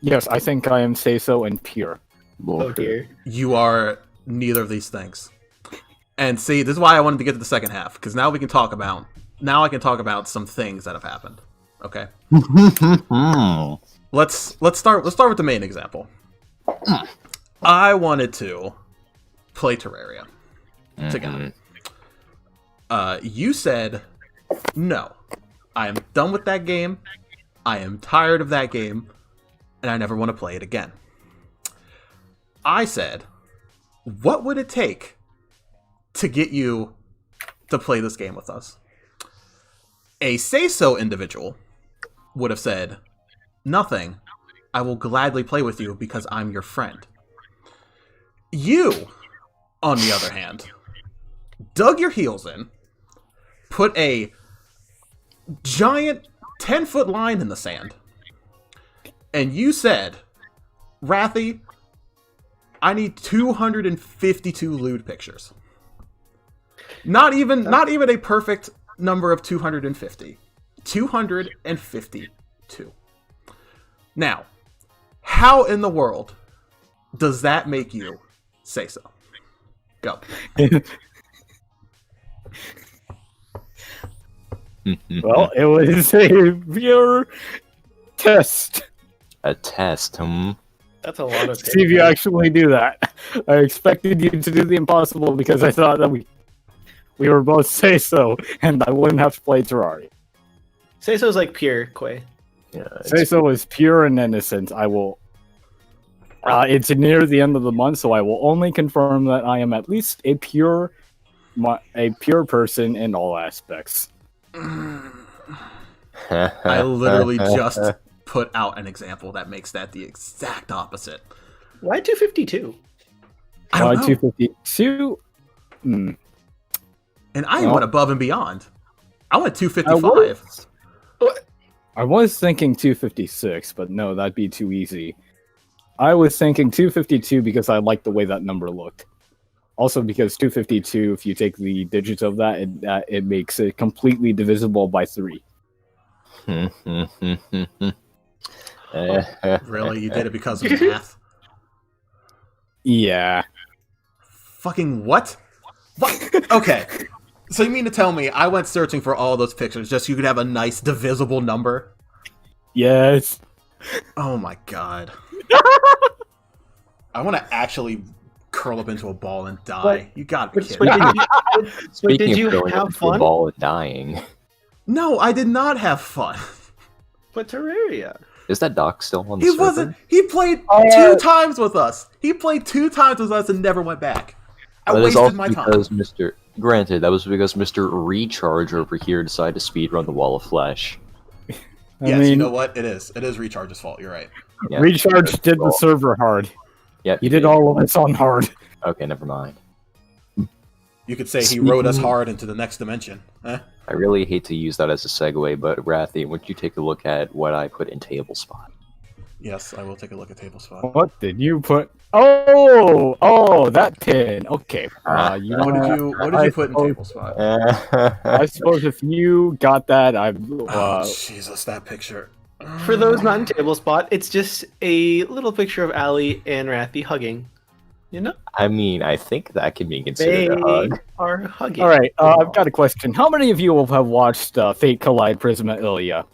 Yes, I think I am say-so and pure. Oh dear. You are neither of these things. And see, this is why I wanted to get to the second half, because now I can talk about some things that have happened. Okay? Let's start with the main example. I wanted to play Terraria together. You said, no, I am done with that game. I am tired of that game, and I never want to play it again. I said, what would it take to get you to play this game with us? A say-so individual would have said, nothing. I will gladly play with you because I'm your friend. You, on the other hand, dug your heels in, put a giant 10-foot line in the sand, and you said, Rathy, I need 252 lewd pictures. Not even a perfect number of 250. 252. Now, how in the world does that make you say so? Go. Well, it was a pure test. A test, That's a lot of See if you actually do that. I expected you to do the impossible because I thought that we were both say-so, and I wouldn't have to play Terraria. Say so is like pure, Quay. Yeah, Say-so is pure and innocent. I will... it's near the end of the month, so I will only confirm that I am at least a pure person in all aspects. I literally just put out an example that makes that the exact opposite. Why 252? I don't know. 252? And I went above and beyond. I went 255. I was thinking 256, but no, that'd be too easy. I was thinking 252 because I liked the way that number looked. Also because 252, if you take the digits of that, it makes it completely divisible by 3. Really? You did it because of math? Yeah. Fucking what? What? Okay. So you mean to tell me I went searching for all those pictures just so you could have a nice divisible number? Yes. Oh my god. I want to actually curl up into a ball and die. You gotta be kidding me. Speaking did you of going have into fun? a ball and dying, No, I did not have fun. But Terraria. is that Doc still on the He server? wasn't. He played 2 times with us. He played 2 times with us and never went back. I That is wasted also my time. because Granted, that was because Mr. Recharge over here decided to speedrun the Wall of Flesh. Yes, you know what? It is. It is Recharge's fault. You're right. Yeah, Recharge did the server hard. Yeah, He did all of us on hard. Okay, never mind. You could say he rode us hard into the next dimension. Eh? I really hate to use that as a segue, but Rathy, would you take a look at what I put in table spot? Yes, I will take a look at table spot. What did you put? Oh, that pin. Okay. What did you put in table spot? I suppose if you got that, Jesus, that picture. For those not in table spot, it's just a little picture of Allie and Rathy hugging. You know? I mean, I think that can be considered They a hug. are hugging. All right, I've got a question. How many of you have watched Fate Collide Prisma Ilya?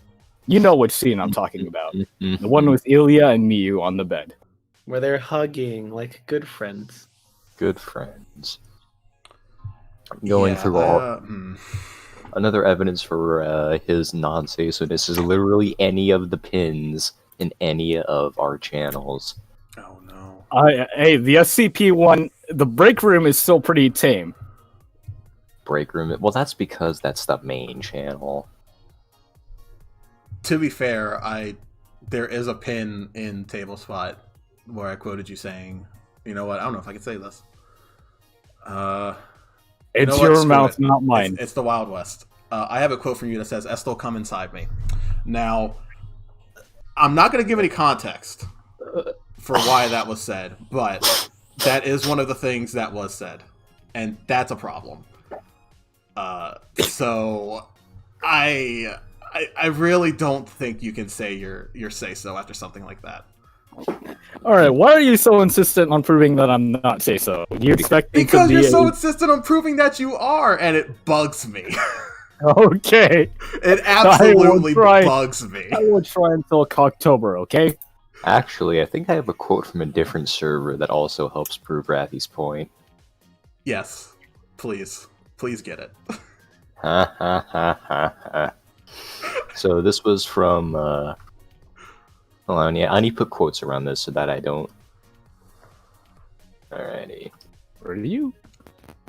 You know which scene I'm talking about. The one with Ilya and Miyu on the bed. Where they're hugging like good friends. Good friends. Going through all... Another evidence for his non-say-so-ness is literally any of the pins in any of our channels. Oh no. Hey, the SCP one, the break room is still pretty tame. Break room? Well, that's because that's the main channel. To be fair, there is a pin in table spot where I quoted you saying, you know what, I don't know if I can say this. It's your mouth, not mine. It's the Wild West. I have a quote from you that says, Estel, come inside me. Now, I'm not going to give any context for why that was said, but that is one of the things that was said. And that's a problem. So, I really don't think you can say your say-so after something like that. Alright, why are you so insistent on proving that I'm not say-so? You expect me because to you're be so insistent on proving that you are, and it bugs me. Okay. It absolutely bugs me. I will try until October, okay? Actually, I think I have a quote from a different server that also helps prove Rathy's point. Yes. Please. Please get it. Ha ha ha ha ha. So this was from... Hold on, yeah, I need to put quotes around this so that I don't... Alrighty. Where are you?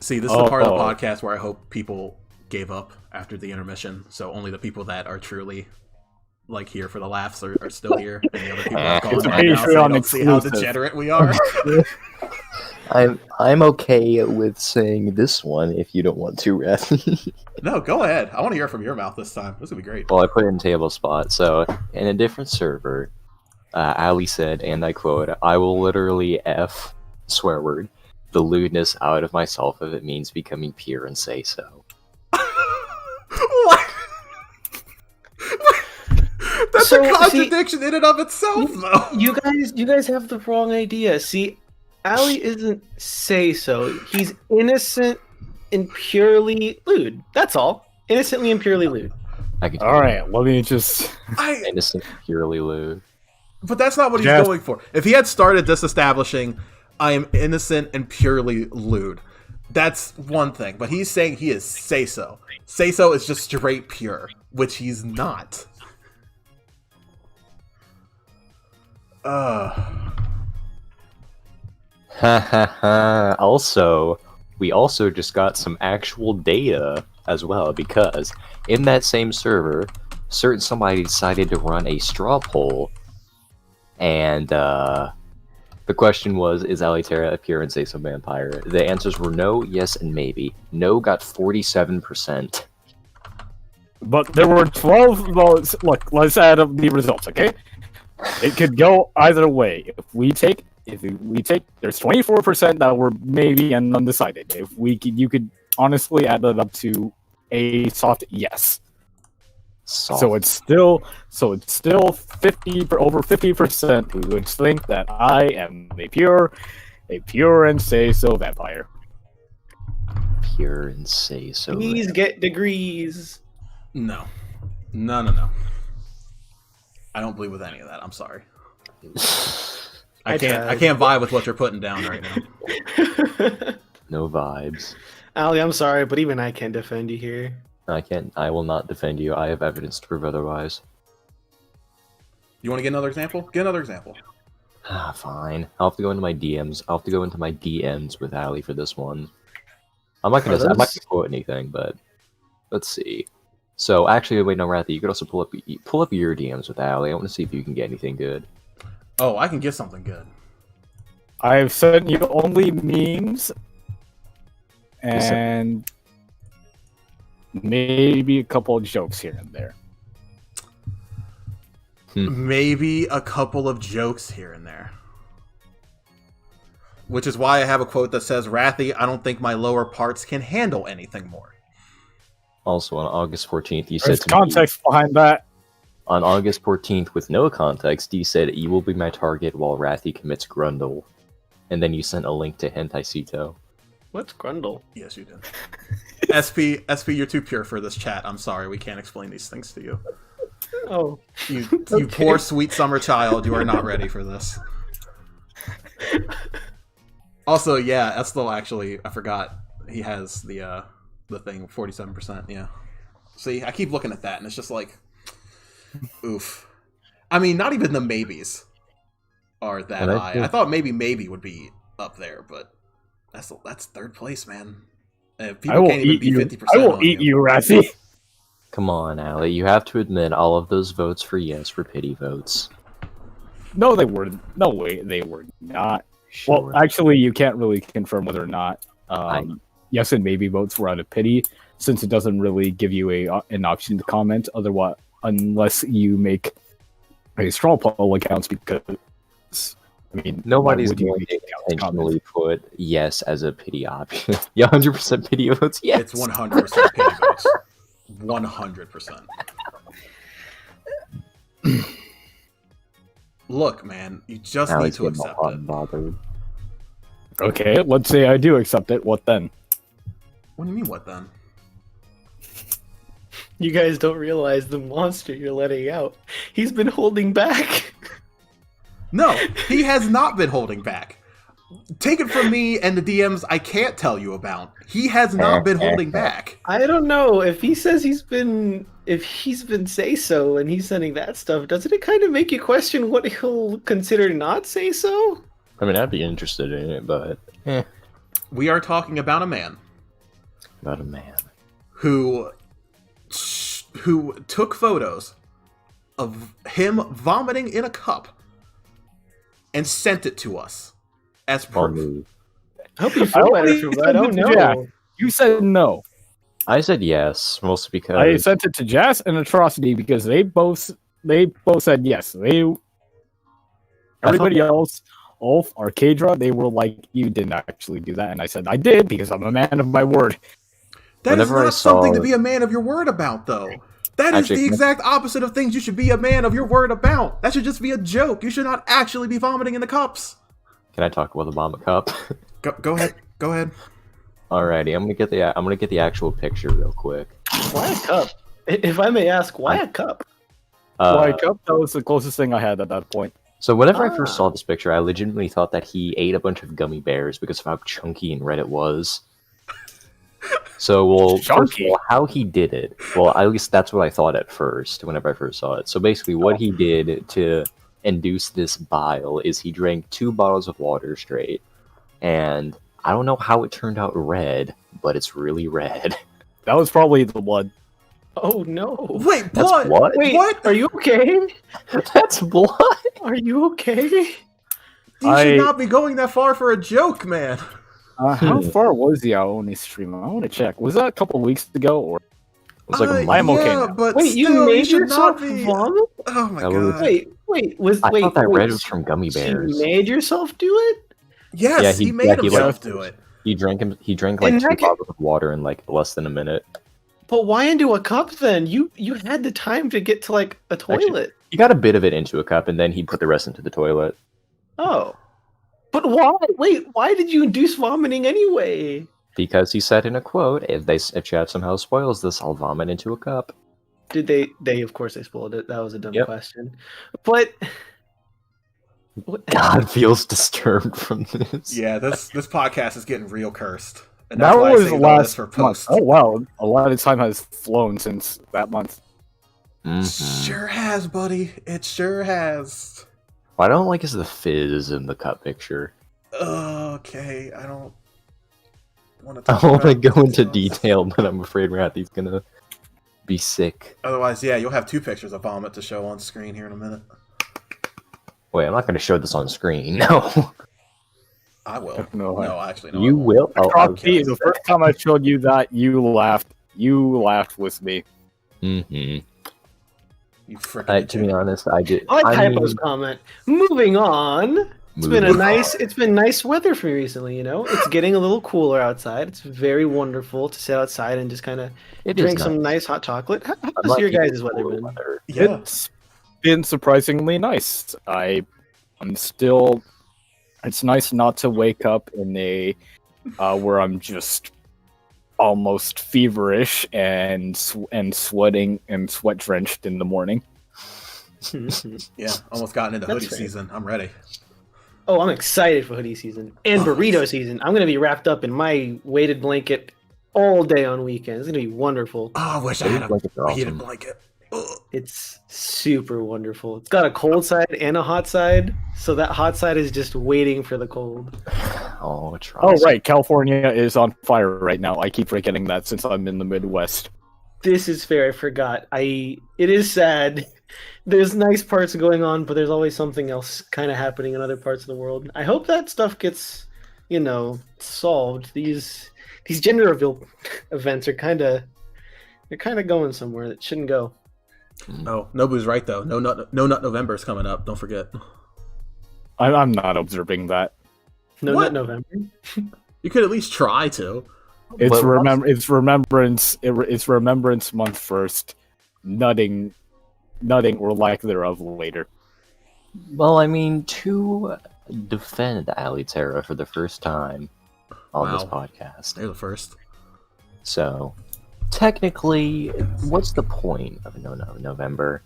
See, this is the part of the podcast where I hope people gave up after the intermission, so only the people that are truly like here for the laughs are still here, and the other people are calling right now, so you don't see how degenerate we are. I'm okay with saying this one if you don't want to, Rathy. No, go ahead. I want to hear from your mouth this time. This would be great. Well, I put it in table spot. So, in a different server, Ali said, and I quote, "I will literally F, swear word, the lewdness out of myself if it means becoming pure and say so." What? That's a contradiction in and of itself, though. You guys have the wrong idea. See, Ali isn't say-so. He's innocent and purely lewd. That's all. Innocently and purely lewd. Alright, let me just... Innocent, purely lewd. But that's not what he's going for. If he had started this establishing, I am innocent and purely lewd, that's one thing. But he's saying he is say-so. Say-so is just straight pure, which he's not. Ha ha ha. Also, we also just got some actual data as well, because in that same server, somebody decided to run a straw poll, and the question was, is Alitera a pure and say-so vampire? The answers were no, yes, and maybe. No got 47%. But there were 12 votes. Look, let's add up the results, okay? It could go either way. If we take, there's 24% that were maybe and undecided. You could honestly add that up to a soft yes. So it's still 50 for over 50% who would think that I am a pure and say-so vampire. Pure and say-so. Please get degrees. No. I don't believe with any of that. I'm sorry. I can't vibe with what you're putting down right now. No vibes. Ali, I'm sorry, but even I can't defend you here. I will not defend you. I have evidence to prove otherwise. You want to get another example? Get another example. Fine. I'll have to go into my DMs. I'll have to go into my DMs with Ali for this one. I'm not gonna quote anything, but let's see. So actually, wait, no, Rathy, you could also pull up your DMs with Allie. I want to see if you can get anything good. Oh, I can get something good. I've sent you only memes and maybe a couple of jokes here and there. Maybe a couple of jokes here and there. Which is why I have a quote that says, Rathy, I don't think my lower parts can handle anything more. Also, on August 14th, you There's said context behind that. On August 14th, with no context, you said, you will be my target while Rathy commits Grundle. And then you sent a link to Hentaisito. What's Grundle? Yes, you did. SP, you're too pure for this chat. I'm sorry, we can't explain these things to you. Oh. You poor, sweet summer child, you are not ready for this. Also, yeah, Estel actually, I forgot, he has the thing, 47%, yeah. See, I keep looking at that, and it's just like, oof. I mean, not even the maybes are that high. I thought maybe would be up there, but that's third place, man. People can't even be 50%. I will eat you, Rathy. Come on, Allie. You have to admit, all of those votes for yes were pity votes. No, they weren't. No way, they were not. Sure. Well, actually, you can't really confirm whether or not yes and maybe votes were out of pity, since it doesn't really give you an option to comment. Otherwise, unless you make a straw poll accounts, because I mean, nobody's going to intentionally put yes as a pity option. Yeah, 100% pity votes. Yes, it's 100% pity votes. 100%. Look, man, you just need to accept it. Bothered. Okay, let's say I do accept it. What then? What do you mean, what then? You guys don't realize the monster you're letting out. He's been holding back. No, he has not been holding back. Take it from me and the DMs I can't tell you about. He has not been holding back. I don't know. If he says he's been say so and he's sending that stuff, doesn't it kind of make you question what he'll consider not say so? I mean, I'd be interested in it, but we are talking about a man. About a man who took photos of him vomiting in a cup and sent it to us as proof. I hope you feel better from that. Oh no. Jack. You said no. I said yes, mostly because I sent it to Jazz and Atrocity because they both said yes. Everybody else, Ulf, Arcadra, they were like, you didn't actually do that, and I said I did because I'm a man of my word. That is not something to be a man of your word about, though. That is the exact opposite of things you should be a man of your word about. That should just be a joke. You should not actually be vomiting in the cups. Can I talk about the Mama Cup? Go ahead. Go ahead. Alrighty, I'm gonna get the actual picture real quick. Why a cup? If I may ask, why a cup? Why a cup? That was the closest thing I had at that point. So whenever I first saw this picture, I legitimately thought that he ate a bunch of gummy bears because of how chunky and red it was. So, well, first of all, how he did it, well, at least that's what I thought at first, whenever I first saw it. So basically, what he did to induce this bile is he drank 2 bottles of water straight, and I don't know how it turned out red, but it's really red. That was probably the blood. Oh no! Wait, That's blood? what? Wait, What? Are you okay? That's blood! Are you okay? You should not be going that far for a joke, man. How far was the Aoni stream? I want to check. Was that a couple of weeks ago, or It was like a I'm okay yeah, now. but Wait, still, you made should yourself not be. vomit? Oh my That was- god. Wait, I thought that red was from gummy bears. You made yourself do it? Yes, Yeah, he made he himself do it. He drank like And 2 that bottles of water in like less than a minute. But why into a cup then? You had the time to get to like a toilet. He got a bit of it into a cup, and then he put the rest into the toilet. Oh. But why? Wait, why did you induce vomiting anyway? Because he said in a quote, if chat somehow spoils this, I'll vomit into a cup. Did they of course they spoiled it. That was a dumb Yep. question. But God feels disturbed from this. Yeah, this podcast is getting real cursed. And That that's why I was saved all this last for month. post. Oh wow, a lot of time has flown since that month. Mhm. Sure has, buddy. It sure has. What I don't like is the fizz in the cup picture. Okay, I don't. want I to want to go into detail, but I'm afraid Rathy's gonna be sick. Otherwise, yeah, you'll have 2 pictures of vomit to show on screen here in a minute. Wait, I'm not gonna show this on screen. No. I will. No, Actually, no. You will? Oh, See, the first time I showed you that, you laughed. You laughed with me. Mm-hmm. You freaking. To be honest, I did. I like I Hypo's comment. Moving on. It's been nice weather for me recently, you know? It's getting a little cooler outside. It's very wonderful to sit outside and just kind of drink some nice hot chocolate. How's your guys' weather been? Yeah. It's been surprisingly nice. I'm still. It's nice not to wake up in a where I'm just almost feverish and sweating and sweat drenched in the morning. Yeah, almost gotten into That's hoodie fair. season. I'm ready. Oh, I'm excited for hoodie season and burrito season. I'm gonna be wrapped up in my weighted blanket all day on weekends. It's gonna be wonderful. Oh, I wish I had a heated blanket. Ugh. It's super wonderful. It's got a cold side and a hot side, so that hot side is just waiting for the cold. Oh, try. Oh, right. California is on fire right now. I keep forgetting that since I'm in the Midwest. This is fair. I forgot. It is sad. There's nice parts going on, but there's always something else kind of happening in other parts of the world. I hope that stuff gets, solved. These gender reveal events are kind of going somewhere that shouldn't go. Oh, Nobu's right though. No Nut November is coming up. Don't forget. I'm not observing that. No What? Nut November. You could at least try to. It's Remembrance Month first. Nutting or lack thereof later. Well, I mean, to defend Aliterra for the first time on this podcast. They're the first. So, technically, what's the point of November?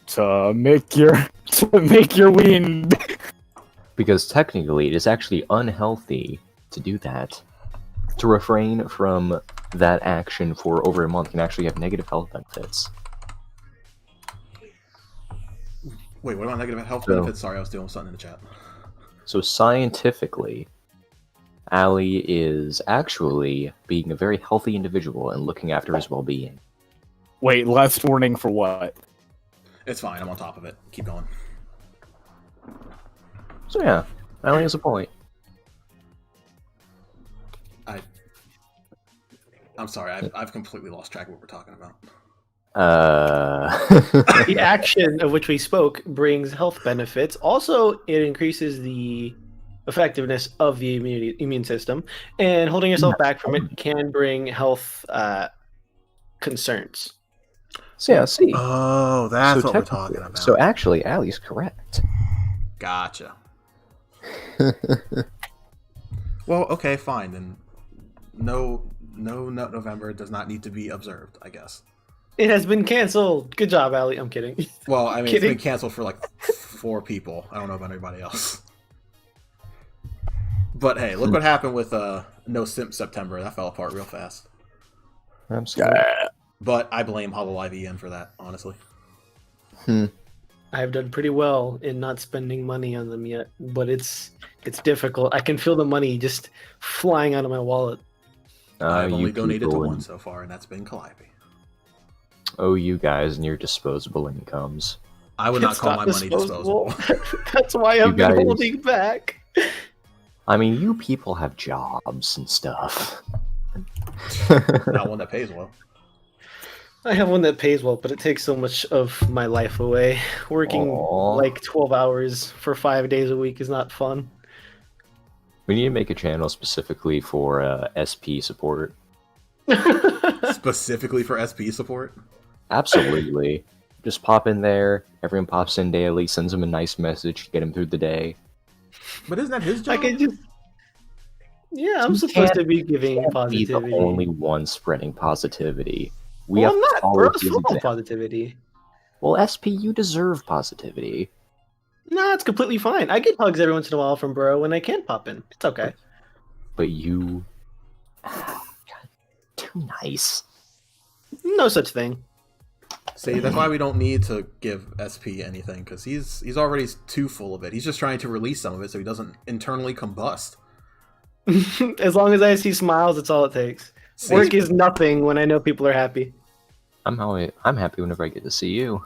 To make your ween. Because technically, it is actually unhealthy to do that. To refrain from that action for over a month can actually have negative health benefits. Wait, what about negative health benefits? Sorry, I was doing something in the chat. So scientifically, Ali is actually being a very healthy individual and looking after his well-being. Wait, last warning for what? It's fine. I'm on top of it. Keep going. So yeah, Ali has a point. I'm sorry. I've completely lost track of what we're talking about. The action of which we spoke brings health benefits. Also, it increases the effectiveness of the immune system, and holding yourself back from it can bring health concerns. So yeah, see. Oh, that's what we're talking about. So actually, Ali's correct. Gotcha. Well, okay, fine then. No Nut November does not need to be observed, I guess. It has been canceled. Good job, Ali. I'm kidding. Well, I mean, Kidding. it's been canceled for like 4 people. I don't know about anybody else. But hey, look what happened with No Simp September. That fell apart real fast. I'm sorry. But I blame HoloLive EN for that, honestly. I've done pretty well in not spending money on them yet, but it's difficult. I can feel the money just flying out of my wallet. I've only donated to people one and- so far, and that's been Calliope. Oh, you guys and your disposable incomes. I would not It's call my not money disposable. That's why I've been guys- holding back. I mean, you people have jobs and stuff. Not one that pays well. I have one that pays well, but it takes so much of my life away. Working Aw. like 12 hours for 5 days a week is not fun. We need to make a channel specifically for SP support. Specifically for SP support? Absolutely. Just pop in there. Everyone pops in daily, sends him a nice message, get him through the day. But isn't that his I job? can just... Yeah, I'm You supposed to can't- be giving Be the positivity. only one spreading positivity. We Well, have I'm to not. follow Bro, his it's full of example. positivity. Well, SP, you deserve positivity. Nah, it's completely fine. I get hugs every once in a while from Bro when I can't pop in. It's okay. But you... God, too nice. No such thing. See, that's why we don't need to give SP anything, because he's already too full of it. He's just trying to release some of it so he doesn't internally combust. As long as I see smiles, it's all it takes. Work is nothing when I know people are happy. I'm happy whenever I get to see you.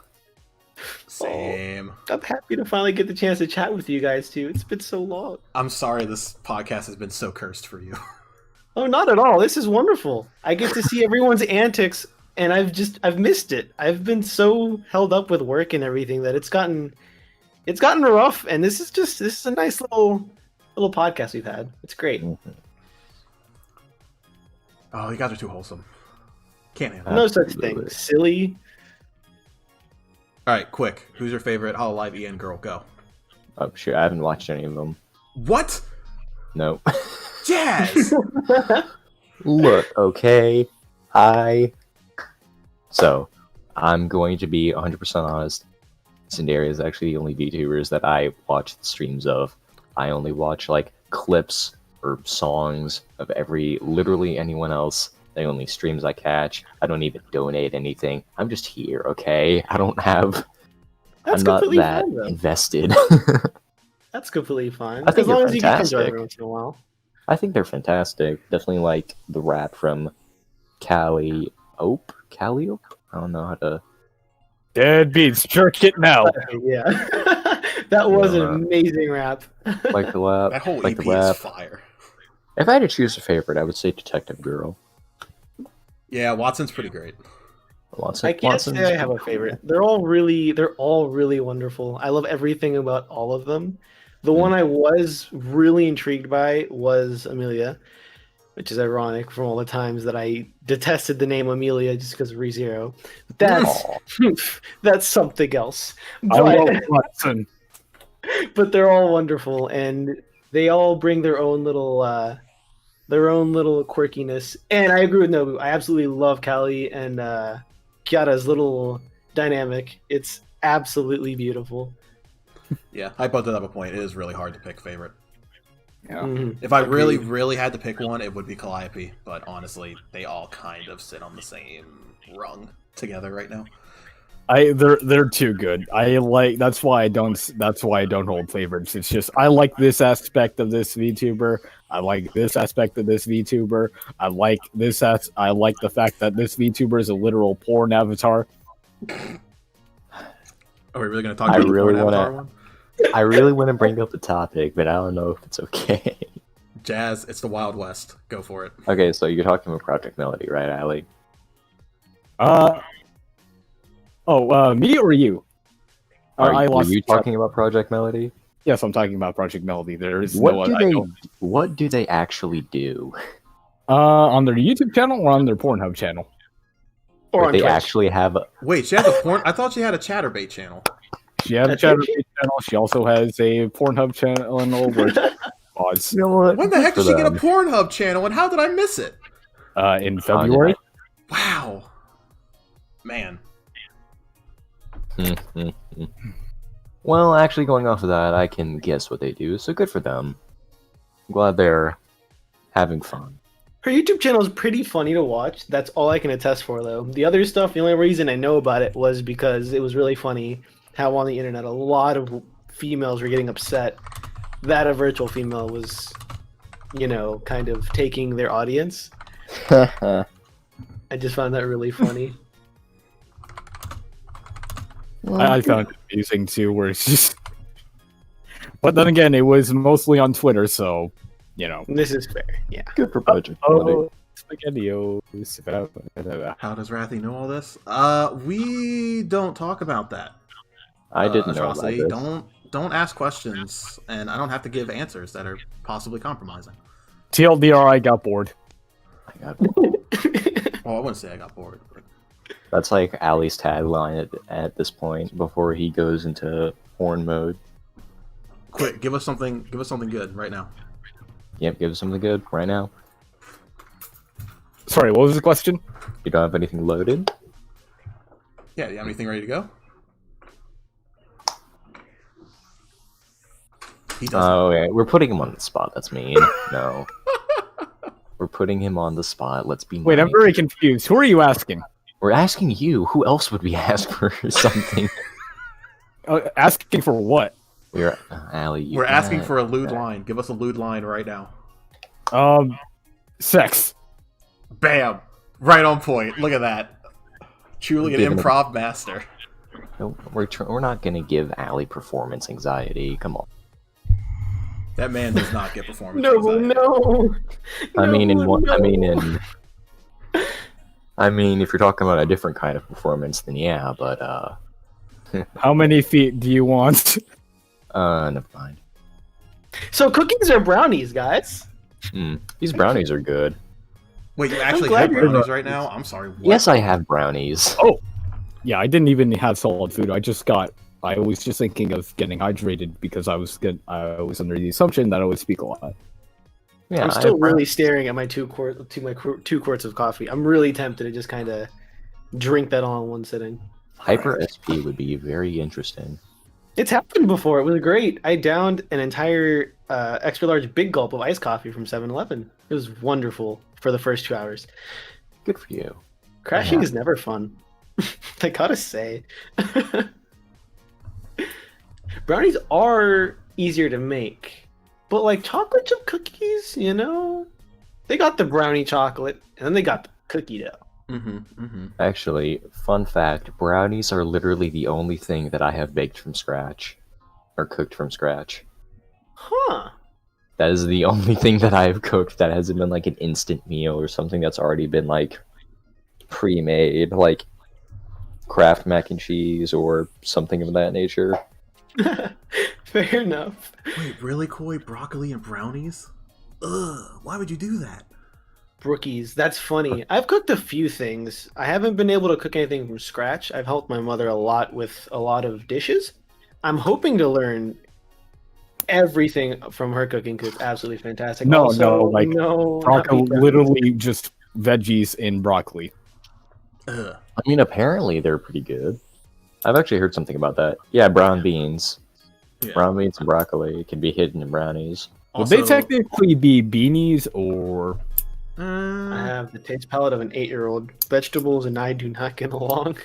Same. I'm happy to finally get the chance to chat with you guys too. It's been so long. I'm sorry this podcast has been so cursed for you. Oh, not at all. This is wonderful. I get to see everyone's antics, and I've missed it. I've been so held up with work and everything that it's gotten rough. And this is a nice little podcast we've had. It's great. Oh, you guys are too wholesome. Can't handle it. No such thing. Silly. All right, quick. Who's your favorite Hololive EN girl? Go. Oh shit, I haven't watched any of them. What? No. Jazz! Look, okay. So, I'm going to be 100% honest. Cinderia is actually the only VTubers that I watch the streams of. I only watch, like, clips or songs of literally anyone else. The only streams I catch. I don't even donate anything. I'm just here, okay? I'm not that fine, though. invested. That's completely fine. I think as long they're as you can come fantastic. every once in a while. I think they're fantastic. Definitely like the rap from Calliope? Calliope? I don't know how to... Dead beats, jerk it now. Yeah. That was an Yeah. amazing rap. Like the rap. That whole like EP the rap. is fire. If I had to choose a favorite, I would say Detective Girl. Yeah, Watson's pretty great. I can't say I have a favorite. They're all really wonderful. I love everything about all of them. The one I was really intrigued by was Amelia, which is ironic from all the times that I detested the name Amelia just because of ReZero. That's something else. I love Watson. But they're all wonderful, and they all bring their own little quirkiness. And I agree with Nobu. I absolutely love Callie and Kiara's little dynamic. It's absolutely beautiful. Yeah, I both have a point. It is really hard to pick favorite. Yeah. Mhm. If I really, really had to pick one, it would be Calliope. But honestly, they all kind of sit on the same rung together right now. They're too good. That's why I don't hold favorites. It's just I like this aspect of this VTuber. I like this aspect of this VTuber. I like the fact that this VTuber is a literal porn avatar. Are we really going to talk about the porn avatar one? I really want to bring up the topic, but I don't know if it's okay. Jazz, it's the Wild West. Go for it. Okay, so you're talking about Project Melody, right, Ali? Me or you? Were you talking about Project Melody? Yes, I'm talking about Project Melody. There is What do they actually do? On their YouTube channel or on their Pornhub channel? Or on They Twitch. actually have Wait, she has a porn? I thought she had a Chatterbait channel. She has a Chatterbait channel. She also has a Pornhub channel where she pods. You know what? When the heck Good did she for get a them. Pornhub channel, and how did I miss it? In February. Wow. Man. Well, actually, going off of that, I can guess what they do, so good for them. I'm glad they're having fun. Her YouTube channel is pretty funny to watch. That's all I can attest for, though. The other stuff, the only reason I know about it was because it was really funny how on the internet a lot of females were getting upset that a virtual female was, kind of taking their audience. I just found that really funny. I found it amusing too, where it's just. But then again, it was mostly on Twitter, so This is fair, yeah. Good for Project Melody. SpaghettiOs. How does Rathy know all this? We don't talk about that. I didn't know about Atrocity. this. Don't ask questions, and I don't have to give answers that are possibly compromising. TLDR, I got bored. I got Well, I wouldn't say I got bored. But... That's like Ali's tagline at this point before he goes into porn mode. Quick, give us something good right now. Yep, give us something good right now. Sorry, what was the question? You don't have anything loaded? Yeah, do you have anything ready to go? He doesn't. Oh, okay. We're putting him on the spot. That's mean. No. We're putting him on the spot. Let's be Wait, I'm nice. very confused. Who are you asking? We're asking you. Who else would we ask for something? Asking for what? We're Ali. We're asking for a lewd line. Give us a lewd line right now. Sex. Bam! Right on point. Look at that. Truly an improv master. No, we're not gonna give Allie performance anxiety. Come on. That man does not get performance No, anxiety. no. I mean, if you're talking about a different kind of performance, then yeah. But How many feet do you want? never mind. So cookies or brownies, guys? These brownies are good. Wait, you actually glad have you're- brownies right now? I'm sorry. What? Yes, I have brownies. Yeah, I didn't even have solid food. I was just thinking of getting hydrated because I was under the assumption that I would speak a lot. Yeah, I'm I still have really staring at my 2 quarts of coffee. I'm really tempted to just kind of drink that all in one sitting. Hyper SP would be very interesting. It's happened before. It was great. I downed an entire extra large big gulp of iced coffee from 7-Eleven. It was wonderful for the first 2 hours. Good for you. Crashing is never fun. I gotta say. Brownies are easier to make. But like chocolate chip cookies, you know? They got the brownie chocolate, and then they got the cookie dough. Actually, fun fact, brownies are literally the only thing that I have baked from scratch. Or cooked from scratch. Huh. That is the only thing that I have cooked that hasn't been like an instant meal or something that's already been like pre-made, like Kraft mac and cheese or something of that nature. Fair enough. Wait, really, Koi? Broccoli and brownies? Ugh, why would you do that? Brookies, that's funny. I've cooked a few things. I haven't been able to cook anything from scratch. I've helped my mother a lot with a lot of dishes. I'm hoping to learn everything from her cooking because it's absolutely fantastic. No, broccoli, literally just veggies in broccoli. Ugh. I mean, apparently they're pretty good. I've actually heard something about that. Yeah, brown beans. Yeah. Brown beans and broccoli can be hidden in brownies. Would they technically be beanies or... I have the taste palate of an 8-year-old. Vegetables and I do not get along.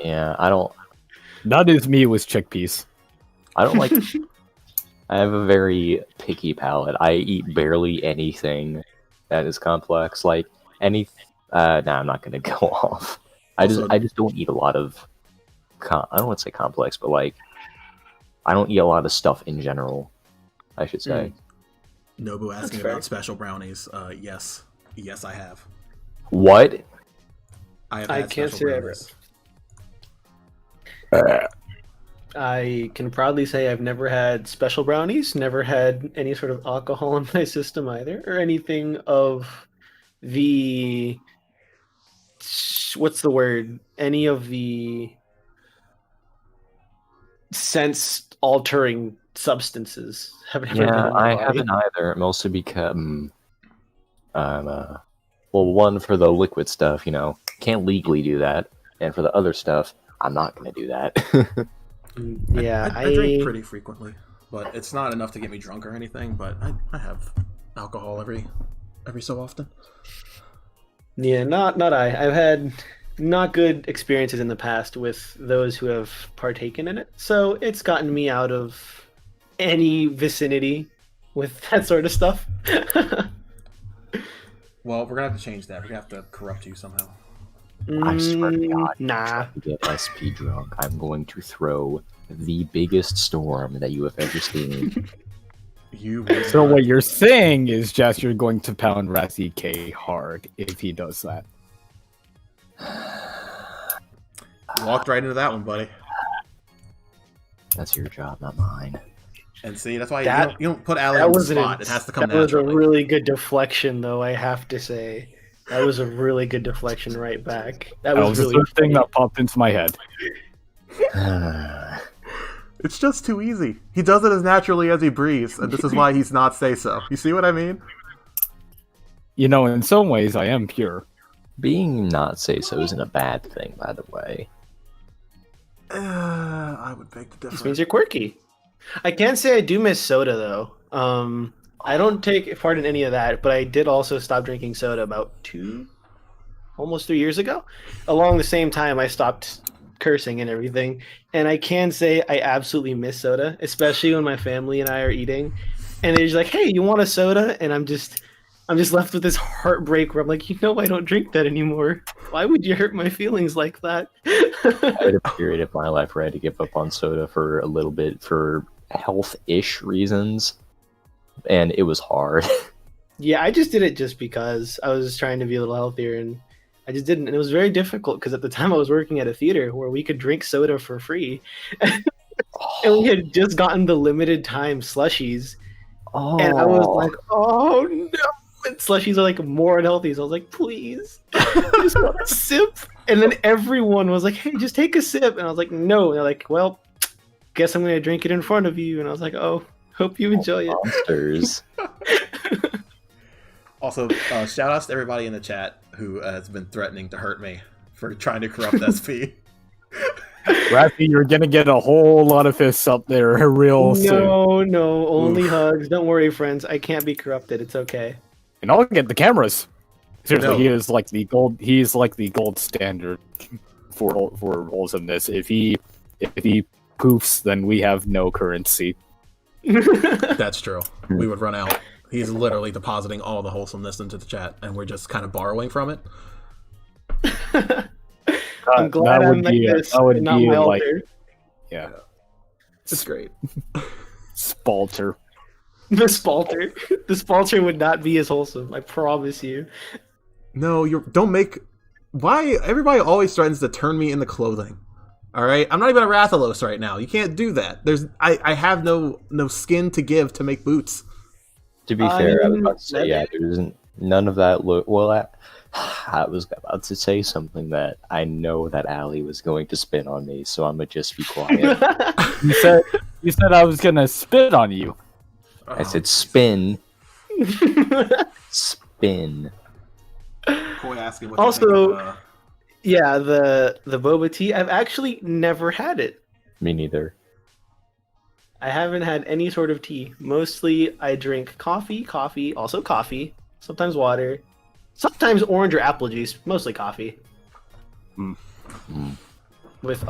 Yeah, I don't. That is me with chickpeas. I don't like. I have a very picky palate. I eat barely anything that is complex. Like any. I'm not gonna go off. I just don't eat a lot of. I don't want to say complex, but like, I don't eat a lot of stuff in general. I should say. Nobu asking about special brownies. Yes, I have. What? I can't say brownies. I can proudly say I've never had special brownies, never had any sort of alcohol in my system either, or anything of the what's the word? Any of the sense altering substances have never been in my I body. haven't either. Mostly because one for the liquid stuff, can't legally do that, and for the other stuff, I'm not gonna do that. Yeah, I drink pretty frequently, but it's not enough to get me drunk or anything. But I have alcohol every so often. Yeah, not I. I've had not good experiences in the past with those who have partaken in it, so it's gotten me out of any vicinity with that sort of stuff. Well, we're gonna have to change that. We're gonna have to corrupt you somehow. I swear to God, nah. if you get SP drunk, I'm going to throw the biggest storm that you have ever seen. So what you're saying is, Jess, you're going to pound Razzie K hard if he does that. Walked right into that one, buddy. That's your job, not mine. And see, that's why you don't put Allie That on the was spot. It has to come That was a naturally. really good deflection, though. I have to say, that was a really good deflection right back. That was really the thing that popped into my head. It's just too easy. He does it as naturally as he breathes, and this is why he's not say-so. You see what I mean? In some ways, I am pure. Being not say-so isn't a bad thing, by the way. I would beg to differ. This means you're quirky. I can't say I do miss soda though. I don't take part in any of that, but I did also stop drinking soda about almost 3 years ago. Along the same time, I stopped cursing and everything. And I can say I absolutely miss soda, especially when my family and I are eating. and they're just like, "Hey, you want a soda?" And I'm just left with this heartbreak where I'm like, I don't drink that anymore. Why would you hurt my feelings like that? I had a period of my life where I had to give up on soda for a little bit for health-ish reasons, and it was hard. Yeah, I just did it just because I was trying to be a little healthier, and I just didn't. And it was very difficult because at the time I was working at a theater where we could drink soda for free. And we had just gotten the limited time slushies. And I was like, oh no. And slushies are like more unhealthy. So I was like, please, I just want a sip. And then everyone was like, hey, just take a sip. And I was like, no. And they're like, well, guess I'm going to drink it in front of you. And I was like, oh, hope you enjoy it. Monsters. Also, shout outs to everybody in the chat who has been threatening to hurt me for trying to corrupt SP. Rafi, you're gonna get a whole lot of fists up there real soon. No, only hugs. Don't worry, friends. I can't be corrupted. It's okay. And I'll get the cameras. Seriously, No. he is like the gold. He's like the gold standard for wholesomeness. If he poofs, then we have no currency. That's true. We would run out. He's literally depositing all the wholesomeness into the chat, and we're just kind of borrowing from it. I'm glad I'm like this. That would and not be my like, altar. yeah, It's great. Spalter. The Spalter would not be as wholesome. I promise you. No, don't make. Why everybody always threatens to turn me into clothing? All right, I'm not even a Rathalos right now. You can't do that. I have no skin to give to make boots. To be fair, I was about to say, yeah, there isn't none of that. I was about to say something that I know that Allie was going to spin on me, so I'm gonna just be quiet. You said I was gonna spit on you. I said spin. Spin. Boy, asking what Also, you think of, yeah, the boba tea. I've actually never had it. Me neither. I haven't had any sort of tea. Mostly, I drink coffee, also coffee, sometimes water, sometimes orange or apple juice, mostly coffee. With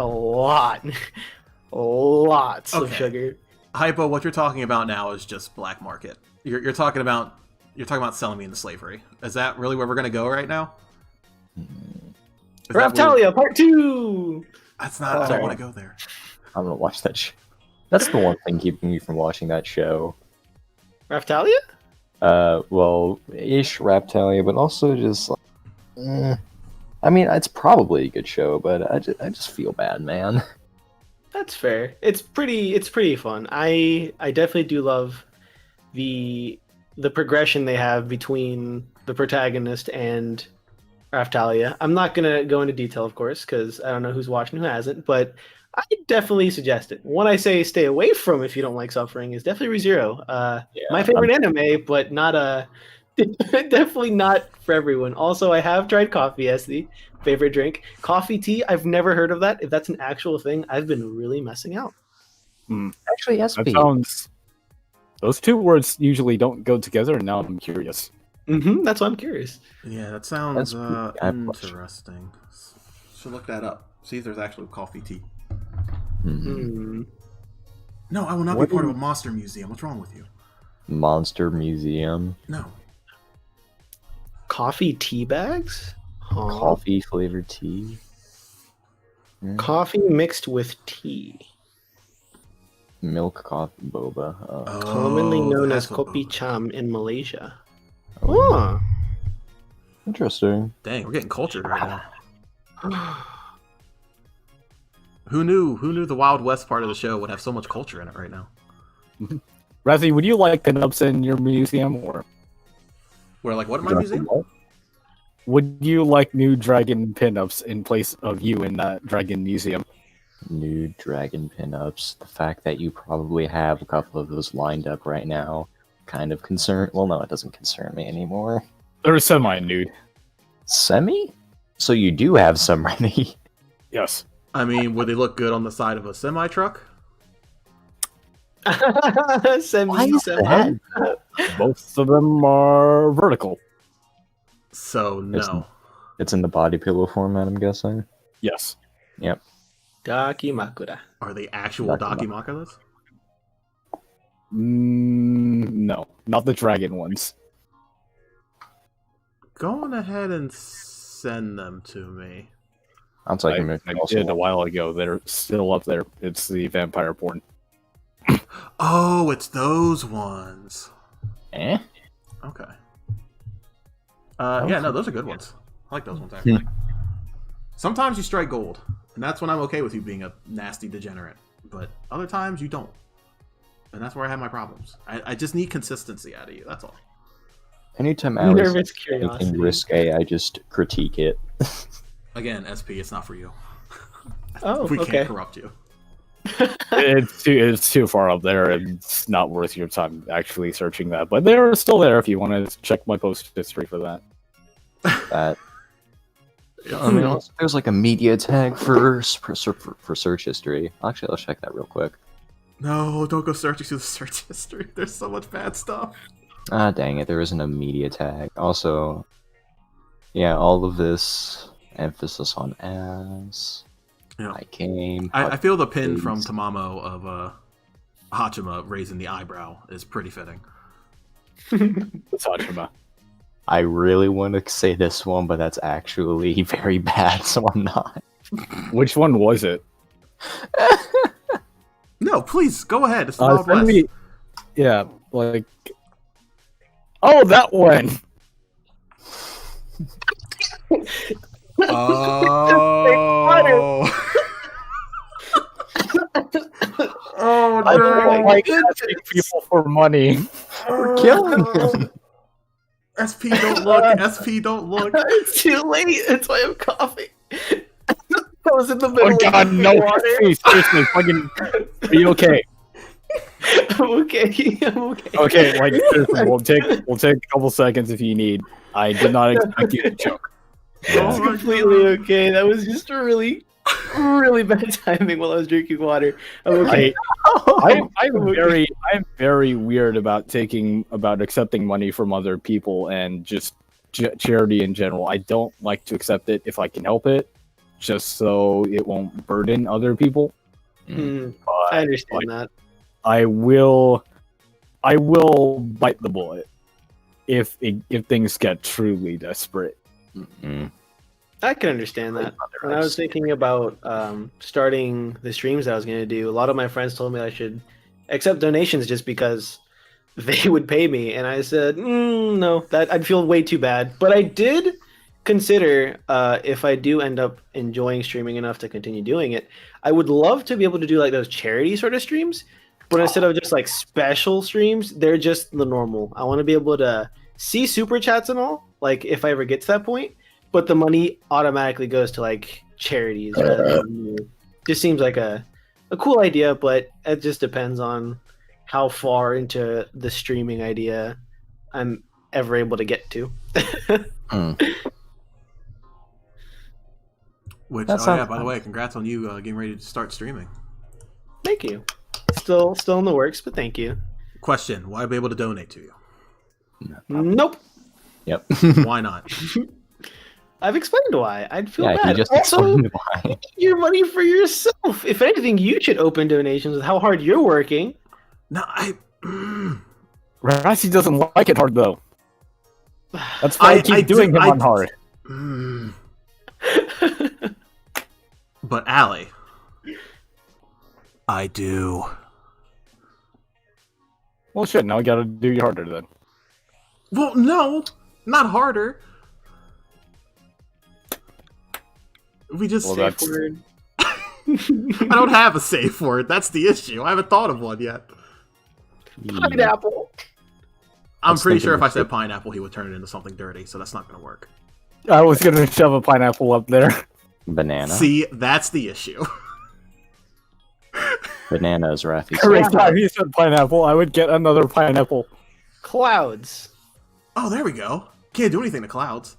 lots of Okay. sugar. Hypo, what you're talking about now is just black market. You're talking about selling me into slavery. Is that really where we're gonna go right now? Raftalia Part 2. That's not. I don't want to go there. I'm gonna watch that show. That's the one thing keeping me from watching that show. Raftalia? Well, ish Raptalia, but also just like, I mean, it's probably a good show, but I just feel bad, man. That's fair. It's pretty fun. I definitely do love the progression they have between the protagonist and Raftalia. I'm not gonna go into detail, of course, because I don't know who's watching, who hasn't, but I definitely suggest it. One I say stay away from if you don't like suffering is definitely ReZero. My favorite anime, but not definitely not for everyone. Also, I have tried coffee as the favorite drink. Coffee tea, I've never heard of that. If that's an actual thing, I've been really messing out. Actually, yes. That sounds. Those two words usually don't go together, and now I'm curious. That's why I'm curious. Yeah, that sounds That's- I have a question. interesting. Should look that up. See if there's actually coffee tea. No, I will not What be part do of a monster museum. What's wrong with you? Monster Museum. No. Coffee tea bags? Huh. Coffee flavored tea. Coffee mixed with tea. Milk coffee boba. Commonly known as that's what kopi boba- cham in Malaysia. Oh. Interesting. Dang, we're getting cultured right now. Who knew the Wild West part of the show would have so much culture in it right now? Razi, would you like pinups in your museum, or Where, like, what in my museum? would you like new dragon pinups in place of you in that dragon museum? New dragon pinups. The fact that you probably have a couple of those lined up right now kind of concern. Well, no, it doesn't concern me anymore. They're semi-nude. Semi? So you do have some ready. Yes. I mean, would they look good on the side of a semi truck? Why is that? Both of them are vertical. So no. It's in the body pillow format, I'm guessing. Yes. Yep. Dakimakura. Are they actual Dakimakura. Dakimakuras? No, not the dragon ones. Go on ahead and send them to me. I'll take him I if you also did a want. while ago. They're still up there. It's the vampire porn. Oh, it's those ones. Eh? Okay. Yeah, no, those are good ones. I like those ones, actually. Sometimes you strike gold, and that's when I'm okay with you being a nasty degenerate. But other times you don't. And that's where I have my problems. I just need consistency out of you, that's all. Anytime Alex Nervous says curiosity. anything risque, I just critique it. Again, SP, it's not for you. Oh, We okay. can't corrupt you. It's too far up there, and it's not worth your time actually searching that. But they're still there if you want to check my post history for that. That I mean, unless there's like a media tag for search history. Actually, let's check that real quick. No, don't go searching through the search history. There's so much bad stuff. Ah, dang it, there isn't a media tag. Also, yeah, all of this emphasis on ass. Yeah. I came. I feel the pin please. from Tamamo of Hachima raising the eyebrow is pretty fitting. It's Hachima. I really want to say this one, but that's actually very bad, so I'm not. Which one was it? No, please, go ahead. It's the Wild send West. me- Yeah, like. Oh, that one! Oh. Oh, I don't no. like asking people for money. We're killing him. SP, don't look. SP, don't look. It's too late. That's why I'm coughing. I was in the middle Oh of god, drinking no! water. Please, seriously, fucking be okay. I'm okay. I'm okay. Okay, like seriously, we'll take a couple seconds if you need. I did not expect you to choke. It's completely okay. That was just really bad timing while I was drinking water. I'm okay. I'm very weird about accepting money from other people and just charity in general. I don't like to accept it if I can help it, just so it won't burden other people. Hmm, But, I understand like, that. I will bite the bullet if things get truly desperate. Mm. I can understand that. When I was thinking about starting the streams that I was going to do, a lot of my friends told me I should accept donations just because they would pay me, and I said, no, that I'd feel way too bad. But I did consider if I do end up enjoying streaming enough to continue doing it, I would love to be able to do like those charity sort of streams, but instead of just like special streams, they're just the normal. I want to be able to see super chats and all, like if I ever get to that point, but the money automatically goes to like charities rather than me. Just seems like a cool idea, but it just depends on how far into the streaming idea I'm ever able to get to. Which, That oh sounds yeah, by the fun. way, congrats on you getting ready to start streaming. Thank you. Still in the works, but thank you. Question, will I be able to donate to you? Nope. Yep. Why not? I've explained why. I'd feel Yeah, bad. he just Also, explained why. your money for yourself. If anything, you should open donations with how hard you're working. No, Rassi doesn't like it hard though. That's why I keep doing him on hard. But Allie, I do. Well, shit. Now I gotta do you harder then. Well, no, not harder. We just Well, Safe that's- word. I don't have a safe word. That's the issue. I haven't thought of one yet. Pineapple. I'm was pretty thinking sure if I the said same- pineapple, he would turn it into something dirty. So that's not going to work. I was gonna shove a pineapple up there. Banana. See, that's the issue. Banana is Rafi. Every time he said pineapple, I would get another pineapple. Clouds. Oh, there we go. Can't do anything to clouds.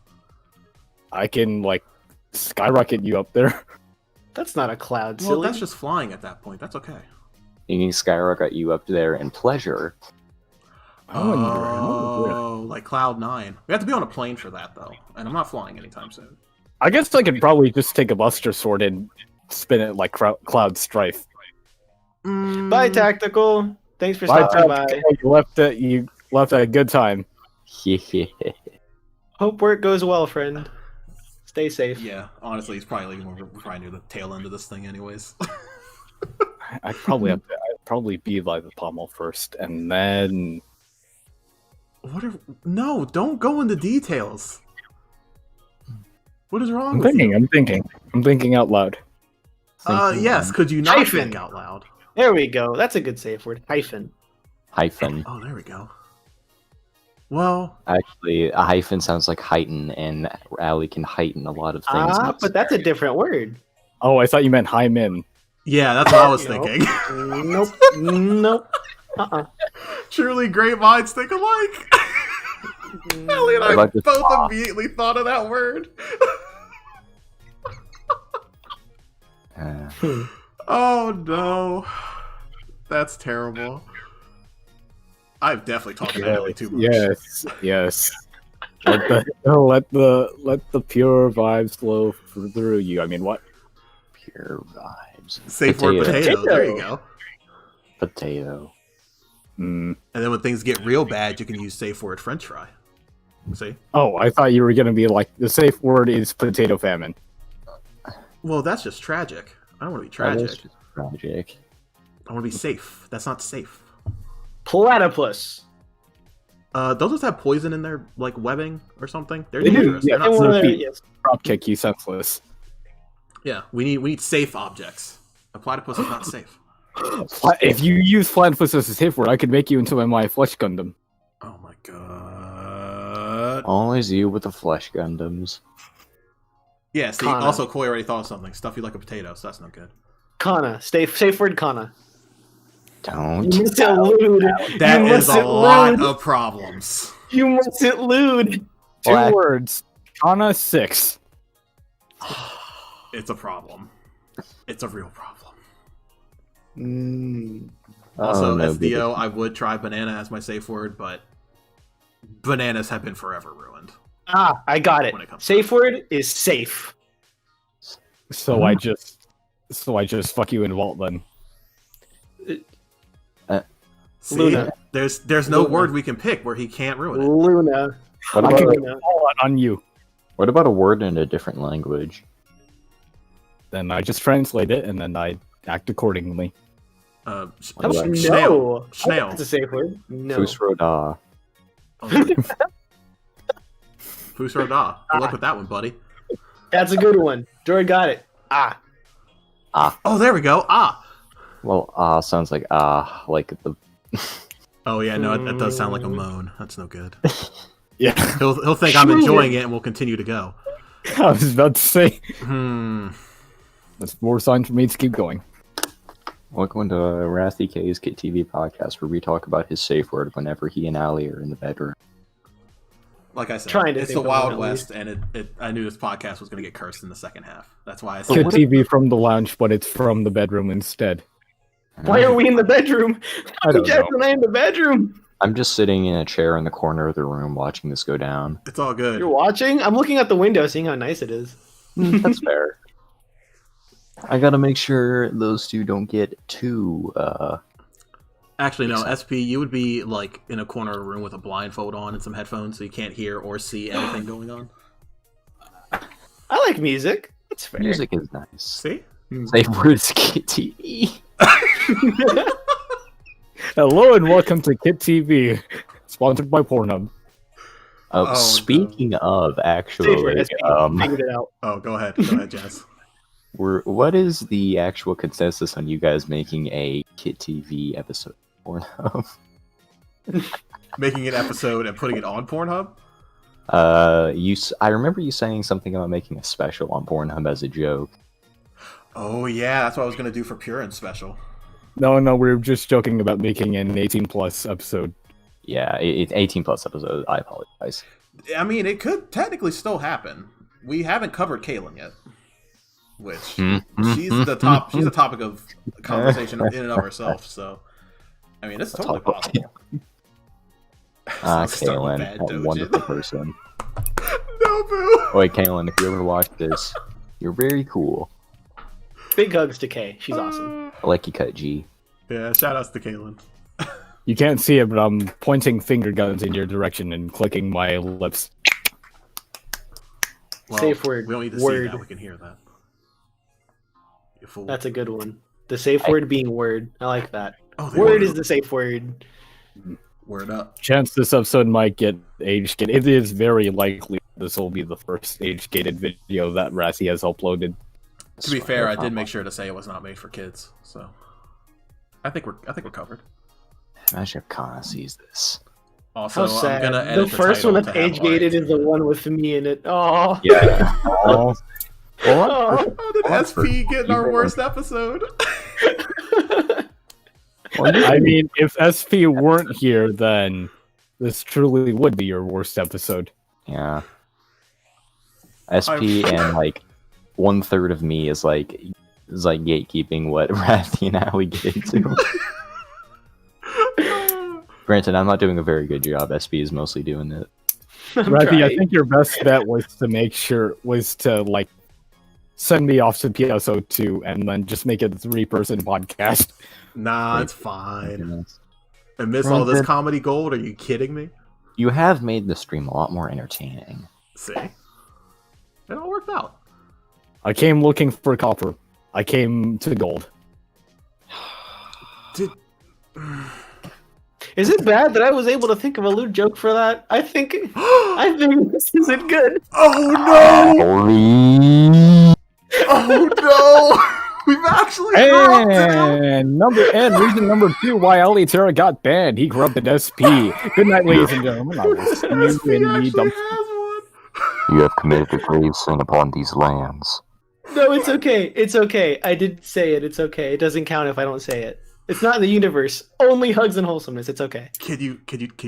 I can like skyrocket you up there. That's not a cloud, Well, silly. that's just flying at that point. That's okay. You can skyrocket you up there in pleasure. Oh, like Cloud 9. We have to be on a plane for that, though. And I'm not flying anytime soon. I guess I could probably just take a Buster Sword and spin it like Cloud Strife. Bye, Tactical. Thanks for Bye, stopping Tom. by. You left at a good time. Hope work goes well, friend. Stay safe. Yeah, honestly, he's probably leaving. We're probably near the tail end of this thing, anyways. I'd probably be like the pommel first, and then No, don't go into details. What is wrong I'm with you? I'm thinking out loud. Yes, could you not Hyphen. think out loud? There we go. That's a good safe word. Hyphen. Hyphen. Oh, there we go. Well, Actually, a hyphen sounds like heighten, and Allie can heighten a lot of things. But that's a different word. Oh, I thought you meant hymen. yeah, that's what I was Nope. thinking. Nope. Nope. Truly great minds think alike. Ellie and I Like this- both immediately thought of that word. Oh no. That's terrible. I've definitely talked about Ellie too much. Yes. Let the pure vibes flow through you. I mean, what? Pure vibes. Safe word potato. There you go. Potato. Mm. And then when things get real bad, you can use safe word French fry. See? Oh, I thought you were gonna be like the safe word is potato famine. Well, that's just tragic. I don't want to be That is tragic. just tragic. I want to be safe. That's not safe. Platypus. Those just have poison in their like webbing or something. They're They do, dangerous. yeah. They're not Well, safe. Yes. Drop kick you senseless. Yeah, we need safe objects. A platypus is not safe. If you use platypus as a safe word, I could make you into my flesh Gundam. Oh my god. Always you with the flesh Gundams. Yeah, see, Kana. also Koi already thought of something. Stuff you like a potato, so that's no good. Kana. Safe word Kana. Don't. You mustn't lewd. That You is a mustn't lot lewd. of problems. You mustn't lewd. Two Black. words. Kana 6. It's a problem. It's a real problem. Mm. Also, Oh, no, SDO, I would try banana as my safe word, but bananas have been forever ruined. I got it. When it comes Safe word is safe. So I just fuck you in Vault then. See, Luna. there's no Luna. word we can pick where he can't ruin it. Luna. What I about, can Luna. call it on you. what about a word in a different language? Then I just translate it and then I act accordingly. What about Snail. No. Snail. That's a safe word. No. Fusroda? Fusroda. Good luck with that one, buddy. That's a good one. Jory got it. Oh, there we go. Ah. Well, sounds like like the. Oh yeah, no, that does sound like a moan. That's no good. Yeah. He'll think I'm enjoying it and we'll continue to go. I was about to say Hmm. that's more sign for me to keep going. Welcome to Rathy K's KitTV podcast, where we talk about his safe word whenever he and Allie are in the bedroom. Like I said, Trying to it's think the of one Wild at West, and I knew this podcast was going to get cursed in the second half. That's why I Kid said TV from the lounge, but it's from the bedroom instead. Why are we in the bedroom? I don't Jack know. and I in the bedroom. I'm just sitting in a chair in the corner of the room watching this go down. it's all good. You're watching? I'm looking at the window, seeing how nice it is. That's fair. I gotta make sure those two don't get too. Actually, no, SP, you would be like in a corner of a room with a blindfold on and some headphones, so you can't hear or see anything going on. I like music. That's fair. Music is nice. See? Safe word is KitTV. Hello and welcome to Kit TV, sponsored by Pornhub. Oh, Speaking of, Safe actually, word. Figured it out. Oh, go ahead, Jazz. what is the actual consensus on you guys making a KitTV episode of Pornhub? Making an episode and putting it on Pornhub? I remember you saying something about making a special on Pornhub as a joke. Oh yeah, that's what I was going to do for Pure and Special. No, we were just joking about making an 18+ episode. Yeah, it's 18 plus episodes. I apologize. I mean, it could technically still happen. We haven't covered Kaylin yet, which she's the topic of conversation in and of herself. So, I mean, it's totally possible. Kaylin, a wonderful person. No, boo. Wait, Kaylin, if you ever watch this, you're very cool. Big hugs to Kay. She's awesome. I like you, Cut G. Yeah, shout outs to Kaylin. You can't see it, but I'm pointing finger guns in your direction and clicking my lips. Well, Safe word. We don't need to see Word. that. We can hear that. You fool. That's a good one. The safe word being word. I like that. Oh, they Word were- is the safe word. Word up. Chance this episode might get age gated. It is very likely this will be the first age gated video that Rassi has uploaded. To be fair, I did make sure to say it was not made for kids, so I think we're covered. Imagine if Kana sees this. Also, How sad. I'm gonna edit The first one title that's to have age gated is the one with me in it. Oh. Yeah. Oh, Oh. How did SP get in our worst episode? I mean, if SP weren't here, then this truly would be your worst episode. Yeah. SP and like 1/3 of me is like gatekeeping what Rathy and Allie get into. Granted, I'm not doing a very good job. SP is mostly doing it. Rathy, I think your best bet was to like send me off to PSO2 and then just make it a 3-person podcast. Nah, it's fine. I miss all this comedy gold. Are you kidding me? You have made the stream a lot more entertaining. See, it all worked out. I came looking for copper. I came to gold. Did Is it bad that I was able to think of a lewd joke for that? I think this isn't good. Oh no! Oh no! We've actually corrupted him. And reason number 2 why Ali Terra got banned. He corrupted SP. Good night, ladies and gentlemen. I will see you SP in the actually dump. has You have committed a grave sin upon these lands. No, it's okay. It's okay. I did say it. It's okay. It doesn't count if I don't say it. It's not in the universe. Only hugs and wholesomeness. It's okay. Can you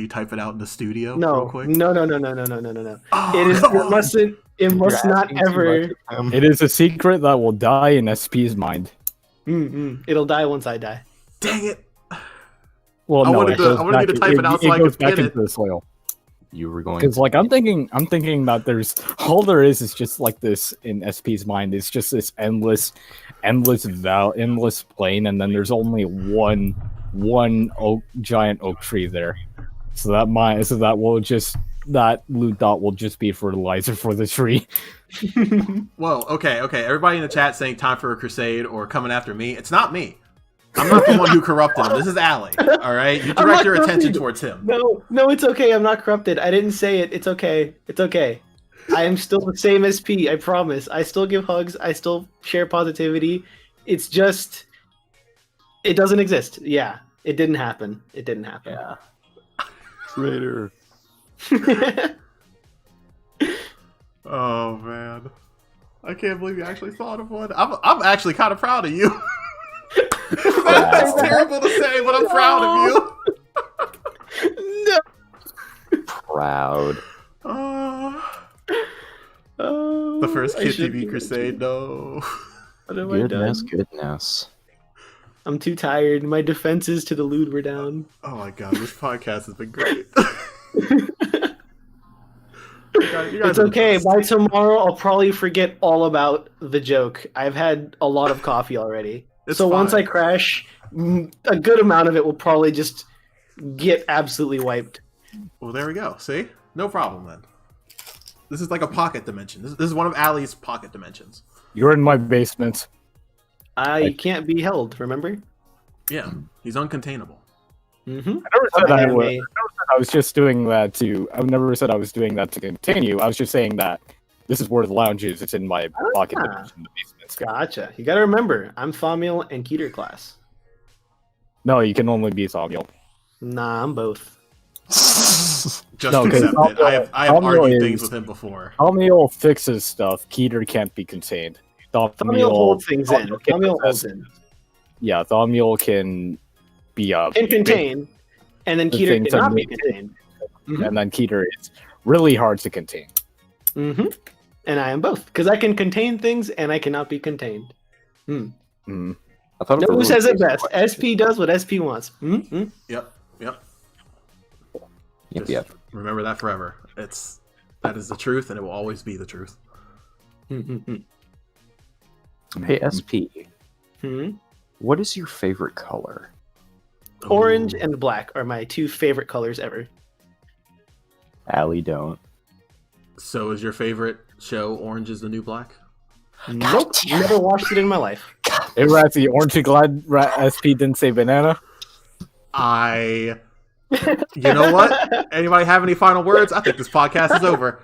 type it out in the studio real No. quick? No. Oh, It is. come It on. mustn't. It must You're not asking too ever. much of him. It is a secret that will die in SP's mind. It'll die once I die. Dang it! Well, I no, wanted it to- goes I wanted you to back- type it out so I goes could back pin into it. the soil. You were going Because like I'm thinking that all there is just like this in SP's mind. It's just this endless plane, and then there's only one giant oak tree there. So that loot dot will just be fertilizer for the tree. Whoa, okay. Everybody in the chat saying time for a crusade or coming after me. It's not me. I'm not the one who corrupted him. This is Allie. All right, you I'm direct not your attention corrupted. towards him. No, it's okay. I'm not corrupted. I didn't say it. It's okay. It's okay. I am still the same SP. I promise. I still give hugs. I still share positivity. It's just, it doesn't exist. Yeah, it didn't happen. It didn't happen. Yeah. Traitor. Oh man, I can't believe you actually thought of one. I'm actually kind of proud of you. That's terrible to say, but I'm proud of you. No. Proud. Oh, The first I should KitTV be crusade. No. What have I done? Goodness. I'm too tired. My defenses to the lewd were down. Oh my god, this podcast has been great. You guys It's are the okay. best. By tomorrow, I'll probably forget all about the joke. I've had a lot of coffee already. It's So once fine. I crash, a good amount of it will probably just get absolutely wiped. Well, there we go. See? No problem then. This is like a pocket dimension. This is one of Allie's pocket dimensions. You're in my basement. I can't be held, remember? Yeah, he's uncontainable. Mm-hmm. I never said I Anime. was. I was just doing that to. I never said I was doing that to continue. I was just saying that this is where the lounge is. It's in my pocket dimension, the basement. Gotcha. You gotta remember, I'm Thaumiel and Keter class. No, you can only be Thaumiel. Nah, I'm both. Just No, 'cause accept it. I have Thaumiel argued is- things with him before. Thaumiel fixes stuff. Keter can't be contained. Thaumiel holds things in. Thaumiel can Thaumiel holds possess- in. Yeah, Thaumiel can be Can contain, and then The Keter thing to cannot be make- contained. and then Keter is really hard to contain. Mm-hmm. And I am both, because I can contain things and I cannot be contained. Mm. I thought No, of who a says it really best? SP does what SP wants. Mm-hmm. Yep. Yep, Just yep. remember that forever. That is the truth, and it will always be the truth. Hey, SP, Hmm? what is your favorite color? Orange and black are my 2 favorite colors ever. Allie, don't. So is your favorite show Orange is the New Black? Nope, never watched it in my life. Hey, Ratsy, aren't you glad SP didn't say banana? You know what? Anybody have any final words? I think this podcast is over.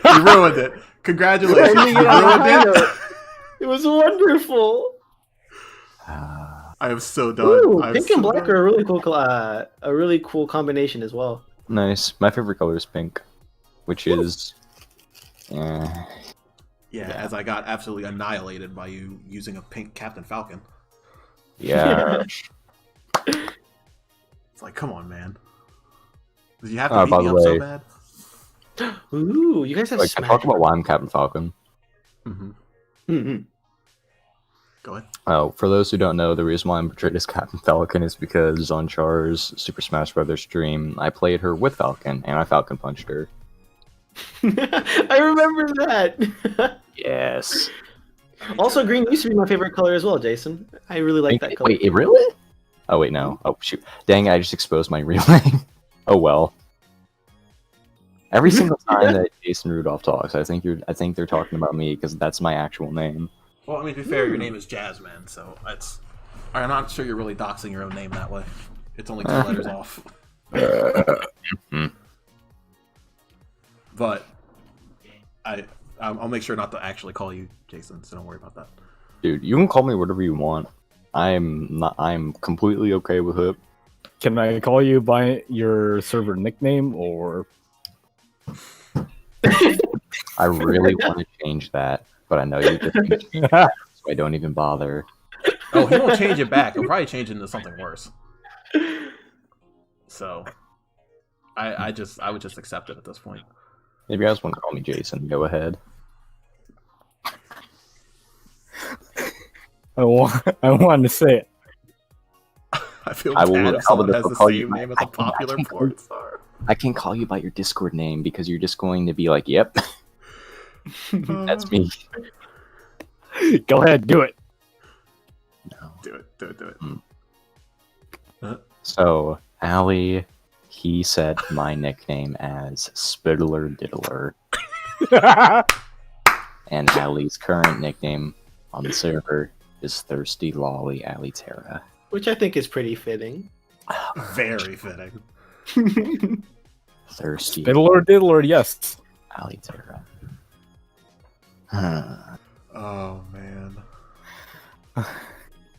You ruined it. Congratulations. You ruined it. It was wonderful. I am so done. Ooh, I'm pink so and black done. are a really cool combination as well. Nice. My favorite color is pink, which is. Yeah, as I got absolutely annihilated by you using a pink Captain Falcon. Yeah. It's like, come on, man. Did you have to beat by me the up so way- bad? Ooh, you guys have Like, I Smash. talk about why I'm Captain Falcon. Mm-hmm. Mm-hmm. Go ahead. Oh, for those who don't know, the reason why I'm portrayed as Captain Falcon is because on Char's Super Smash Bros. Stream, I played her with Falcon, and I Falcon punched her. I remember that. Yes. Also, green used to be my favorite color as well, Jason. I really like that color. Wait, it really? Oh, wait, no. Oh, shoot. Dang, I just exposed my real name. Oh, well. Every single time that Jason Rudolph talks, I think they're talking about me because that's my actual name. Well, I mean, to be fair, your name is Jazzman, so it's. I'm not sure you're really doxing your own name that way. It's only 2 letters off. But I'll make sure not to actually call you Jason, so don't worry about that. Dude, you can call me whatever you want. I'm completely okay with it. Can I call you by your server nickname or? I really want to change that, but I know you just so I don't even bother. Oh, he won't change it back. He'll probably change it into something worse. So, I would just accept it at this point. If you guys want to call me Jason, go ahead. I want to say it. I feel I bad will- if someone I has will the call same you- name as a popular porn star. I can't call you by your Discord name because you're just going to be like, "Yep, that's me." Go ahead, do it. No. Do it. So, Allie, he said my nickname as Spiddler Diddler, and Allie's current nickname on the server is Thirsty Lolly Allie Terra. Which I think is pretty fitting. Very fitting. Thirsty Diddler, diddler, yes. Allie Terra. Oh man.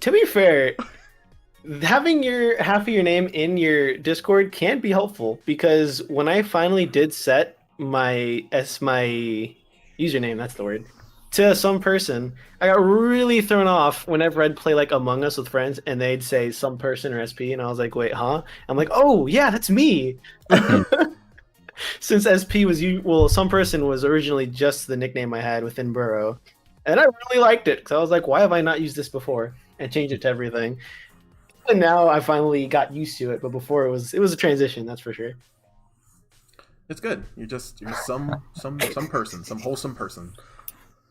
To be fair, having half of your name in your Discord can be helpful because when I finally did set my username, that's the word, to some person, I got really thrown off whenever I'd play like Among Us with friends and they'd say some person or SP and I was like, wait, huh? I'm like, oh yeah, that's me. Since SP was some person was originally just the nickname I had within Burrow. And I really liked it because I was like, why have I not used this before? And changed it to everything. And now I finally got used to it, but before it was a transition, that's for sure. It's good. You're just some person, some wholesome person.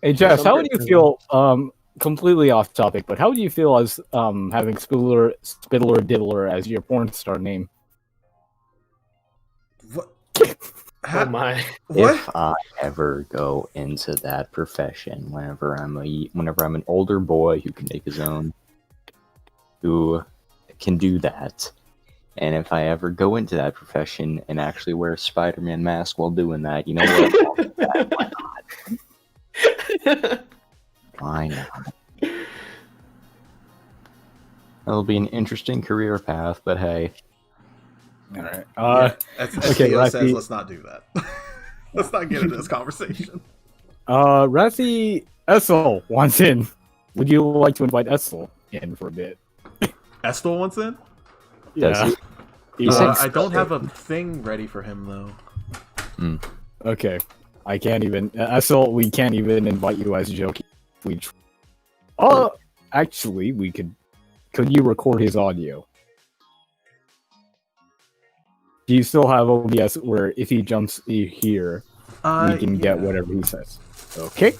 Hey Jess, Some how would you person. feel? Completely off topic, but how would you feel as having Spiddler Diddler as your porn star name? What? Oh my. What? If I ever go into that profession, whenever I'm an older boy who can make his own, who can do that, and if I ever go into that profession and actually wear a Spider-Man mask while doing that, you know what? Why not? That'll be an interesting career path, but hey. All right. Yeah, as okay, Theo says, Rafi. let's not do that. Let's not get into this conversation. Rafi Essel wants in. Would you like to invite Essel in for a bit? Estel wants in? Does he? He said- I don't have a thing ready for him though. Okay. I can't even. Essel, we can't even invite you as a joke. Actually, we could. Could you record his audio? Do you still have OBS where if he jumps here, we can get whatever he says? Okay.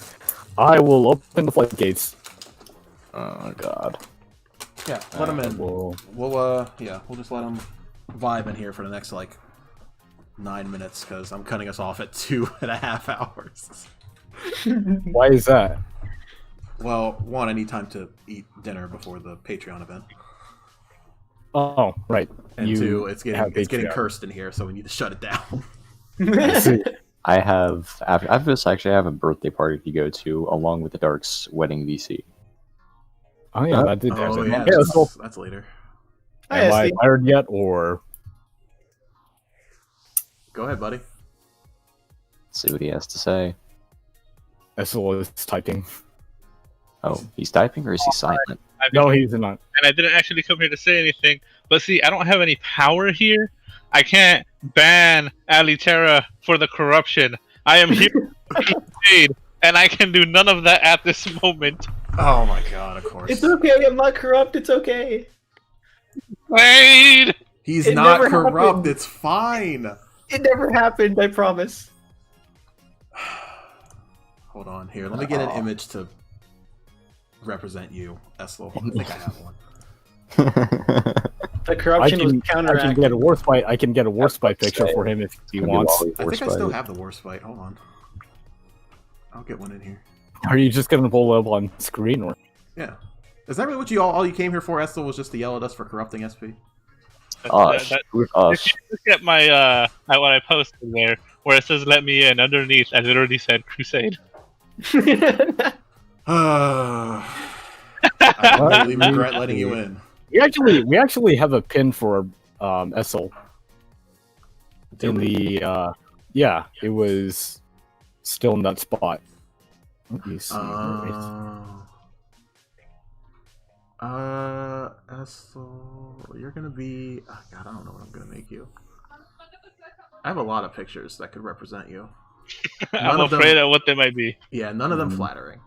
I will open the floodgates. Oh god. Yeah, let him in. We'll We'll just let him vibe in here for the next like 9 minutes because I'm cutting us off at 2.5 hours. Why is that? Well, one, I need time to eat dinner before the Patreon event, Oh, right. and You two, it's getting Patreon. cursed in here, so we need to shut it down. I see. I have after this actually I have a birthday party to go to along with the Dark's wedding VC. Oh yeah, that did Oh happen. yeah, Yeah, so that's later. Hi, am I Esty. fired yet, or Go ahead, buddy. Let's see what he has to say. Essel is typing? Oh, he's typing or is he silent? No, he's not. And I didn't actually come here to say anything. But see, I don't have any power here. I can't ban Aliterra for the corruption. I am here to be paid, and I can do none of that at this moment. Oh my god, of course. It's okay. I'm not corrupt. It's okay. Paid. He's It not never corrupt. happened. It's fine. It never happened. I promise. Hold on here. Let me get an image to represent you, Eslo. I think I have one. The corruption was I can counteracted. get a war spite. I can get a war spite picture for him if he wants. I think I still have the war fight. Hold on. I'll get one in here. Are you just gonna pull up on screen, or? Yeah. Is that really what you all you came here for, Eslo, was just to yell at us for corrupting SP? Us. With us. If you look at my at what I posted there, where it says "Let me in," underneath, I literally said "Crusade." I really regret letting you in. We actually have a pin for Essel. In the yeah, it was still in that spot. Let me see. Essel, you're gonna be. Oh, God, I don't know what I'm gonna make you. I have a lot of pictures that could represent you. I'm afraid of what they might be. Yeah, none of them flattering.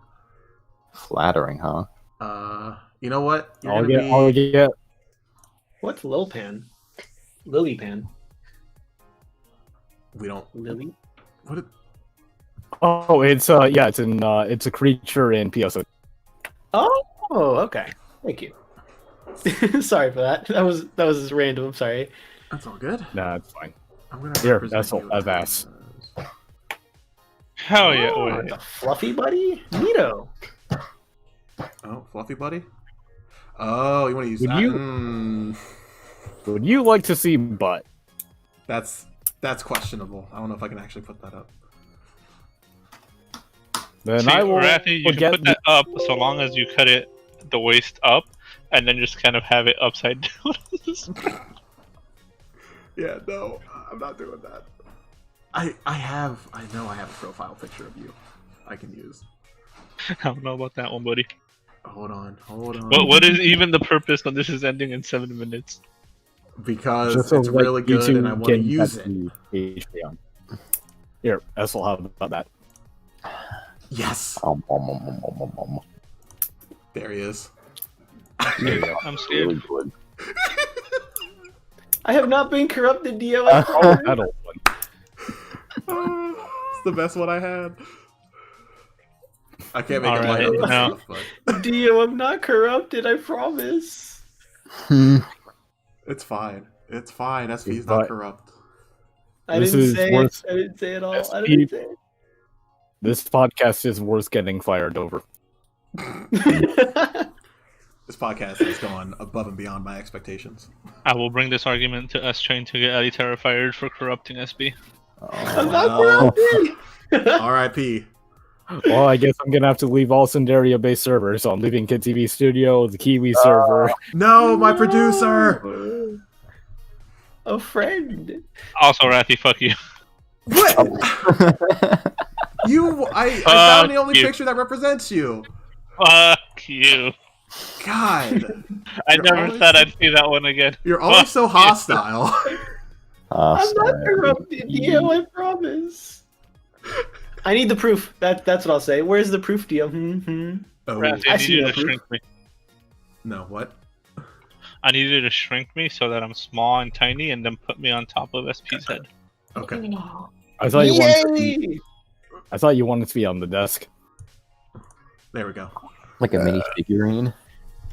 Flattering, huh? You know what? You're I'll gonna get. What's Lil Pan? Lily Pan. We don't. Lily? What? Oh, it's it's a creature in PSO. Oh, okay. Thank you. Sorry for that. That was just random. I'm sorry. That's all good. Nah, it's fine. I'm gonna Here, represent Essel, you I've as- asked. Hell yeah! Oh, Wait. the fluffy buddy? Neato. Oh, fluffy buddy. Oh, you want to use Would that? you- Would you like to see butt? That's questionable. I don't know if I can actually put that up. Then See, I will Rathy, you can get put that up so long as you cut it the waist up, and then just kind of have it upside down. Yeah, no, I'm not doing that. I know I have a profile picture of you I can use. I don't know about that one, buddy. Hold on. What is even the purpose when this is ending in 7 minutes? Because just so it's that really good YouTube and I want to can use get it. the Patreon. Here, Essel, how about that? Yes. There he is. There you go. I'm scared. Really good. I have not been corrupted, Dio. Oh, that old one. It's the best one I had. I can't make it Alright, light up and now- stuff, but Dio, I'm not corrupted. I promise. it's fine. It's fine. SV's But- not corrupt. I This didn't is say worth- it. I didn't say it all. I SP. didn't say This podcast is worth getting fired over. it. This podcast has gone above and beyond my expectations. I will bring this argument to us trying to get Aliterra fired for corrupting SB. I'm not Well, corrupted. R.I.P. Well, I guess I'm gonna have to leave all Cinderia-based servers, so I'm leaving KitTV Studio, the Kiwi server. No, my producer. A friend. Also, Rathy, fuck you. What? I found the only you. picture that represents you. Fuck you. God, I You're never always- said I'd see that one again. you're always so Fuck you. hostile. I'm not corrupted, Dio. I promise. I need the proof. That's what I'll say. Where's the proof, Dio? Oh, Rathy, I I see need you no to proof. shrink me. no, what? I need you to shrink me so that I'm small and tiny, and then put me on top of SP's head. Okay. I thought you wanted to be, Yay! I thought you wanted to be on the desk. There we go. Like a mini figurine.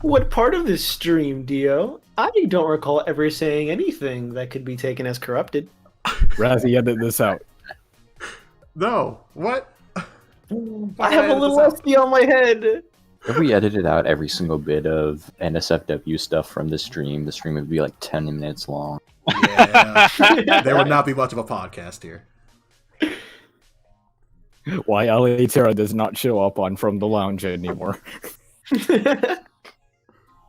What part of this stream, Dio? I don't recall ever saying anything that could be taken as corrupted. Razzie, edit this out. No. What? I have a little SD on my head. If we edited out every single bit of NSFW stuff from the stream would be like 10 minutes long. Yeah. There would not be much of a podcast here. Why Alitera does not show up on From the Lounge anymore.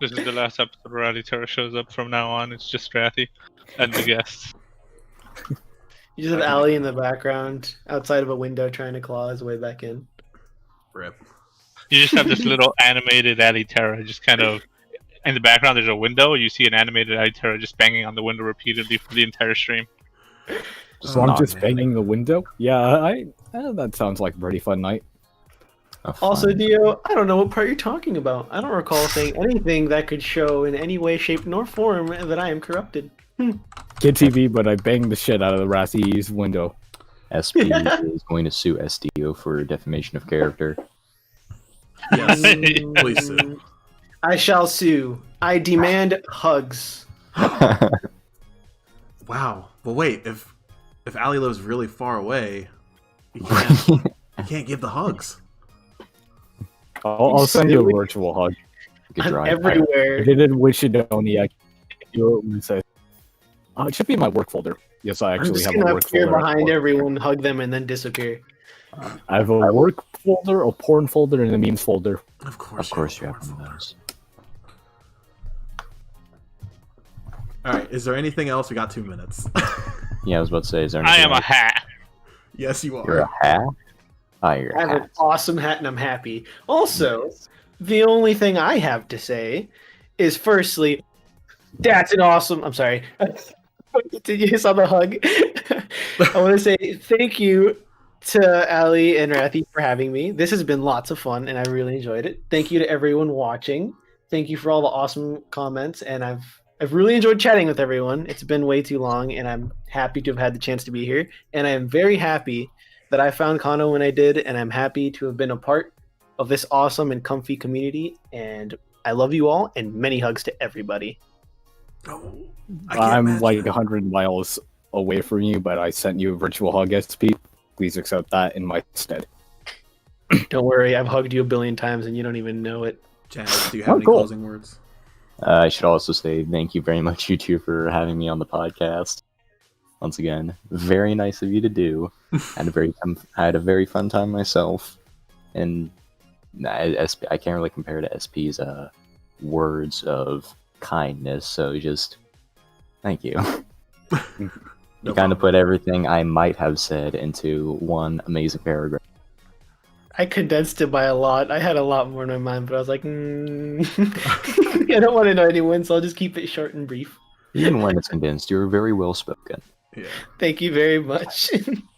This is the last episode where Alitera shows up from now on. It's just Strathy and the guests. You just have Ali in the background, outside of a window, trying to claw his way back in. Rip. You just have this little animated Alitera just kind of... In the background, there's a window. You see an animated Alitera just banging on the window repeatedly for the entire stream. So I'm just banging the window? Yeah, that sounds like a pretty fun night. Also, Dio, I don't know what part you're talking about. I don't recall saying anything that could show in any way, shape, nor form that I am corrupted. KitTV, but I banged the shit out of the Razzie's window. SP is going to sue SDO for defamation of character. Yes, please sue. I shall sue. I demand hugs. Wow. Well, wait. If Ali lives really far away, you can't give the hugs. I'll send you a virtual hug. I'm everywhere. I didn't wish it only. I would say. It should be in my work folder. Yes, I actually have a work appear folder. behind everyone, hug them, and then disappear. I have a work folder, a porn folder, and a memes folder. Of course you have one of those. All right. Is there anything else? We got 2 minutes. Yeah, I was about to say, is there anything I am else? a hat. Yes, you are. You're a hat? You're I a have an hat. awesome hat, and I'm happy. Also, the only thing I have to say is, firstly, that's an awesome. I'm sorry. Did you saw the hug? I want to say thank you to Ali and Rathi for having me. This has been lots of fun, and I really enjoyed it. Thank you to everyone watching. Thank you for all the awesome comments, and I've really enjoyed chatting with everyone. It's been way too long, and I'm happy to have had the chance to be here. And I am very happy that I found Kano when I did, and I'm happy to have been a part of this awesome and comfy community. And I love you all, and many hugs to everybody. Oh, I'm like 100 miles away from you, but I sent you a virtual hug, SP. Please accept that in my stead. Don't worry, I've hugged you a billion times, and you don't even know it. Jazz, do you have any closing words? I should also say thank you very much, you two, for having me on the podcast. Once again, very nice of you to do. I had a very fun time myself, and I can't really compare to SP's words of kindness. So just thank you. You kind of put everything I might have said into one amazing paragraph. I condensed it by a lot. I had a lot more in my mind, but I was like, I don't want to know anyone, so I'll just keep it short and brief. Even when it's condensed, you're very well spoken. Yeah. Thank you very much.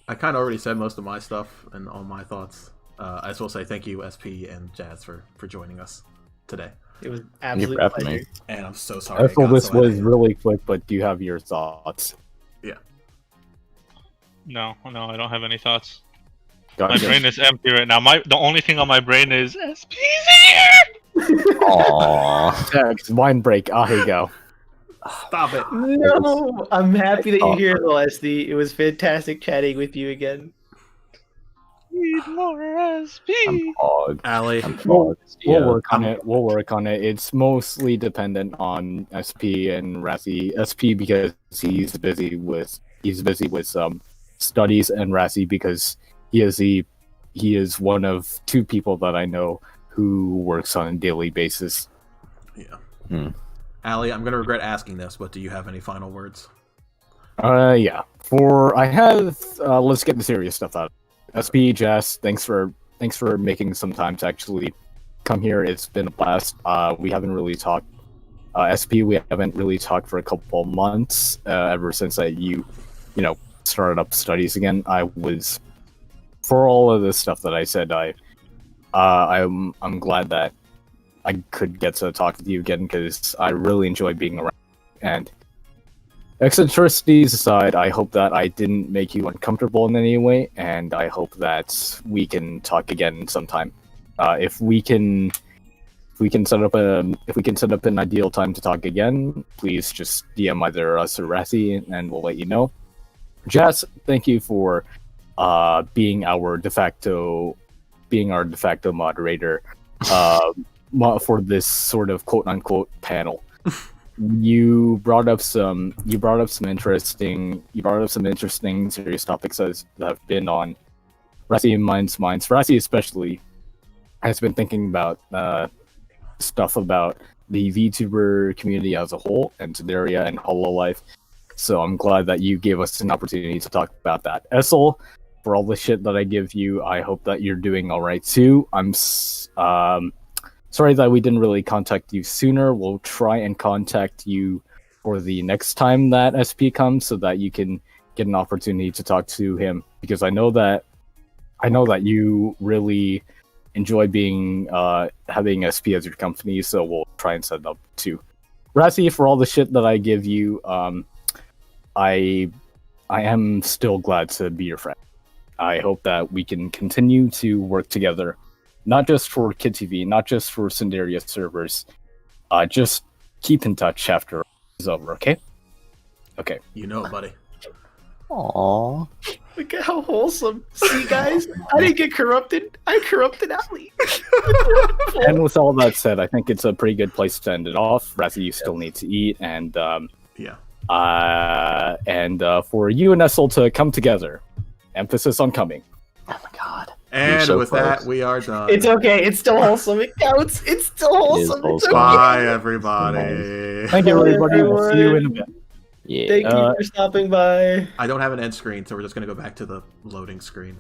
I kind of already said most of my stuff and all my thoughts. I just will say thank you, SP and Jazz, for joining us today. It was absolutely pleasure. And I'm so sorry. I feel this was really quick, but do you have your thoughts? Yeah. No, I don't have any thoughts. Gotcha. My brain is empty right now. The only thing on my brain is SP's here! Aww. Text, mind break. Here you go. Stop it. No! I'm happy that you're here, LSD. It was fantastic chatting with you again. Need more SP! I'm hog. Ali. We'll work on it. We'll work on it. It's mostly dependent on SP and Razzie. SP because he's busy with studies, and Razzie because he is one of two people that I know who works on a daily basis. Yeah. Ali, I'm gonna regret asking this, but do you have any final words? Yeah. Let's get the serious stuff out. SP, Jess, thanks for making some time to actually come here. It's been a blast. We haven't really talked. SP, we haven't really talked for a couple of months. Ever since you started up studies again. For all of this stuff that I said, I'm glad that I could get to talk with you again because I really enjoy being around. And eccentricities aside, I hope that I didn't make you uncomfortable in any way, and I hope that we can talk again sometime. If we can if we can set up an ideal time to talk again, please just DM either us or Rassy, and we'll let you know. Jazz, thank you for being our de facto moderator for this sort of quote unquote panel. You brought up some interesting serious topics that have been on Rassy and mine's minds. Rassy especially has been thinking about stuff about the VTuber community as a whole, and Sedaria and Hololive. So I'm glad that you gave us an opportunity to talk about that. Essel, for all the shit that I give you, I hope that you're doing all right too. I'm sorry that we didn't really contact you sooner. We'll try and contact you for the next time that SP comes, so that you can get an opportunity to talk to him, because I know that you really enjoy being having SP as your company. So we'll try and set it up too. Rassy, for all the shit that I give you, I am still glad to be your friend. I hope that we can continue to work together, not just for KitTV, not just for Cinderia servers. Just keep in touch after it's over, okay? Okay. You know it, buddy. Aww. Look at how wholesome. See, guys, I didn't get corrupted. I corrupted Ali. And with all that said, I think it's a pretty good place to end it off. Rassy, you still need to eat, and Yeah. For you and Essel to come together. Emphasis on coming. Oh my god. And so with close. that, we are done. It's okay. It's still wholesome. It counts. It's still wholesome. It's wholesome. okay. Bye, everybody. Thank you, Bye, everybody. We'll see you in a bit. Yeah. Thank you for stopping by. I don't have an end screen, so we're just going to go back to the loading screen.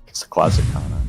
It's a classic Kana.